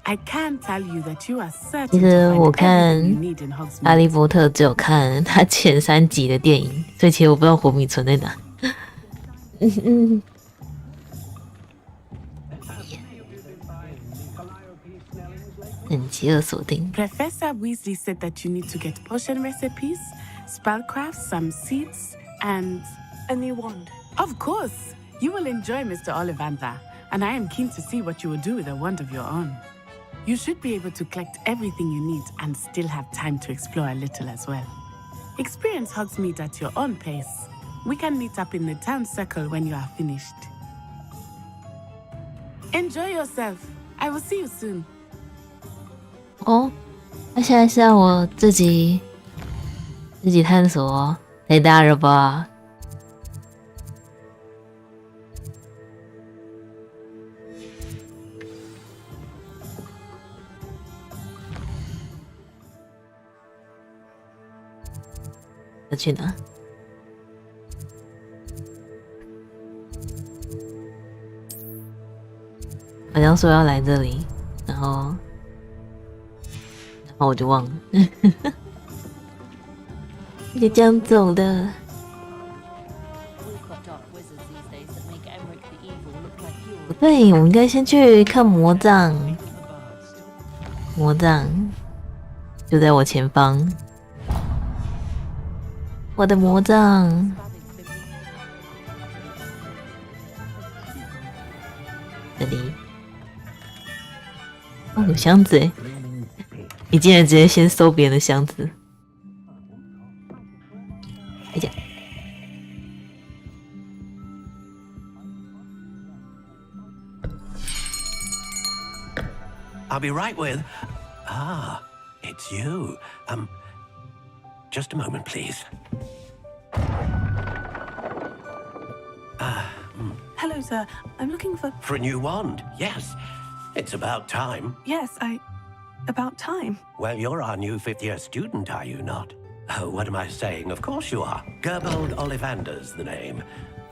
I can tell you that you are 其 certain 实 to 我 find 看 everything you need in 哈 Hogsmeade. 利波特只有看他前3集的电影，所以其实我不知道活米村在哪。等级2锁定。 Professor Weasley said that you need to get potion recipes, spellcraft, some seeds, and a new wand. Of course, you will enjoy Mr. Ollivander, and I am keen to see what you will do with a wand of your own. You should be able to collect everything you need and still have time to explore a little as well. Experience Hogsmeade at your own pace. We can meet up in the town circle when you are finished. Enjoy yourself. I will see you soon. 哦，那现在是让我自己探索，太大了吧？要去哪？好像说要来这里，然后我就忘了，就这样走的。不对，我们应该先去看魔杖。魔杖就在我前方，我的魔杖。这里。哦，有箱子诶！你竟然直接先搜别人的箱子。哎呀！ I'll be right with. Ah, it's you. Just a moment, please. Hello, sir. I'm looking for... For a new wand, yes. It's about time. Yes, about time. Well, you're our new fifth-year student, are you not? Oh, what am I saying? Of course you are. ʟᴜᴜᴜᴜ's the name.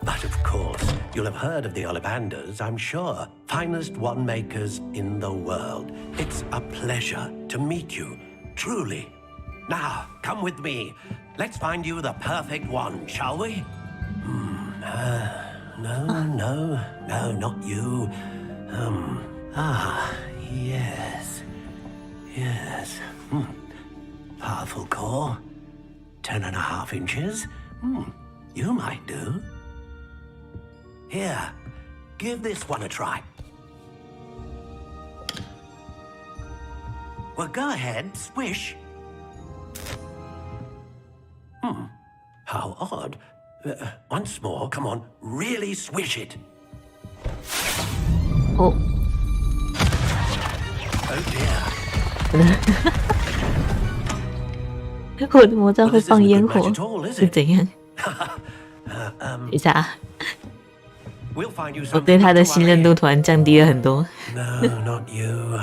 But of course, you'll have heard of the Ollivanders, I'm sure. Finest wand makers in the world. It's a pleasure to meet you, truly. Now, come with me. Let's find you the perfect wand, shall we? No, not you. Yes. Powerful core. 10.5 inches. You might do. Here, give this one a try. Well, go ahead, swish. How odd. Once more, come on, really swish it. Oh. Oh dear. 我的魔杖会放烟火，是怎样？等一下啊！我对他的信任度突然降低了很多。No, not you.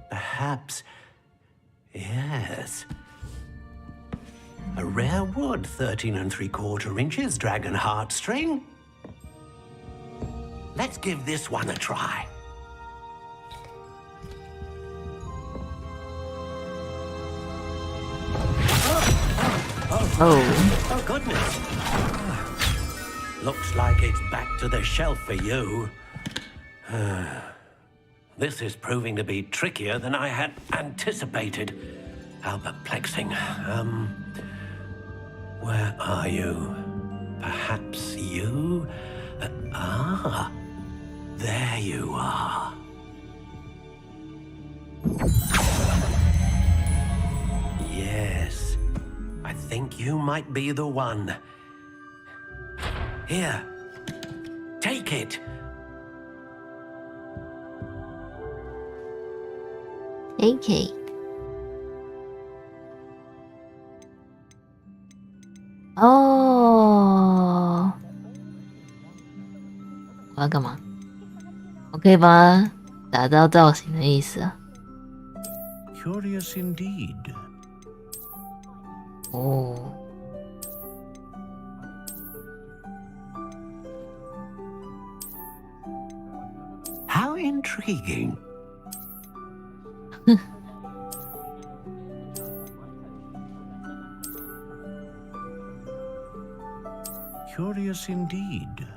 Perhaps. Yes. A rare wood, 13 3/4 inches, dragon heartstring. Let's give this one a try. Oh, goodness. Looks like it's back to the shelf for you. This is proving to be trickier than I had anticipated. How perplexing. Where are you? Perhaps you? There you are. Yes, I think you might be the one. Here, take it. Take it.哦，我要干嘛？我可以帮他打造造型的意思啊。Curious indeed. 哦。How intriguing. Curious indeed.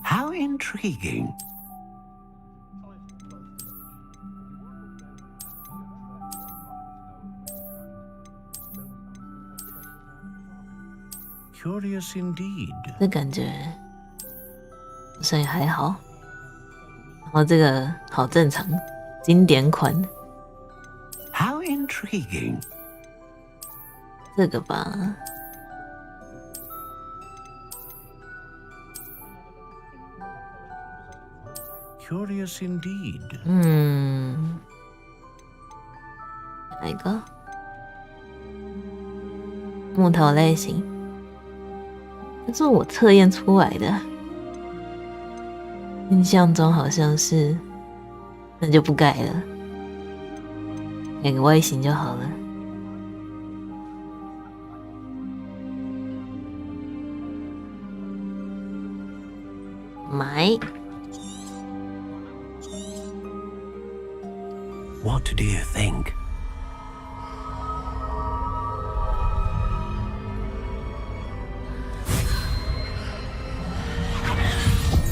How intriguing. Curious indeed. 这感觉好像也还好。然后这个好正常，经典款。How intriguing. 这个吧。Curious indeed. 哪一个？木头类型，这是我测验出来的，印象中好像是，那就不改了。改个外形就好了。买。What do you think?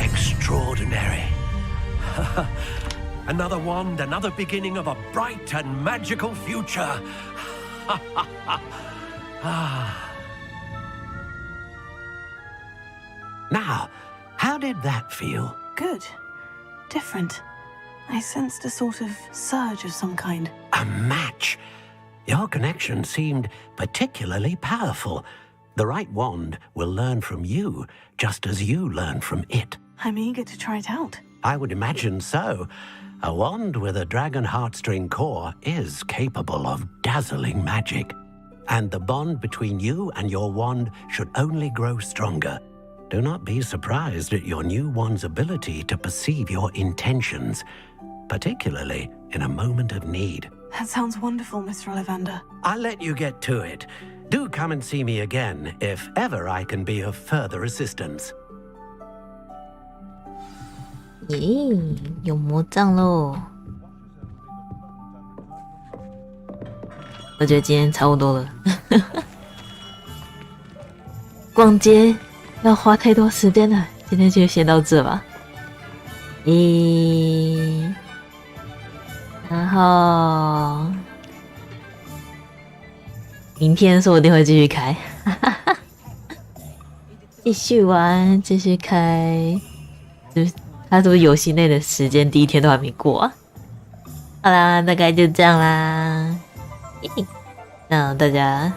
Extraordinary. Another wand, another beginning of a bright and magical future. Now, how did that feel? Good. Different. I sensed a sort of surge of some kind. A match. Your connection seemed particularly powerful. The right wand will learn from you, just as you learn from it. I'm eager to try it out. I would imagine so. A wand with a dragon heartstring core is capable of dazzling magic. And the bond between you and your wand should only grow stronger. Do not be surprised at your new wand's ability to perceive your intentions, particularly in a moment of need. That sounds wonderful, Mr. Ollivander. I'll let you get to it. Do come and see me again if ever I can be of further assistance. 耶，有魔杖喽！我觉得今天差不多了。逛街要花太多时间了，今天就先到这吧。然后明天说不定会继续开，继续玩，继续开。就是他是不是游戏内的时间第一天都还没过啊？好啦，大概就这样啦。那大家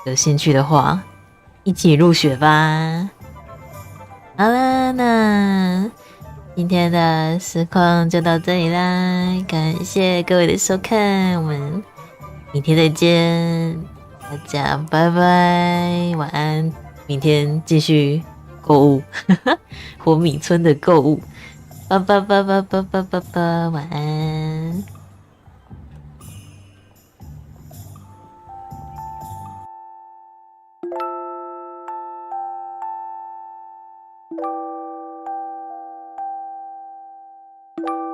有兴趣的话，一起入学吧。好啦，那今天的实况就到这里啦，感谢各位的收看，我们明天再见，大家拜拜，晚安，明天继续购物，活米村的购物，拜拜拜拜拜拜拜拜，晚安。you